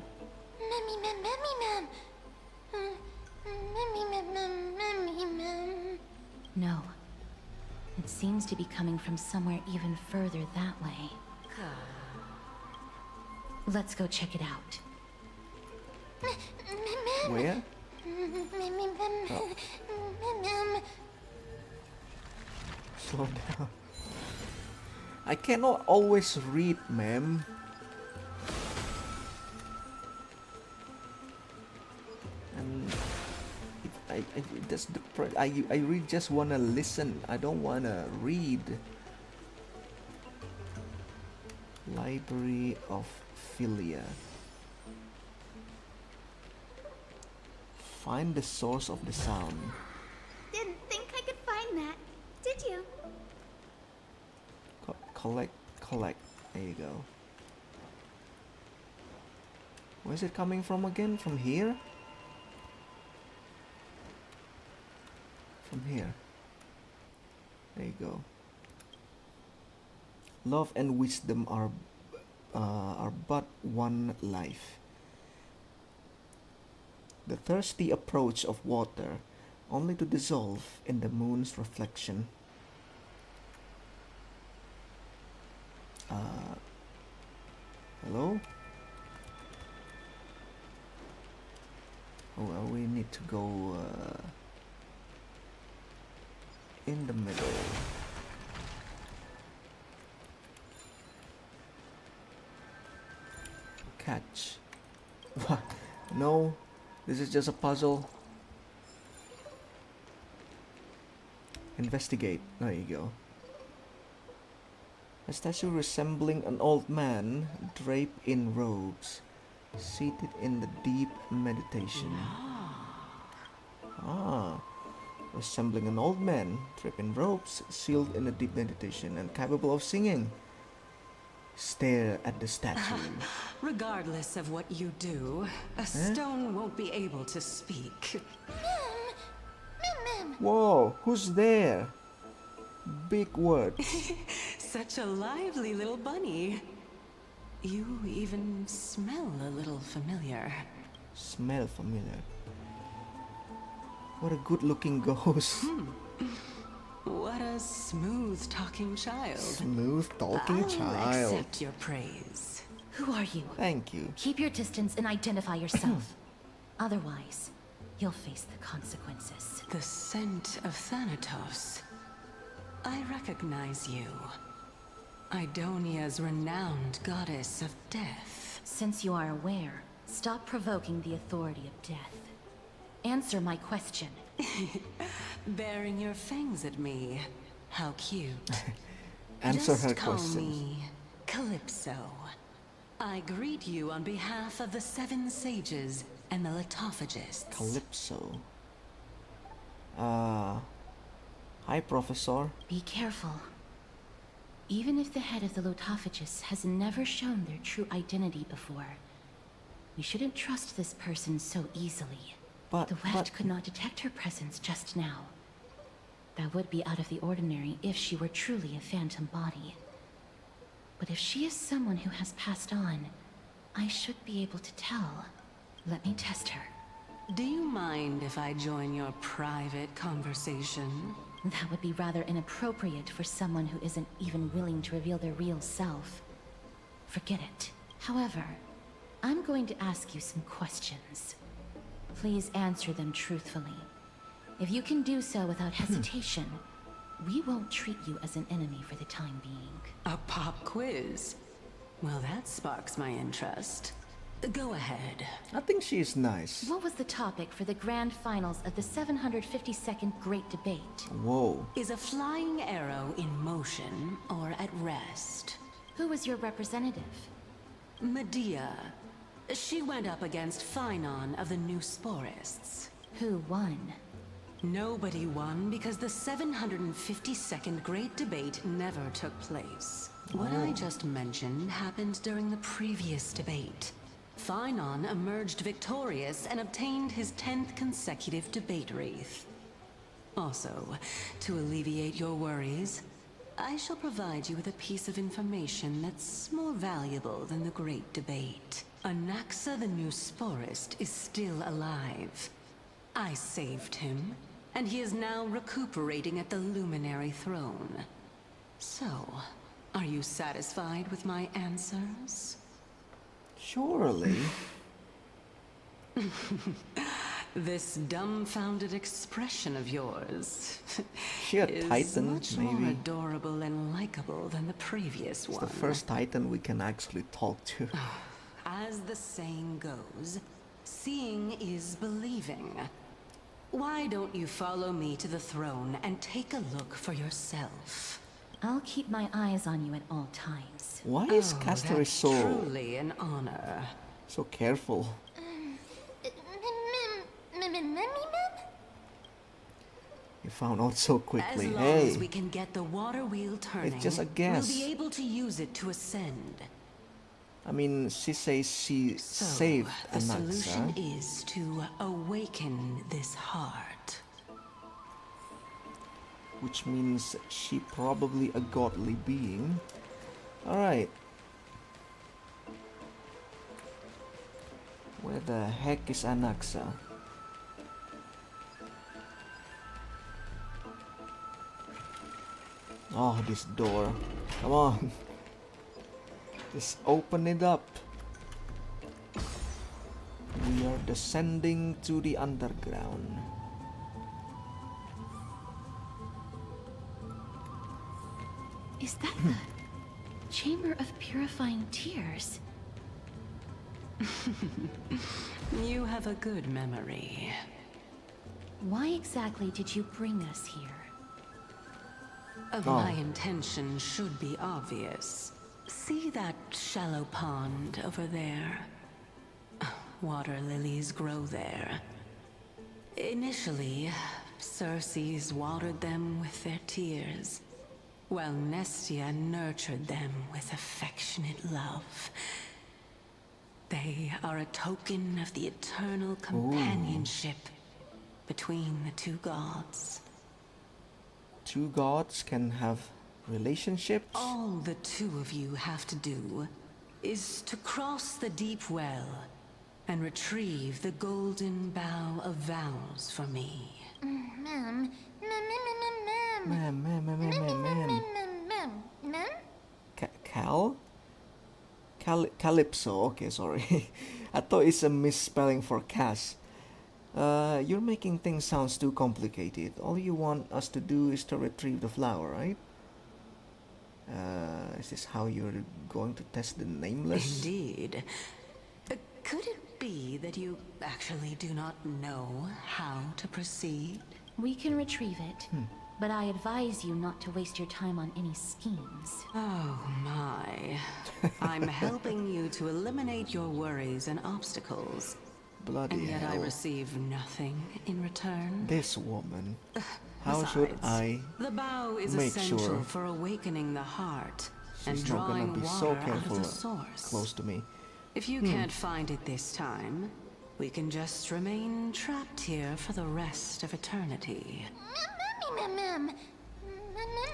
No. It seems to be coming from somewhere even further that way. Let's go check it out. Where? Slow down. I cannot always read, ma'am. And that's the I really just wanna listen. I don't wanna read. Library of Philia. Find the source of the sound. Didn't think I could find that, did you? Collect. There you go. Where's it coming from again? From here? From here. There you go. Love and wisdom are but one life. The thirsty approach of water, only to dissolve in the moon's reflection. Hello? Oh, well, we need to go in the middle. Catch. What? No, this is just a puzzle. Investigate. There you go. A statue resembling an old man draped in robes, seated in the deep meditation. Resembling an old man draped in robes, sealed in a deep meditation, and capable of singing. stare at the statue. Regardless of what you do, a stone won't be able to speak. Whoa, who's there? Big words. Such a lively little bunny. You even smell a little familiar. Smell familiar. What a good-looking ghost. What a smooth-talking child. Smooth-talking I'll child. accept your praise. Who are you? Thank you. Keep your distance and identify yourself. Otherwise, you'll face the consequences. The scent of Thanatos. I recognize you. Idonia's renowned goddess of death. Since you are aware, stop provoking the authority of death. Answer my question. Baring your fangs at me. How cute. Answer Just her call questions. me Calypso. I greet you on behalf of the Seven Sages and the Litophagists. Calypso. Hi, Professor. Be careful. Even if the head of the Lotophagus has never shown their true identity before, we shouldn't trust this person so easily. The West could not detect her presence just now. That would be out of the ordinary if she were truly a phantom body. But if she is someone who has passed on, I should be able to tell. Let me test her. Do you mind if I join your private conversation? That would be rather inappropriate for someone who isn't even willing to reveal their real self. Forget it. However, I'm going to ask you some questions. Please answer them truthfully. If you can do so without hesitation, we won't treat you as an enemy for the time being. A pop quiz? Well, that sparks my interest. Go ahead. I think she is nice. What was the topic for the grand finals of the 752nd Great Debate? Whoa. Is a flying arrow in motion or at rest? Who was your representative? Medea. She went up against Phynon of the New Sporists. Who won? Nobody won because the 752nd Great Debate never took place. What I just mentioned happened during the previous debate. Phynon emerged victorious and obtained his 10th consecutive debate wreath. Also, to alleviate your worries, I shall provide you with a piece of information that's more valuable than the Great Debate. Anaxa the New Sporist is still alive. I saved him, and he is now recuperating at the Luminary Throne. So, are you satisfied with my answers? Surely. This dumbfounded expression of yours She a is Titan, much maybe. more adorable and likable than the previous It's one. the first Titan we can actually talk to. As the saying goes, seeing is believing. Why don't you follow me to the throne and take a look for yourself? I'll keep my eyes on you at all times. Why is Castor that's so truly an honor. so careful? You found out so quickly. As long Hey, as we can get the water wheel turning, it's just a guess. we'll be able to use it to ascend. I mean, she says she So, saved the solution Anaxa. is to awaken this heart. Which means she probably a godly being. Alright. Where the heck is Anaxa? Oh, this door. Come on. Just open it up. We are descending to the underground. Is that the Chamber of Purifying Tears? You have a good memory. Why exactly did you bring us here? My intention should be obvious. See that shallow pond over there? Water lilies grow there. Initially, Circes watered them with their tears. while Nestia nurtured them with affectionate love. They are a token of the eternal companionship between the two gods. Two gods can have relationships? All the two of you have to do is to cross the deep well and retrieve the golden bough of vows for me. Ma'am. Cal? Calypso, okay, sorry. I thought it's a misspelling for Cass. You're making things sound too complicated. All you want us to do is to retrieve the flower, right? Is this how you're going to test the nameless? Indeed. Could it be that you actually do not know how to proceed? We can retrieve it, but I advise you not to waste your time on any schemes. Oh my. I'm helping you to eliminate your worries and obstacles. Bloody and yet hell. I receive nothing in return. This woman. How Besides, should I the bow is make essential sure for awakening the heart and she's not gonna drawing be water so out of careful the source? close to me? If you can't find it this time, we can just remain trapped here for the rest of eternity.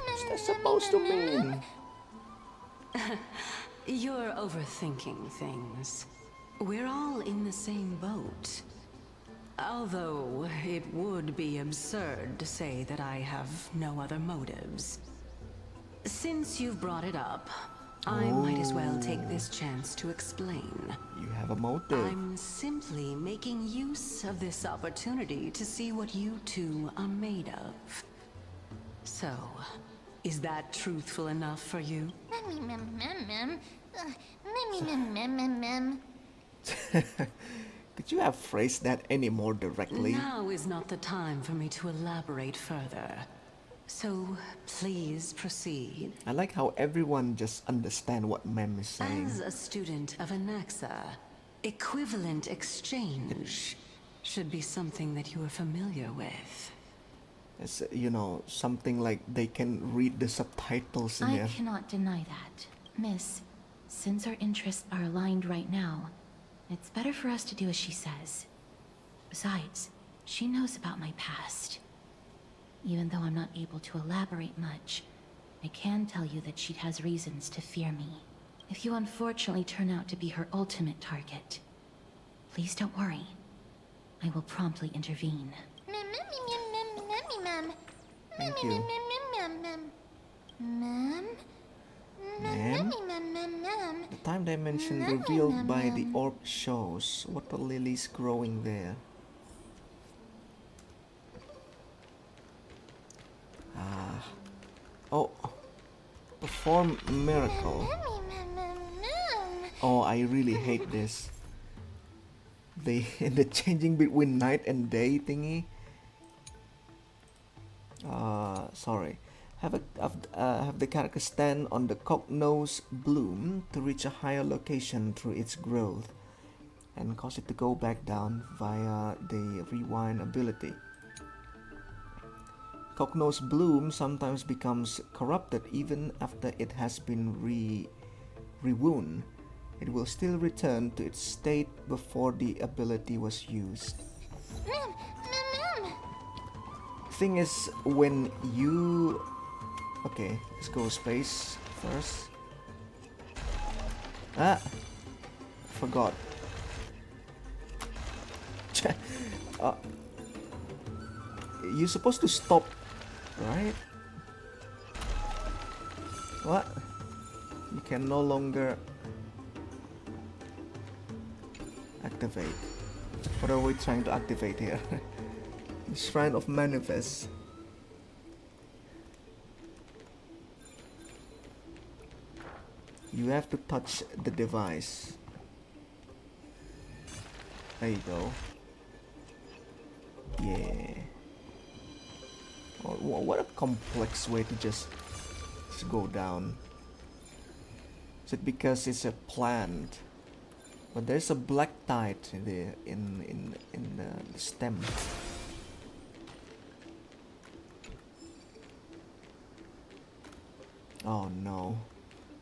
What's that supposed to mean? You're overthinking things. We're all in the same boat. Although it would be absurd to say that I have no other motives. Since you've brought it up, I might as well take this chance to explain. You have a motive. I'm simply making use of this opportunity to see what you two are made of. So, is that truthful enough for you? Could you have phrased that any more directly? Now is not the time for me to elaborate further. So, please proceed. I like how everyone just understand what Mem is saying. As a student of Anaxa, equivalent exchange should be something that you are familiar with. It's, you know, something like they can read the subtitles in I there. cannot deny that. Miss, since our interests are aligned right now, it's better for us to do as she says. Besides, she knows about my past. Even though I'm not able to elaborate much, I can tell you that she has reasons to fear me. If you unfortunately turn out to be her ultimate target, please don't worry. I will promptly intervene. Thank you. Ma'am? Ma'am? The time dimension revealed by the orb shows what the lilies growing there. Oh, perform miracle. Oh, I really hate this. The changing between night and day thingy. Sorry. Have the character stand on the cocknose bloom to reach a higher location through its growth, and cause it to go back down via the rewind ability. Cocknose bloom sometimes becomes corrupted even after it has been rewound. It will still return to its state before the ability was used. Thing is, when you... Okay, let's go space first. Ah! Forgot. You're supposed to stop, right? What? You can no longer activate. What are we trying to activate here? The Shrine of Manifest. You have to touch the device. There you go. Yeah. Oh, what a complex way to just go down. Is it because it's a plant? But there's a black tide in the stem. Oh no.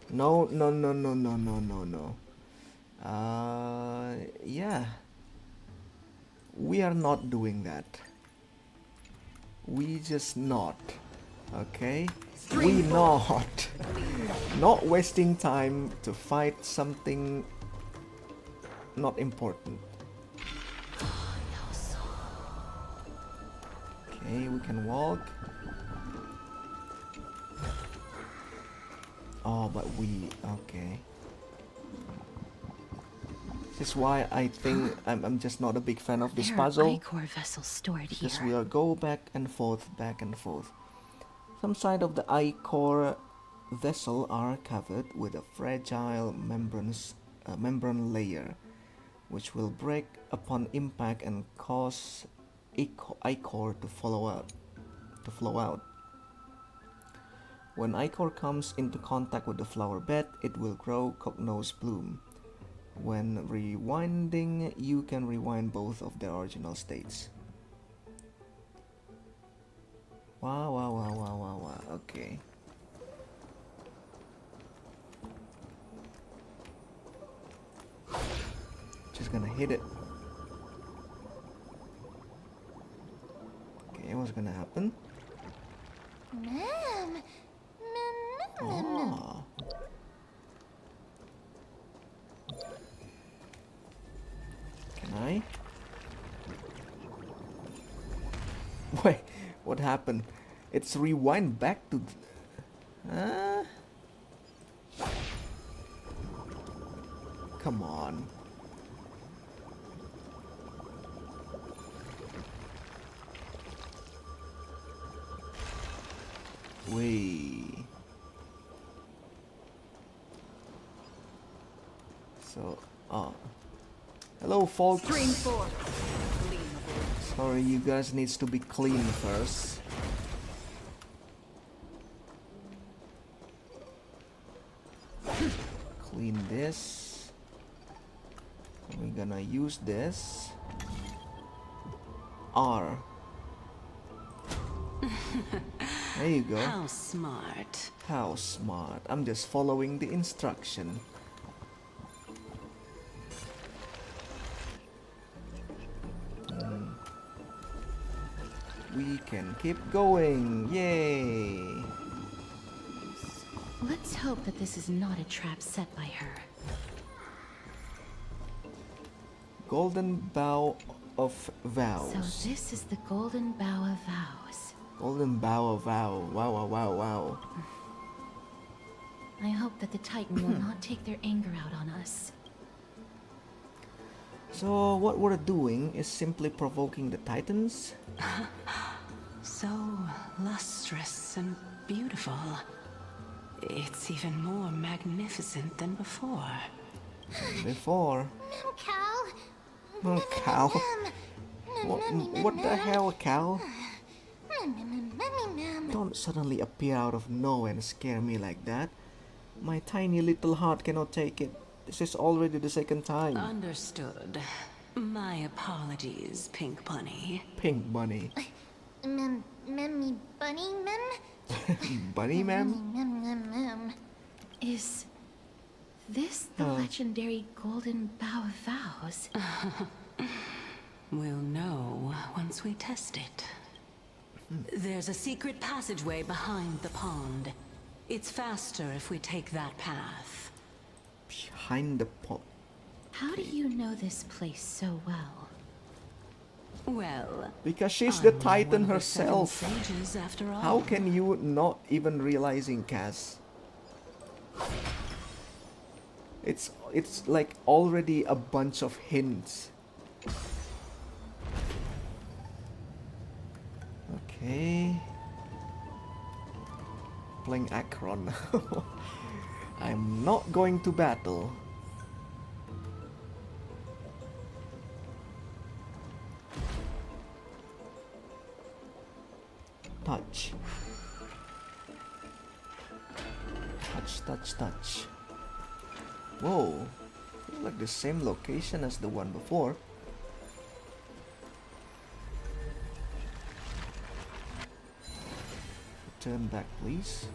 No, no, no, no, no, no, no, no. Yeah. We are not doing that. We just not. Okay? We not. Not wasting time to fight something not important. Okay, we can walk. Oh, but we... okay. This is why I think I'm just not a big fan of this puzzle. There are ichor vessels stored because here. we'll go back and forth, back and forth. Some side of the ichor vessel are covered with a fragile membrane layer, which will break upon impact and cause ichor to flow out. When ichor comes into contact with the flower bed, it will grow cognose bloom. When rewinding, you can rewind both of their original states. Wow, wow, wow, wow, wow, wow. Okay. Just gonna hit it. Okay, what's gonna happen? Ma'am. Oh. Can I? Wait, what happened? It's rewind back to... Come on. Wait. So, hello folks. Stream 4. Sorry, you guys needs to be clean first. Clean this. We're gonna use this. R. There you go. How smart. How smart. I'm just following the instruction. We can keep going. Yay! Let's hope that this is not a trap set by her. Golden Bow of Vows. So this is the Golden Bow of Vows. Golden Bow of Vow. Wow, wow, wow, wow. I hope that the Titan will not take their anger out on us. So what we're doing is simply provoking the Titans. So lustrous and beautiful. It's even more magnificent than before. Before. Cal. Oh, Cal. What the hell, Cal? Don't suddenly appear out of nowhere and scare me like that. My tiny little heart cannot take it. This is already the second time. Understood. My apologies, Pink Bunny. Pink Bunny. Memmy Bunny Mem? Bunny Mem? Mem. Is this the legendary Golden Bow of Vows? We'll know once we test it. There's a secret passageway behind the pond. It's faster if we take that path. Behind the pond? How do you know this place so well? Well, because she's the I'm Titan one of the herself. 7 sages, after all. How can you not even realizing, Cass? It's like already a bunch of hints. Okay. Playing Akron. I'm not going to battle. Touch. Touch, touch, touch. Whoa. Feels like the same location as the one before. Turn back, please.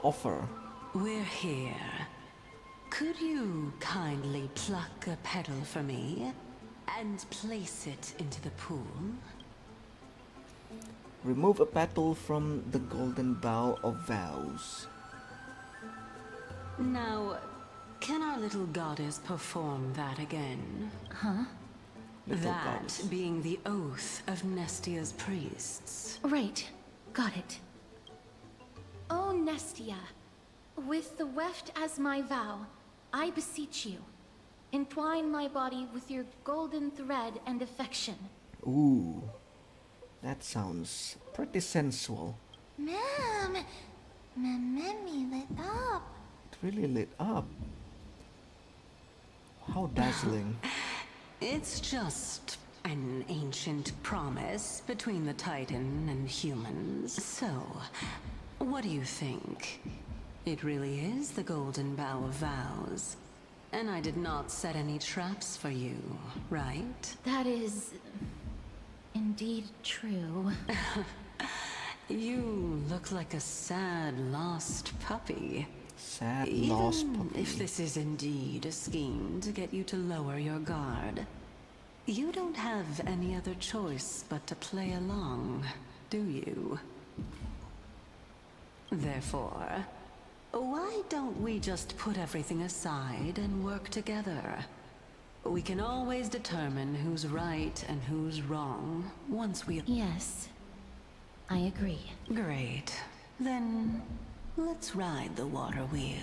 offer? We're here. Could you kindly pluck a petal for me and place it into the pool? Remove a petal from the golden bough of vows. Now, can our little goddess perform that again? Huh? Little That goddess. being the oath of Nestia's priests. Right. Got it. O Nestia, with the weft as my vow, I beseech you, entwine my body with your golden thread and affection. Ooh, that sounds pretty sensual. Ma'am, Mammy lit up. It really lit up. How dazzling. It's just an ancient promise between the Titan and humans. So, what do you think? It really is the Golden Bough of Vows. And I did not set any traps for you, right? That is indeed true. You look like a sad, lost puppy. Sad, Even lost puppy. if this is indeed a scheme to get you to lower your guard, you don't have any other choice but to play along, do you? Therefore, why don't we just put everything aside and work together? We can always determine who's right and who's wrong once we... Yes, I agree. Great. Then, let's ride the water wheel.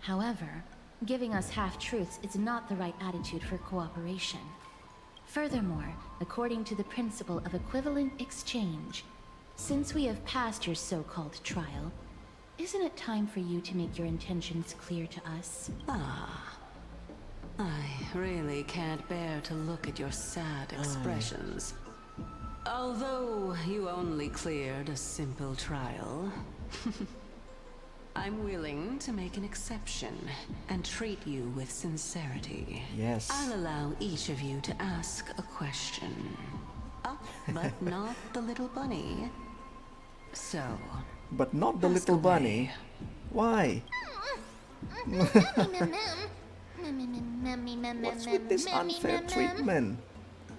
However, giving us half-truths is not the right attitude for cooperation. Furthermore, according to the principle of equivalent exchange, since we have passed your so-called trial, isn't it time for you to make your intentions clear to us? Ah. I really can't bear to look at your sad expressions. Although you only cleared a simple trial, I'm willing to make an exception and treat you with sincerity. Yes. I'll allow each of you to ask a question. Oh, but not the little bunny. So... But not the little bunny. Why? What's with this unfair treatment?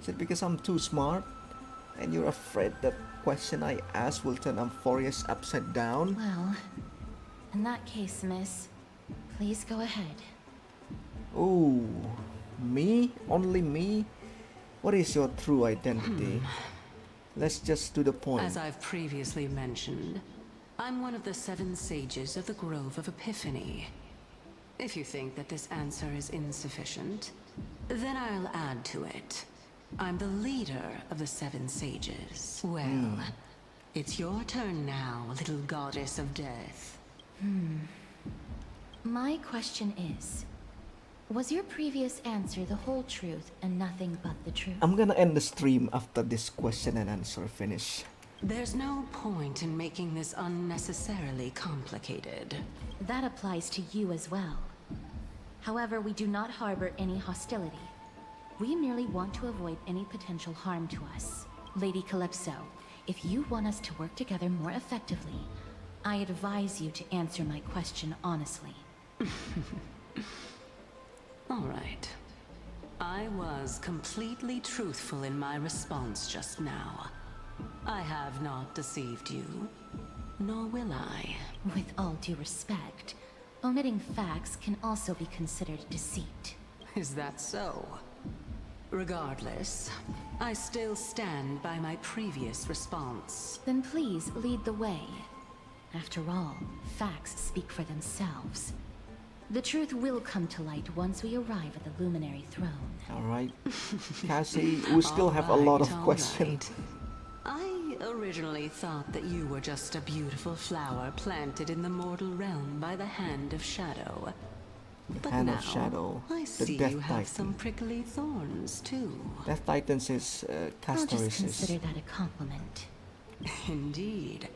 Is it because I'm too smart? And you're afraid that question I asked will turn Amphoreus upside down? Well, in that case, miss, please go ahead. Ooh, me? Only me? What is your true identity? Let's just to the point. As I've previously mentioned, I'm one of the 7 sages of the Grove of Epiphany. If you think that this answer is insufficient, then I'll add to it. I'm the leader of the 7 sages. Well, it's your turn now, little goddess of death. My question is, was your previous answer the whole truth and nothing but the truth? I'm gonna end the stream after this question and answer finish. There's no point in making this unnecessarily complicated. That applies to you as well. However, we do not harbor any hostility. We merely want to avoid any potential harm to us. Lady Calypso, if you want us to work together more effectively, I advise you to answer my question honestly. All right. I was completely truthful in my response just now. I have not deceived you, nor will I. With all due respect, omitting facts can also be considered deceit. Is that so? Regardless, I still stand by my previous response. Then please lead the way. After all, facts speak for themselves. The truth will come to light once we arrive at the Luminary Throne. Alright. Cassie, we still have a lot of questions. I originally thought that you were just a beautiful flower planted in the mortal realm by the Hand of Shadow. But Hand now, of Shadow, I the see Death you have Titan. some prickly thorns, too. Death Titans is I'll just Castoris. consider that a compliment. Indeed.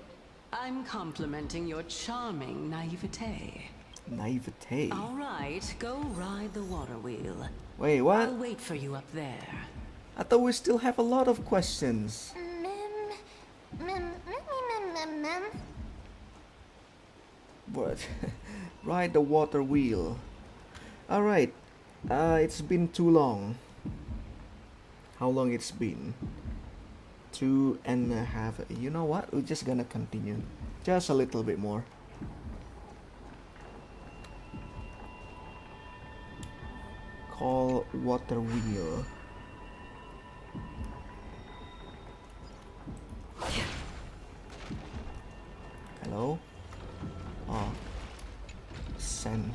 I'm complimenting your charming naivete. Naivete. All right, go ride the water wheel. Wait, what? I'll wait for you up there. I thought we still have a lot of questions. What? Ride the water wheel. Alright. It's been too long. How long it's been? 2.5. You know what? We're just gonna continue. Just a little bit more. Call water wheel. Hello? Oh. Sand.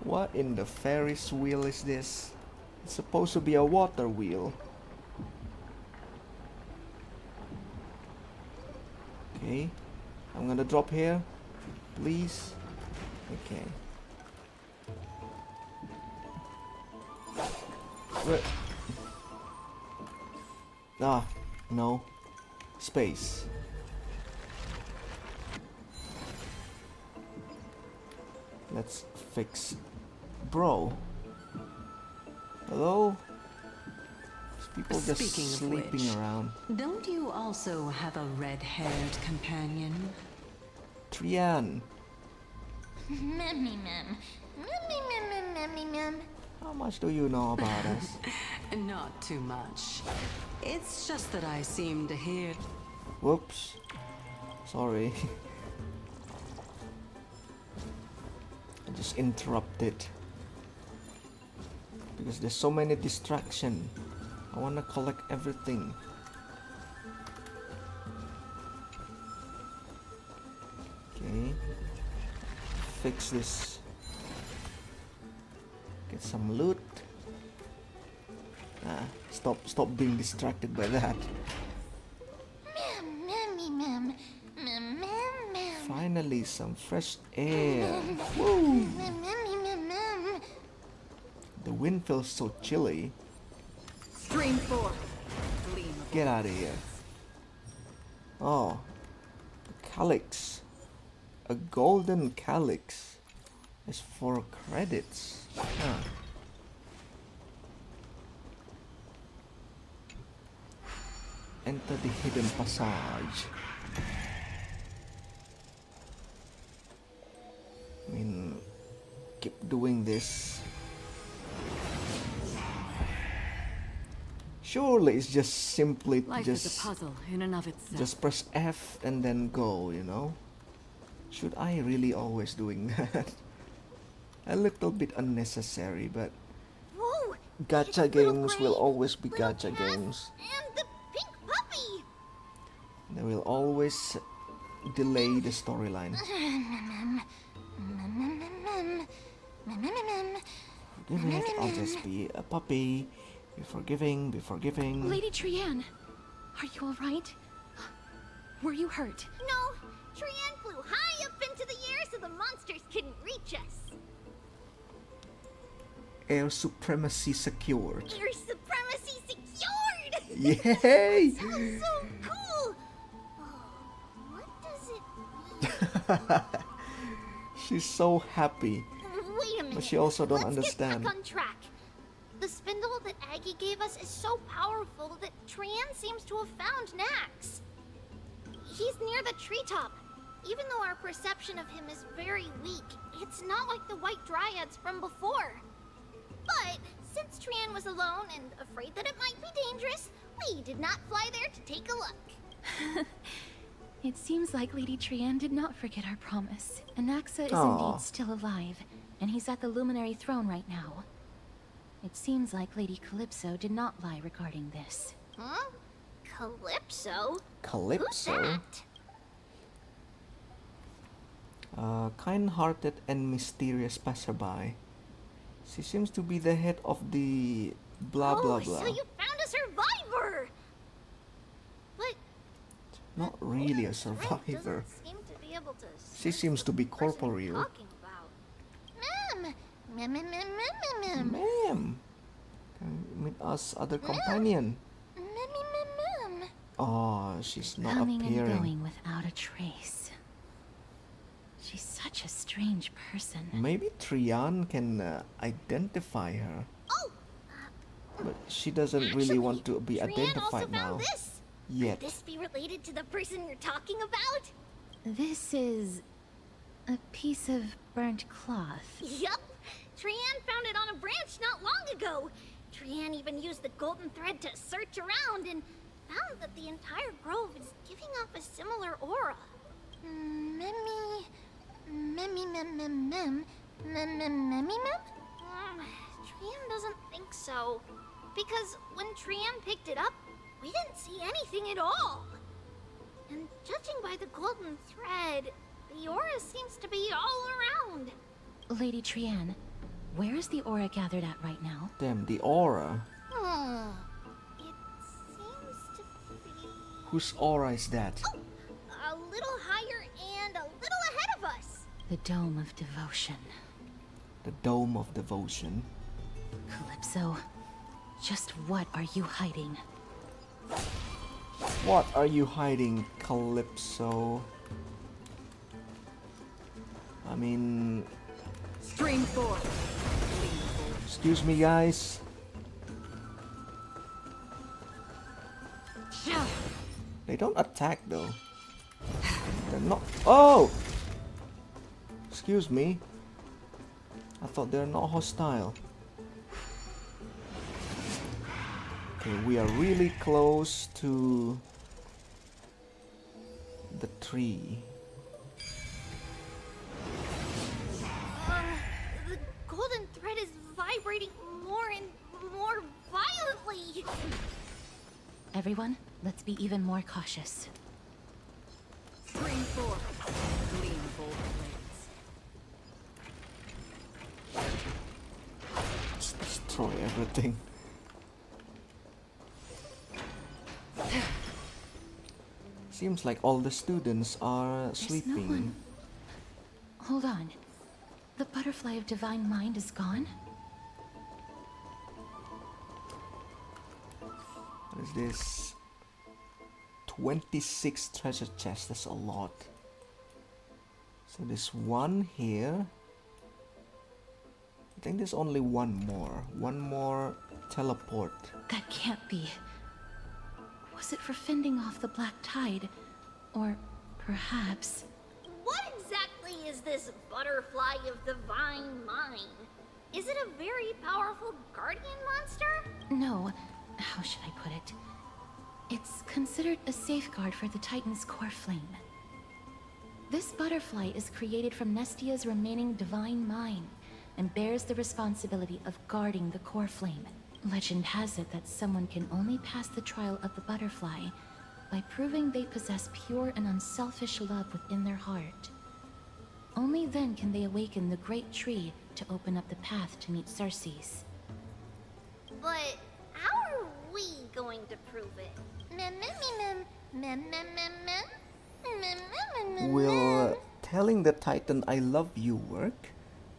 What in the Ferris wheel is this? It's supposed to be a water wheel. Okay. I'm gonna drop here. Please. Okay. Wait. Ah, no. Space. Let's fix. Bro. Hello? These people just Speaking of sleeping which, around. Don't you also have a red-haired companion? Trian. Memmy mem. Memmy mem memmy mem. How much do you know about us? Not too much. It's just that I seem to hear... Whoops. Sorry. I just interrupted. Because there's so many distractions. I wanna collect everything. Okay. Fix this. Get some loot. Stop being distracted by that. Finally, some fresh air. Woo! The wind feels so chilly. Stream 4. Get out of here. Oh, the calyx. A golden calyx is for credits. Huh. Enter the hidden passage. I mean, keep doing this. Surely it's just simply Life is a puzzle in and of itself. just press F and then go, you know? Should I really always doing that? A little bit unnecessary, but Whoa! gacha games will always be gacha games. And the pink puppy! They will always delay the storyline. Forgive it, I'll just be a puppy. Be forgiving, be forgiving. Lady Trian, are you alright? Were you hurt? No! Trian flew high up into the air so the monsters couldn't reach us. Air supremacy secured. Air supremacy secured! Yay! Sounds so cool! Oh, what does it mean? She's so happy. Wait a minute. But she also don't Let's understand. Get back on track. The spindle that Aggie gave us is so powerful that Trian seems to have found Nax. He's near the treetop. Even though our perception of him is very weak, it's not like the White Dryads from before. But since Trian was alone and afraid that it might be dangerous, we did not fly there to take a look. It seems like Lady Trian did not forget our promise. Anaxa is Aw. indeed still alive, and he's at the Luminary Throne right now. It seems like Lady Calypso did not lie regarding this. Huh? Calypso? Calypso? Who's that? Kind-hearted and mysterious passerby. She seems to be the head of the blah blah blah. So you found a survivor! But Not really a Trent survivor. doesn't seem to be able to She seems to be corporeal. talking about. Ma'am! Ma'am. Ma'am! Can you meet us other companion? Ma'am. Oh, she's not Coming appearing. and going without a trace. She's such a strange person. Maybe Trian can identify her. Oh! But she doesn't really want to be Trian also identified found now. this. Yet. Could this be related to the person you're talking about? This is a piece of burnt cloth. Yup! Trian found it on a branch not long ago. Trian even used the golden thread to search around and found that the entire grove is giving off a similar aura. Trian doesn't think so. Because when Trian picked it up, we didn't see anything at all. And judging by the golden thread, the aura seems to be all around. Lady Trian, where is the aura gathered at right now? Damn, the aura. It seems to be... Whose aura is that? Oh! A little higher and a little ahead of us. The Dome of Devotion. The Dome of Devotion. Calypso, just what are you hiding? What are you hiding, Calypso? I mean... Stream 4. Excuse me, guys. They don't attack, though. They're not... Oh! Excuse me. I thought they're not hostile. Okay, we are really close to the tree. The golden thread is vibrating more and more violently. Everyone, let's be even more cautious. Stream 4. Gleam bold blades. Just destroy everything. Seems like all the students are There's sleeping. no one. Hold on. The butterfly of divine mind is gone? What is this? 26 treasure chests, that's a lot. So there's one here. I think there's only one more. One more teleport. That can't be. Was it for fending off the black tide? Or perhaps... What exactly is this butterfly of divine mind? Is it a very powerful guardian monster? No. How should I put it? It's considered a safeguard for the Titan's core flame. This butterfly is created from Nestia's remaining divine mind and bears the responsibility of guarding the core flame. Legend has it that someone can only pass the trial of the butterfly by proving they possess pure and unselfish love within their heart. Only then can they awaken the great tree to open up the path to meet Circes. But how are we going to prove it? Will telling the Titan I love you work?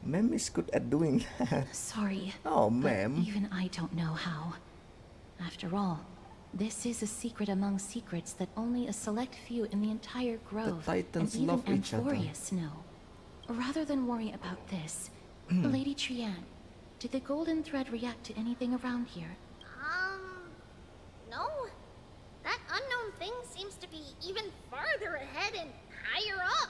Mem is good at doing that. Sorry. Oh, but Mem. even I don't know how. After all, this is a secret among secrets that only a select few in the entire grove Titans and even love each other. Amphoreus know. Rather than worry about this, Lady Trian, did the golden thread react to anything around here? No. That unknown thing seems to be even farther ahead and higher up.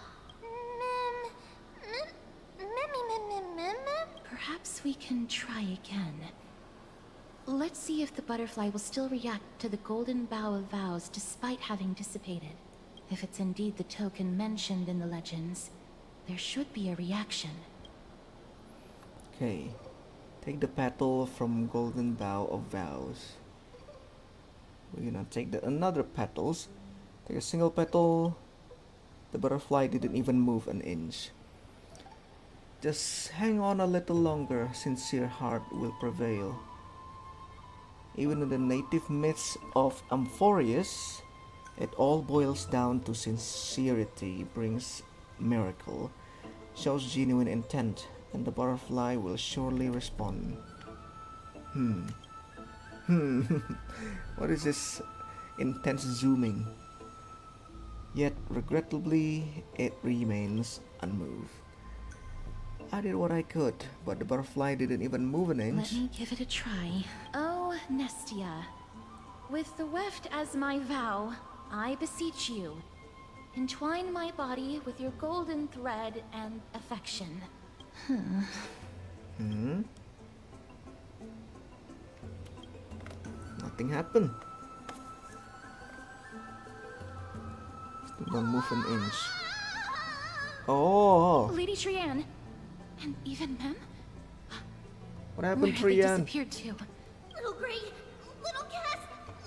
Perhaps we can try again. Let's see if the butterfly will still react to the golden bough of vows despite having dissipated. If it's indeed the token mentioned in the legends, there should be a reaction. Okay. Take the petal from golden bough of vows. We're gonna take another petals. Take a single petal. The butterfly didn't even move an inch. Just hang on a little longer, sincere heart will prevail. Even in the native myths of Amphoreus, it all boils down to sincerity brings miracle, shows genuine intent, and the butterfly will surely respond. What is this intense zooming? Yet, regrettably, it remains unmoved. I did what I could, but the butterfly didn't even move an inch. Let me give it a try. Oh, Nestia. With the weft as my vow, I beseech you, Entwine my body with your golden thread and affection. Nothing happened. Still don't move an inch. Oh! Lady Trianne! And even Mem? What happened, Where have they Trianne? disappeared to? Little Gray, little Cass,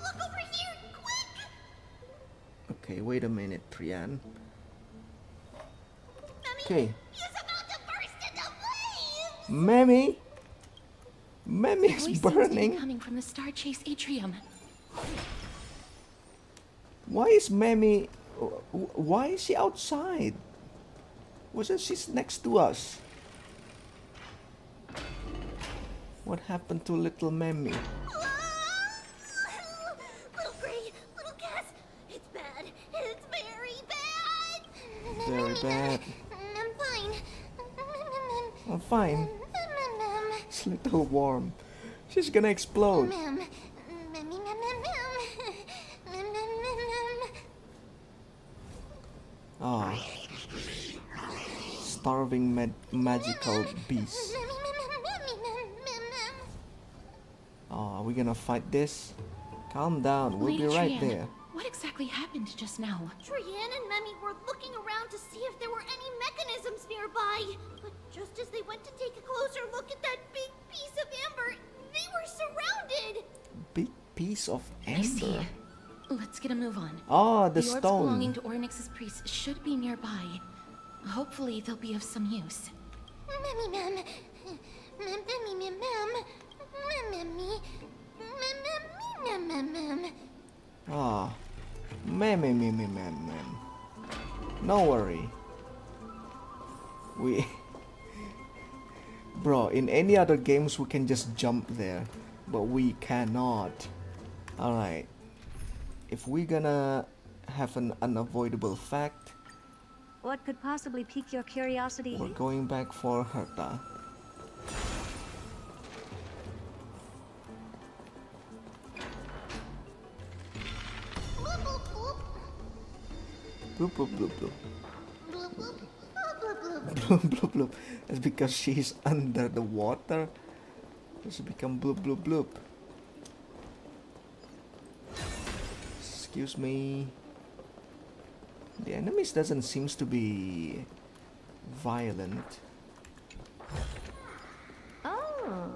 look over here, quick! Okay, wait a minute, Trianne. Okay. He's about to burst into flames! Mammy! Mammy is Voice seems to be burning. coming from the Star Chase atrium. Why is Mammy... Why is she outside? Wasn't she next to us? What happened to little Mammy? Little Gray, little Cass, it's bad. It's very bad. Very bad. I'm fine. I'm fine. It's a little warm. She's gonna explode. Ah. Starving magical beast. Oh, are we gonna fight this? Calm down, we'll Lady be right Trianne, there. what exactly happened just now? Trianne and Memmy were looking around to see if there were any mechanisms nearby. But just as they went to take a closer look at that big piece of amber, they were surrounded. Big piece of I see. amber. Let's get a move on. Ah, the orbs stone. belonging to Ornyx's priests should be nearby. Hopefully they'll be of some use. Memmy Mem. Memmy Mem Mem. Memmy. Mem. Ah. Mem. No worry. We... Bro, in any other games we can just jump there. But we cannot. Alright. If we're gonna have an unavoidable fact, What could possibly pique your curiosity? we're going back for Herta. Bloop bloop bloop bloop. Bloop bloop bloop. That's because she's under the water. She become bloop bloop bloop. Excuse me. The enemies doesn't seems to be violent. Oh.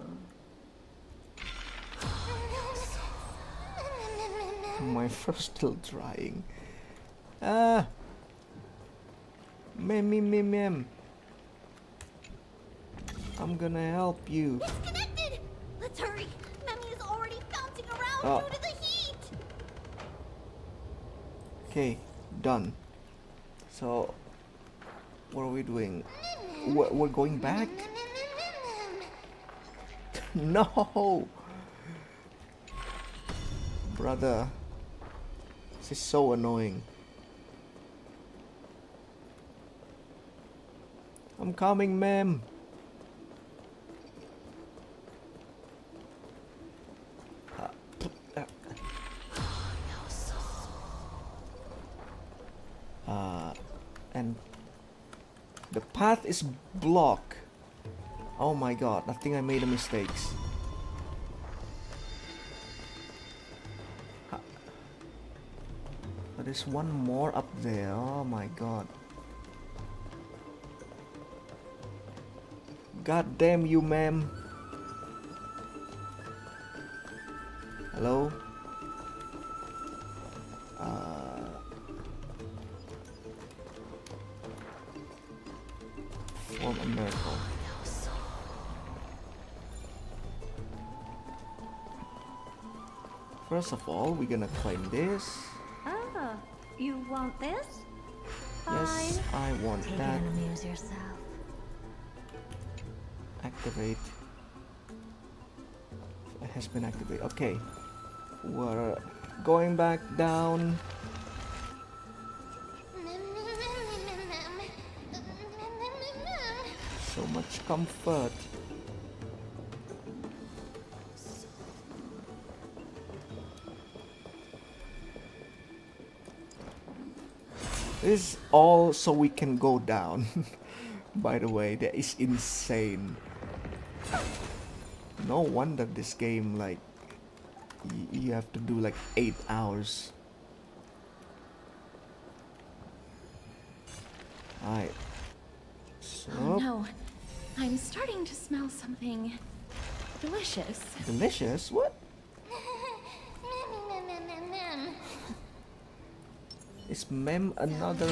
My first still drying. Ah. Mem. I'm gonna help you. It's connected. Let's hurry. Memmy is already bouncing around Oh. due to the heat. Okay, done. So, what are we doing? We're going back? No! Brother. This is so annoying. I'm coming, ma'am. And the path is blocked. Oh my god, I think I made a mistake. But there's one more up there. Oh my god. God damn you, ma'am. Hello? Form a miracle. First of all, we're gonna claim this. Ah, you want this? Yes, I want Take that. it and amuse yourself. Activate. It has been activated. Okay. We're going back down. So much comfort. This is all so we can go down. By the way, that is insane. No wonder this game, like, you have to do like 8 hours. Alright. So, Oh no, I'm starting to smell something delicious. delicious? What? Is Mem another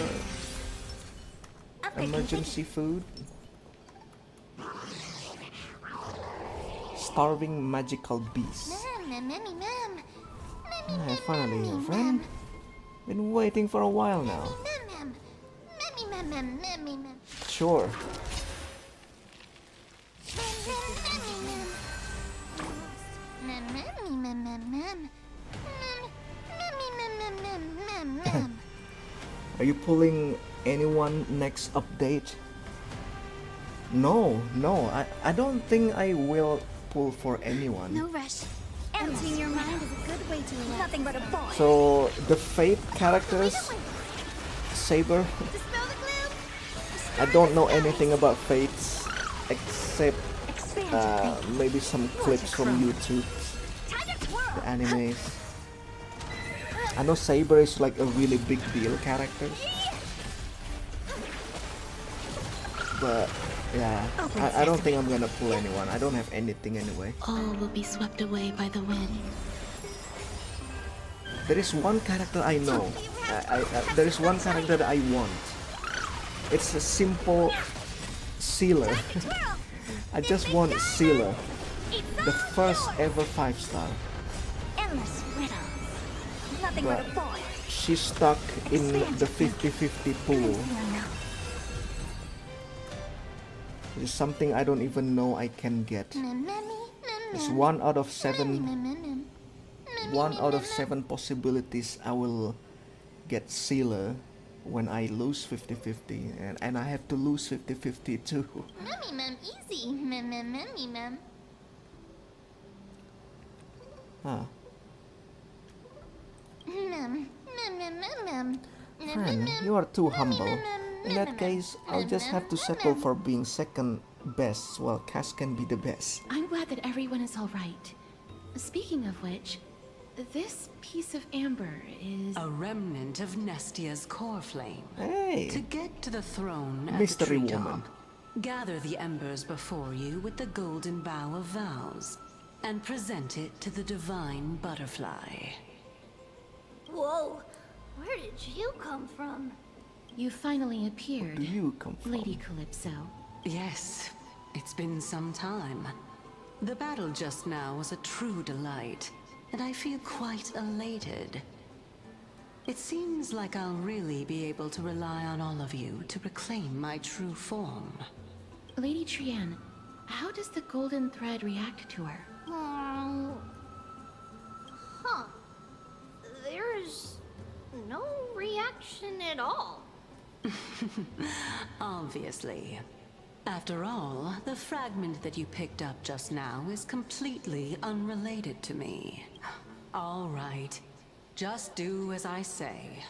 emergency food? Starving magical beast. Ah, finally, a friend. Been waiting for a while now. Sure. Are you pulling anyone next update? No, I don't think I will pull for anyone. No rush. Emptying your mind is a good way to relax. Nothing but a boy. So the Fate characters, Saber. I don't know anything about Fates except maybe some clips from YouTube, the animes. I know Saber is like a really big deal character, but yeah, I don't think I'm gonna pull anyone. I don't have anything anyway. All will be swept away by the wind. There is one character I know. There is one character that I want. It's a simple Sealer. I just want Sealer, the first ever 5-star. Endless riddles. Nothing but a boy. She's stuck in the 50-50 pool. It's something I don't even know I can get. It's 1 out of 7. 1 out of 7 possibilities I will get Sealer when I lose 50-50, and I have to lose 50-50 too. Easy. Huh. Friend, you are too humble. In that case, I'll just have to settle for being second best while Cass can be the best. I'm glad that everyone is all right. Speaking of which, this piece of amber is a remnant of Nestia's core flame. Hey! To get to the throne at Mystery the woman. treetop, gather the embers before you with the golden bough of vows, and present it to the divine butterfly. Whoa, where did you come from? You finally appeared, Do you come from? Lady Calypso. Yes, it's been some time. The battle just now was a true delight, and I feel quite elated. It seems like I'll really be able to rely on all of you to reclaim my true form. Lady Trienne, how does the golden thread react to her? Huh. There's no reaction at all. Obviously. After all, the fragment that you picked up just now is completely unrelated to me. All right. Just do as I say.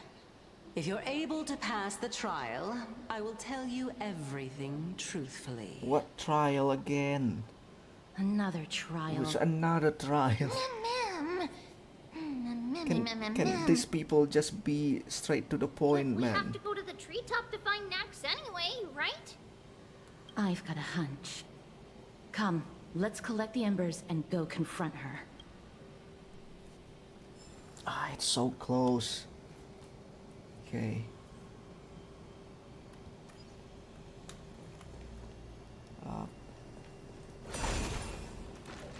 If you're able to pass the trial, I will tell you everything truthfully. What trial again? Another trial. It's another trial. Can these people just be straight to the point, We have man? to go to the treetop to find Nax anyway, right? I've got a hunch. Come, let's collect the embers and go confront her. Ah, it's so close. Okay.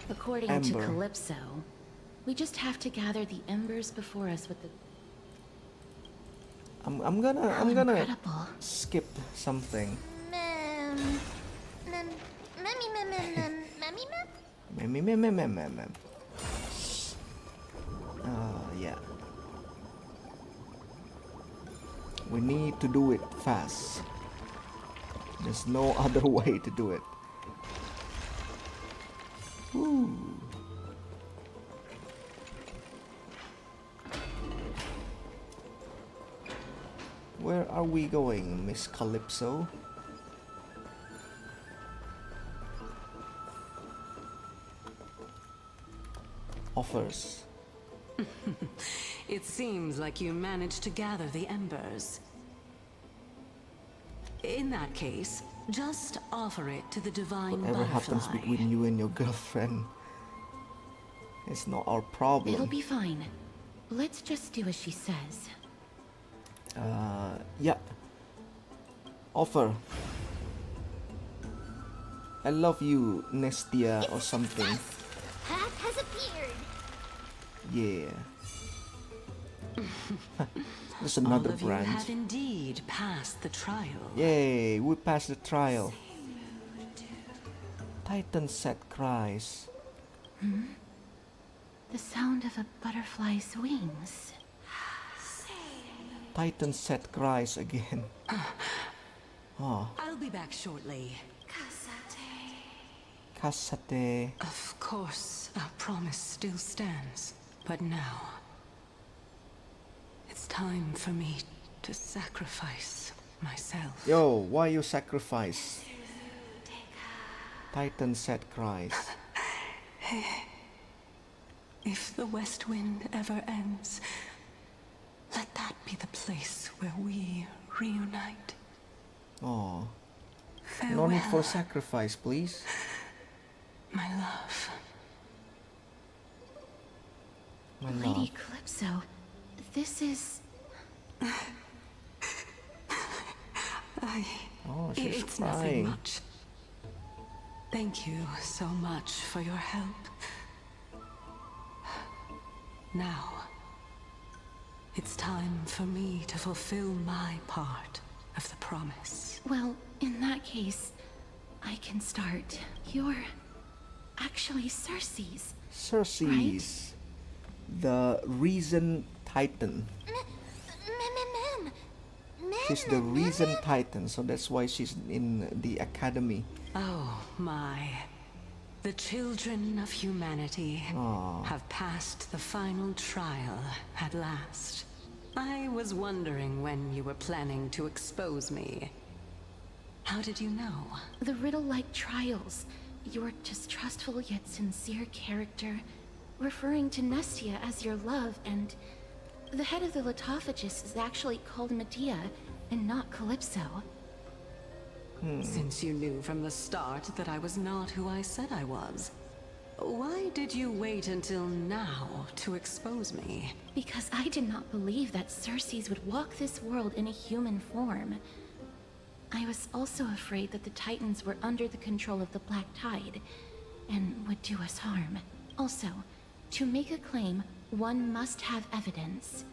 According to Ember. Calypso, we just have to gather the embers before us with the... I'm gonna incredible. skip something. Mem. Yeah. We need to do it fast. There's no other way to do it. Ooh. Where are we going, Miss Calypso? Offers. It seems like you managed to gather the embers. In that case, just offer it to the divine Whatever happens butterfly. between you and your girlfriend, it's not our problem. It'll be fine. Let's just do as she says. Yeah. Offer. I love you, Nestia, or something. Path has appeared. Yeah. There's another All of you branch. have indeed passed the trial. Yay, we passed the trial. Titan set cries. The sound of a butterfly's wings. Titan set cries again. Oh. I'll be back shortly. Kasate. Of course, our promise still stands. But now, it's time for me to sacrifice myself. Yo, why you sacrifice? Titan set cries. If the West Wind ever ends, let that be the place where we reunite. Oh. Farewell, No need for sacrifice, please. my love. My Lady love. Calypso, this is... Oh, she's It's nothing crying. much. Thank you so much for your help. Now, it's time for me to fulfill my part of the promise. Well, in that case, I can start. You're actually Circe's. Circe's. The Reason Titan. She's the Reason Titan, so that's why she's in the academy. Oh my. The children of humanity have passed the final trial at last. I was wondering when you were planning to expose me. How did you know? The riddle-like trials. Your distrustful yet sincere character, referring to Nestia as your love, and the head of the Litophagus is actually called Medea and not Calypso. Since you knew from the start that I was not who I said I was, why did you wait until now to expose me? Because I did not believe that Circe's would walk this world in a human form. I was also afraid that the Titans were under the control of the Black Tide and would do us harm. Also, to make a claim, one must have evidence.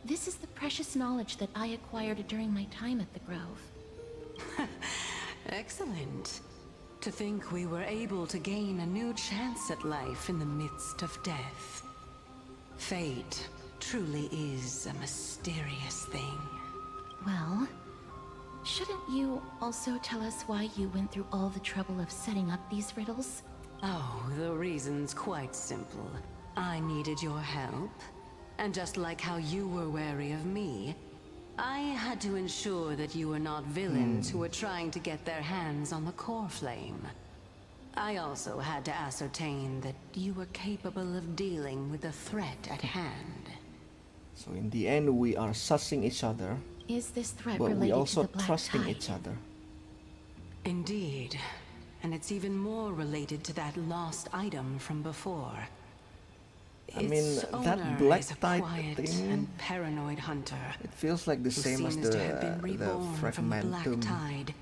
This is the precious knowledge that I acquired during my time at the Grove. Excellent. To think we were able to gain a new chance at life in the midst of death. Fate truly is a mysterious thing. Well, shouldn't you also tell us why you went through all the trouble of setting up these riddles? Oh, the reason's quite simple. I needed your help, and just like how you were wary of me, I had to ensure that you were not villains who were trying to get their hands on the core flame. I also had to ascertain that you were capable of dealing with the threat at hand. So in the end, we are sussing each other, Is this threat but related we also to the Black trusting Tide? each other. Indeed. And it's even more related to that lost item from before. I mean, Its that owner Black is a Tide quiet thing, and paranoid hunter. it feels like the who same as seems to have been the reborn from the Black Fragmentum Tide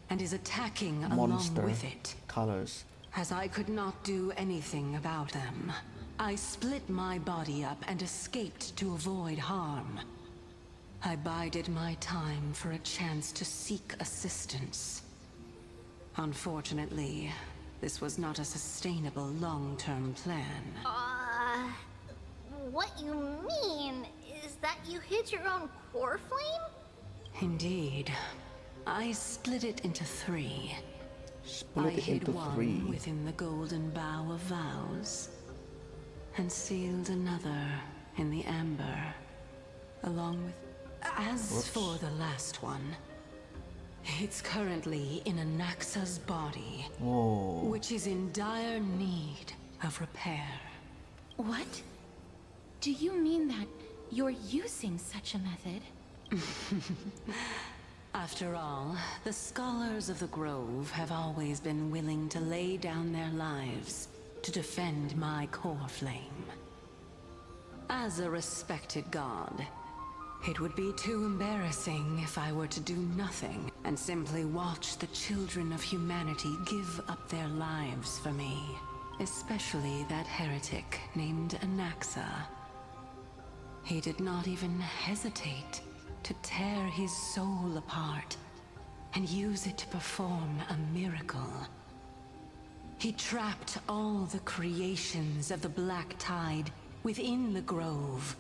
and is attacking monster along with it. colors. As I could not do anything about them, I split my body up and escaped to avoid harm. I bided my time for a chance to seek assistance. Unfortunately, this was not a sustainable long-term plan. What you mean is that you hid your own core flame? Indeed. I split it into 3. I Split it hid into one 3. within the golden bough of vows, and sealed another in the amber, along with As for the last one, it's currently in Anaxa's body, which is in dire need of repair. What? Do you mean that you're using such a method? After all, the scholars of the Grove have always been willing to lay down their lives to defend my core flame. As a respected god, it would be too embarrassing if I were to do nothing and simply watch the children of humanity give up their lives for me. Especially that heretic named Anaxa. He did not even hesitate to tear his soul apart and use it to perform a miracle. He trapped all the creations of the Black Tide within the Grove,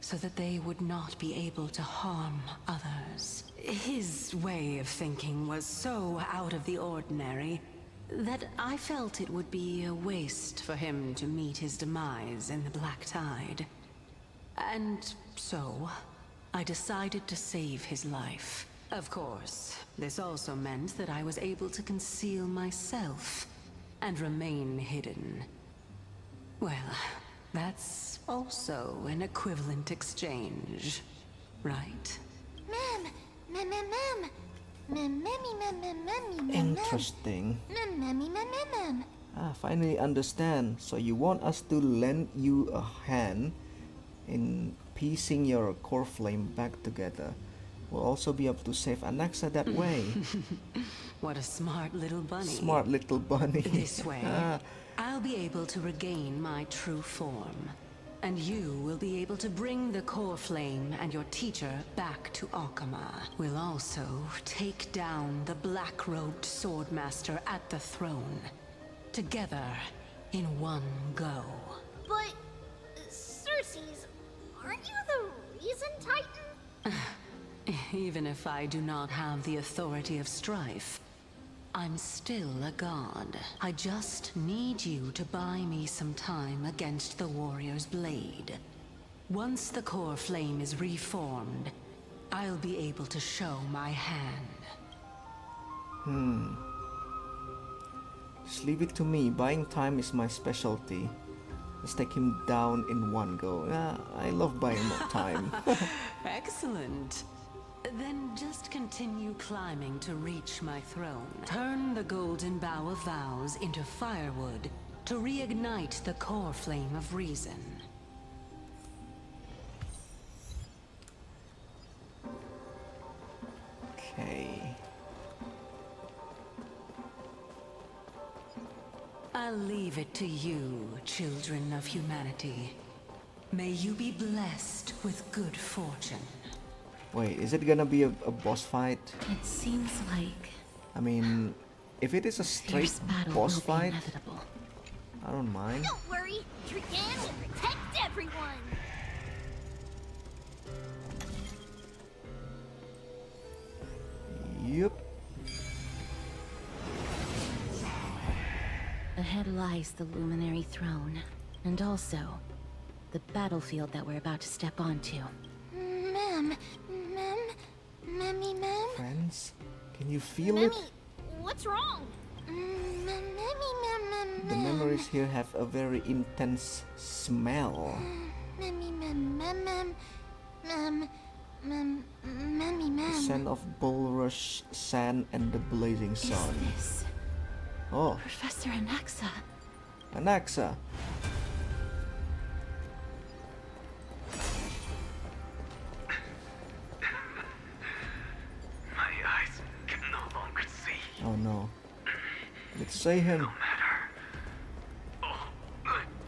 so that they would not be able to harm others. His way of thinking was so out of the ordinary that I felt it would be a waste for him to meet his demise in the Black Tide. And so, I decided to save his life. Of course, this also meant that I was able to conceal myself and remain hidden. Well, that's also an equivalent exchange, right? Interesting. Finally understand. So you want us to lend you a hand in piecing your core flame back together. We'll also be able to save Anaxa that way. What a smart little bunny. Smart little bunny. This way, I'll be able to regain my true form. And you will be able to bring the core flame and your teacher back to Akama. We'll also take down the black-robed swordmaster at the throne. Together, in one go. But, Cersei's, aren't you the reason, Titan? Even if I do not have the authority of strife, I'm still a god. I just need you to buy me some time against the warrior's blade. Once the core flame is reformed, I'll be able to show my hand. Just leave it to me. Buying time is my specialty. Let's take him down in one go. I love buying more time. Excellent. Then just continue climbing to reach my throne. Turn the golden bough of vows into firewood to reignite the core flame of reason. Okay. I'll leave it to you, children of humanity. May you be blessed with good fortune. Wait, is it gonna be a boss fight? It seems like... I mean, if it is a straight boss fight, I don't mind. Don't worry, Trigan will protect everyone! Yup. Ahead lies the Luminary Throne, and also the battlefield that we're about to step onto. Friends, can you feel Memmy, it? what's wrong? The memories here have a very intense smell. The scent of bulrush, sand, and the blazing sun. Is this Oh, Professor Anaxa? Anaxa. My eyes can no longer see. Oh no. Let's say him. No matter. Oh,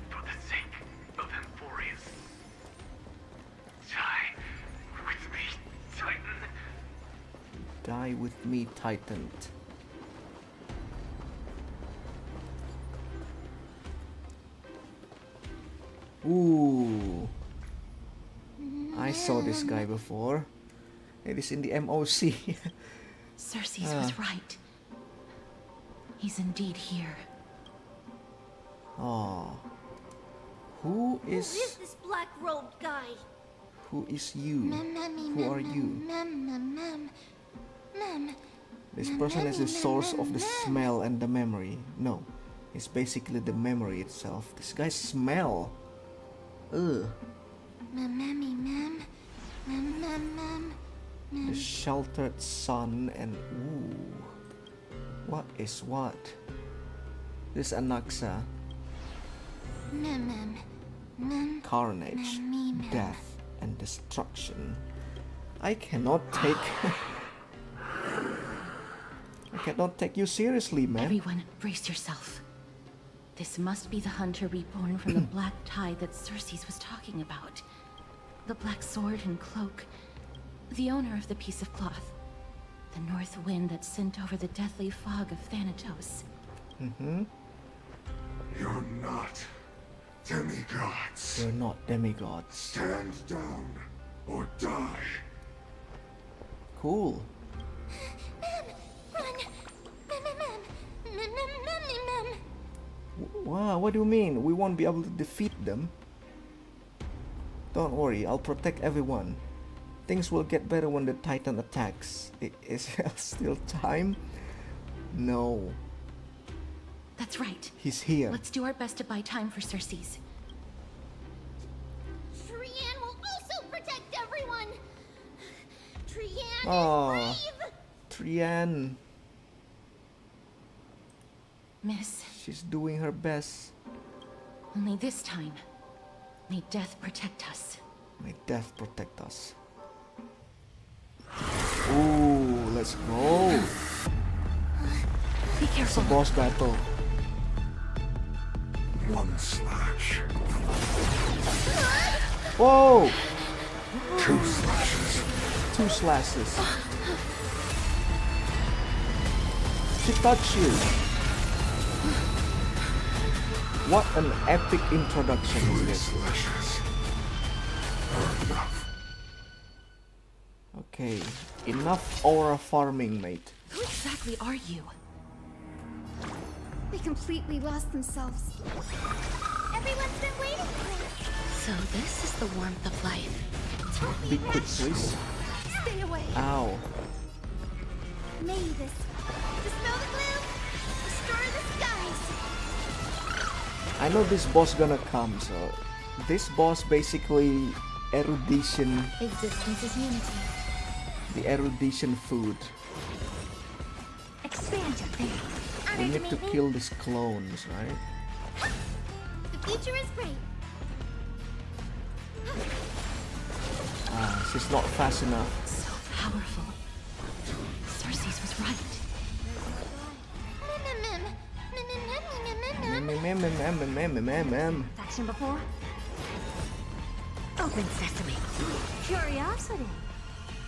for the sake of Amphoreus. Die with me, Titan. Die with me, Titan. Ooh. I saw this guy before. It is in the MOC. Cersei's was right. He's indeed here. Oh. Who is this black-robed guy? Who is you? Who are you? This person is the source of the smell and the memory. No, it's basically the memory itself. This guy's smell. Ugh. The sheltered sun and ooh. What is what? This Anaxa. Carnage, death, and destruction. I cannot take I cannot take you seriously, man. Everyone, brace yourself. This must be the hunter reborn from the black tide that Circes was talking about. The black sword and cloak. The owner of the piece of cloth. The north wind that sent over the deathly fog of Thanatos. You're not demigods. You're not demigods. Stand down or die. Cool. Wow, what do you mean? We won't be able to defeat them? Don't worry, I'll protect everyone. Things will get better when the Titan attacks. Is there still time? No. That's right. He's here. Let's do our best to buy time for Circes. Trian will also protect everyone. Trian Aww. is brave. Trian. Miss. She's doing her best. Only this time, may death protect us. May death protect us. Ooh, let's go. Be It's a careful. boss battle. One slash. Whoa! 2 slashes. 2 slashes. She touched you. What an epic introduction is this? Slashes. Enough. Okay, enough aura farming, mate. Who exactly are you? They completely lost themselves. Everyone's been waiting for us. So this is the warmth of life. Be quick, please. Stay away. Ow. Mavis, dispel the gloom. Destroy the skies. I know this boss gonna come, so this boss basically erudition, Existence is unity. the erudition food. Expand your thinking. We need to kill these clones, right? The future is great. Ah, she's not fast enough. So powerful. Circes was right. Faction before? Open sesame. Curiosity.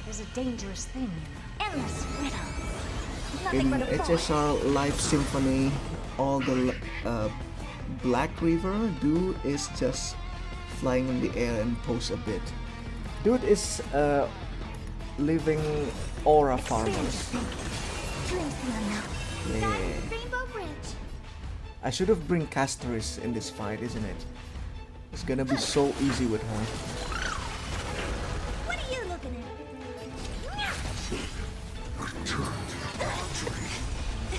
There's a dangerous thing in endless riddles. Nothing In but a void. HSR Live Symphony, all the Black River dude is just flying in the air and pose a bit. Dude is living aura farmers. Dreams the unknown. Yeah. Rainbow Bridge. I should have bring Castoris in this fight, isn't it? It's gonna be so easy with her. What are you looking at?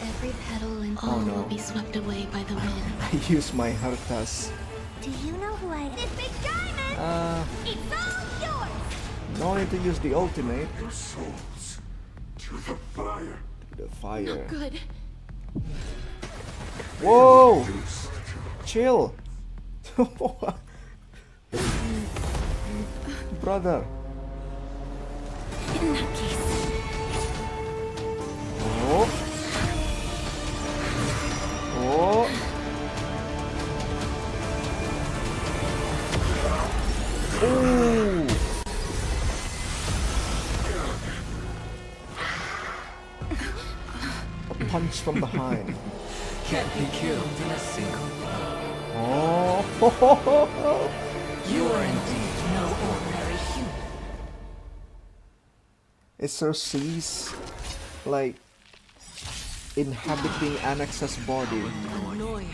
Every petal and Oh, all no. will be swept away by the wind. I use my Hartas. Do you know who I am? This big diamond. It's all yours. No need to use the ultimate. Your souls to the fire. The fire. Good. Whoa! Chill. Brother. In that case, Oh. Oh. Ooh. A punch from behind. Can't be killed in a single blow. Oh. You are indeed no ordinary human. It's Circes, like, inhabiting Anaxa's body. Annoying.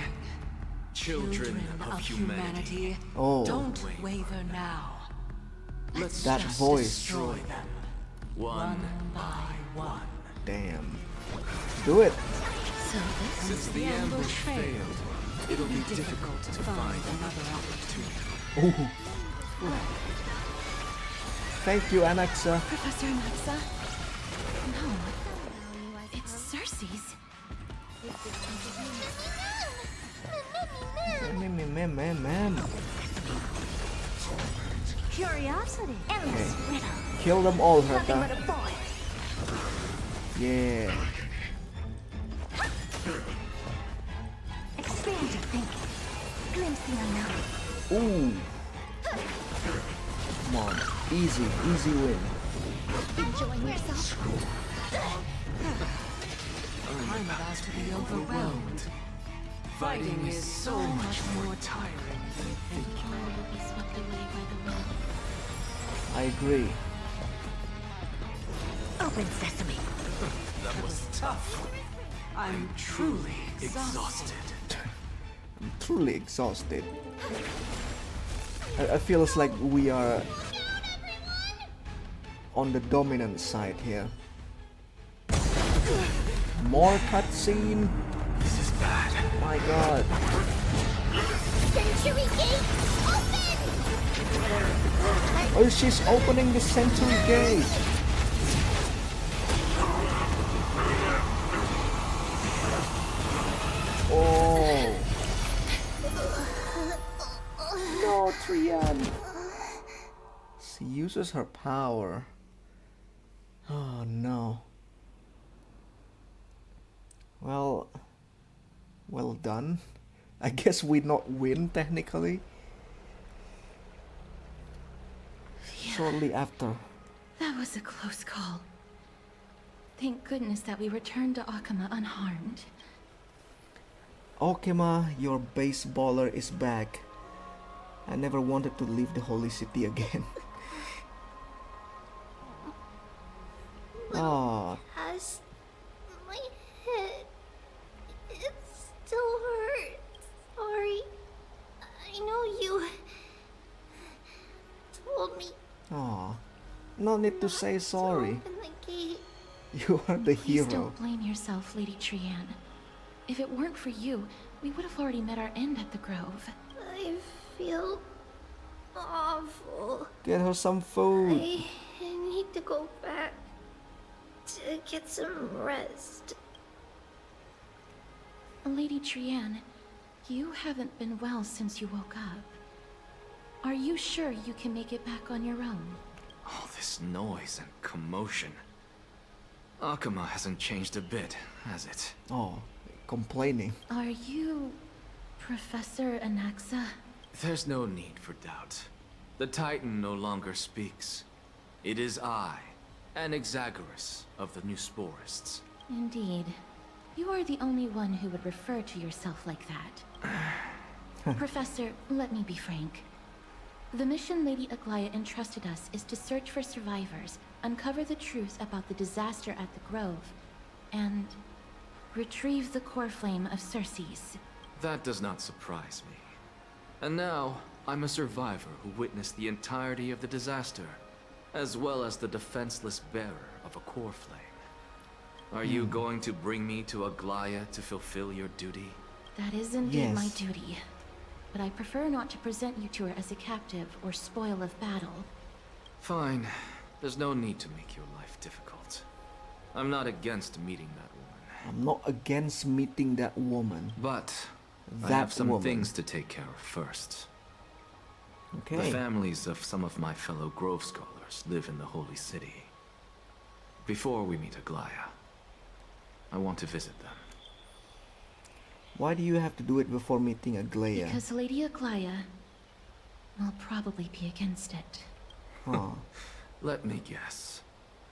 Children of humanity. Oh. Don't waver now. Let's that just voice. destroy them. One by one. Damn. Do it. So this Since the ambush failed, it'll be difficult to find another opportunity. Ooh. Thank you, Anaxa. Professor Anaxa? No. It's Cersei's. Ma'am. Curiosity. Okay. Kill them all, Nothing Herta. but a boy. Yeah. Expand your thinking. Glimpse the unknown. Ooh. Come on. Easy win. Enjoying yourself? I'm about to be overwhelmed. Fighting is so much more tiring than thinking. All will be swept away by the wind. I agree. Open sesame. That was tough. I'm truly exhausted. I'm truly exhausted. I feels like we are on the dominant side here. More cutscene. This is bad. My God. Century Gate, open! Oh, she's opening the Century Gate. Oh. No, Trian. She uses her power. Oh no. Well done. I guess we not win technically. Shortly after. That was a close call. Thank goodness that we returned to Akama unharmed. Okima, your baseballer is back. I never wanted to leave the holy city again. Ah, As my head, it still hurts. Sorry. I know you told me no need to say sorry. open the gate. You are the Please hero. don't blame yourself, Lady Trian. If it weren't for you, we would have already met our end at the Grove. I feel awful. Get her some food. I need to go back to get some rest. Lady Trian, you haven't been well since you woke up. Are you sure you can make it back on your own? All this noise and commotion. Akama hasn't changed a bit, has it? Oh, complaining. Are you Professor Anaxa? There's no need for doubt. The Titan no longer speaks. It is I, Anaxagoras of the New Sporists. Indeed. You are the only one who would refer to yourself like that. Professor, let me be frank. The mission Lady Aglaya entrusted us is to search for survivors, uncover the truth about the disaster at the Grove, and retrieve the core flame of Cersei's. That does not surprise me. And now, I'm a survivor who witnessed the entirety of the disaster, as well as the defenseless bearer of a core flame. Are you going to bring me to Aglaya to fulfill your duty? That is indeed my Yes. duty. But I prefer not to present you to her as a captive or spoil of battle. Fine. There's no need to make your life difficult. I'm not against meeting that woman. I'm not against meeting that woman. But I That have some woman. things to take care of first. Okay. The families of some of my fellow Grove Scholars live in the Holy City. Before we meet Aglaya, I want to visit them. Why do you have to do it before meeting Aglaya? Because Lady Aglaya will probably be against it. Huh. Let me guess.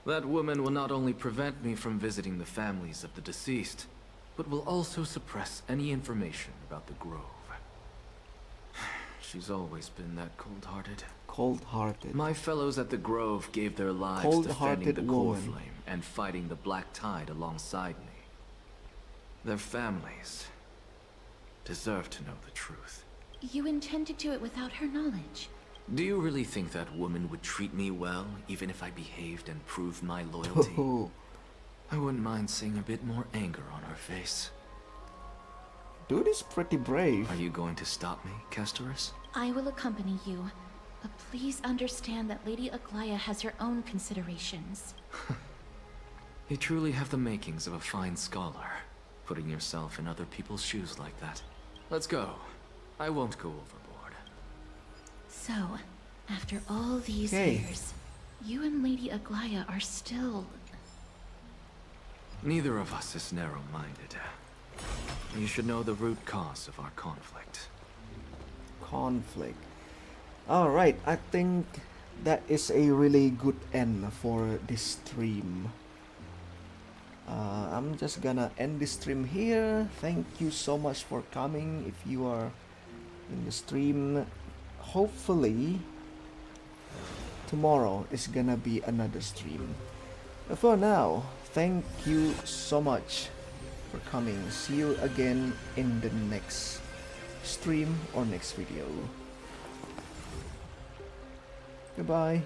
That woman will not only prevent me from visiting the families of the deceased, but will also suppress any information about the Grove. She's always been that cold-hearted. Cold-hearted. My fellows at the Grove gave their lives Cold-hearted defending the core woman. flame and fighting the Black Tide alongside me. Their families deserve to know the truth. You intend to do it without her knowledge? Do you really think that woman would treat me well, even if I behaved and proved my loyalty? I wouldn't mind seeing a bit more anger on her face. Dude is pretty brave. Are you going to stop me, Castorus? I will accompany you. But please understand that Lady Aglaya has her own considerations. You truly have the makings of a fine scholar, putting yourself in other people's shoes like that. Let's go. I won't go overboard. So, after all these years, you and Lady Aglaya are still... Neither of us is narrow-minded. You should know the root cause of our conflict. Conflict. Alright, I think that is a really good end for this stream. I'm just gonna end this stream here. Thank you so much for coming. If you are in the stream, hopefully tomorrow is gonna be another stream. But for now, thank you so much for coming. See you again in the next stream or next video. Goodbye.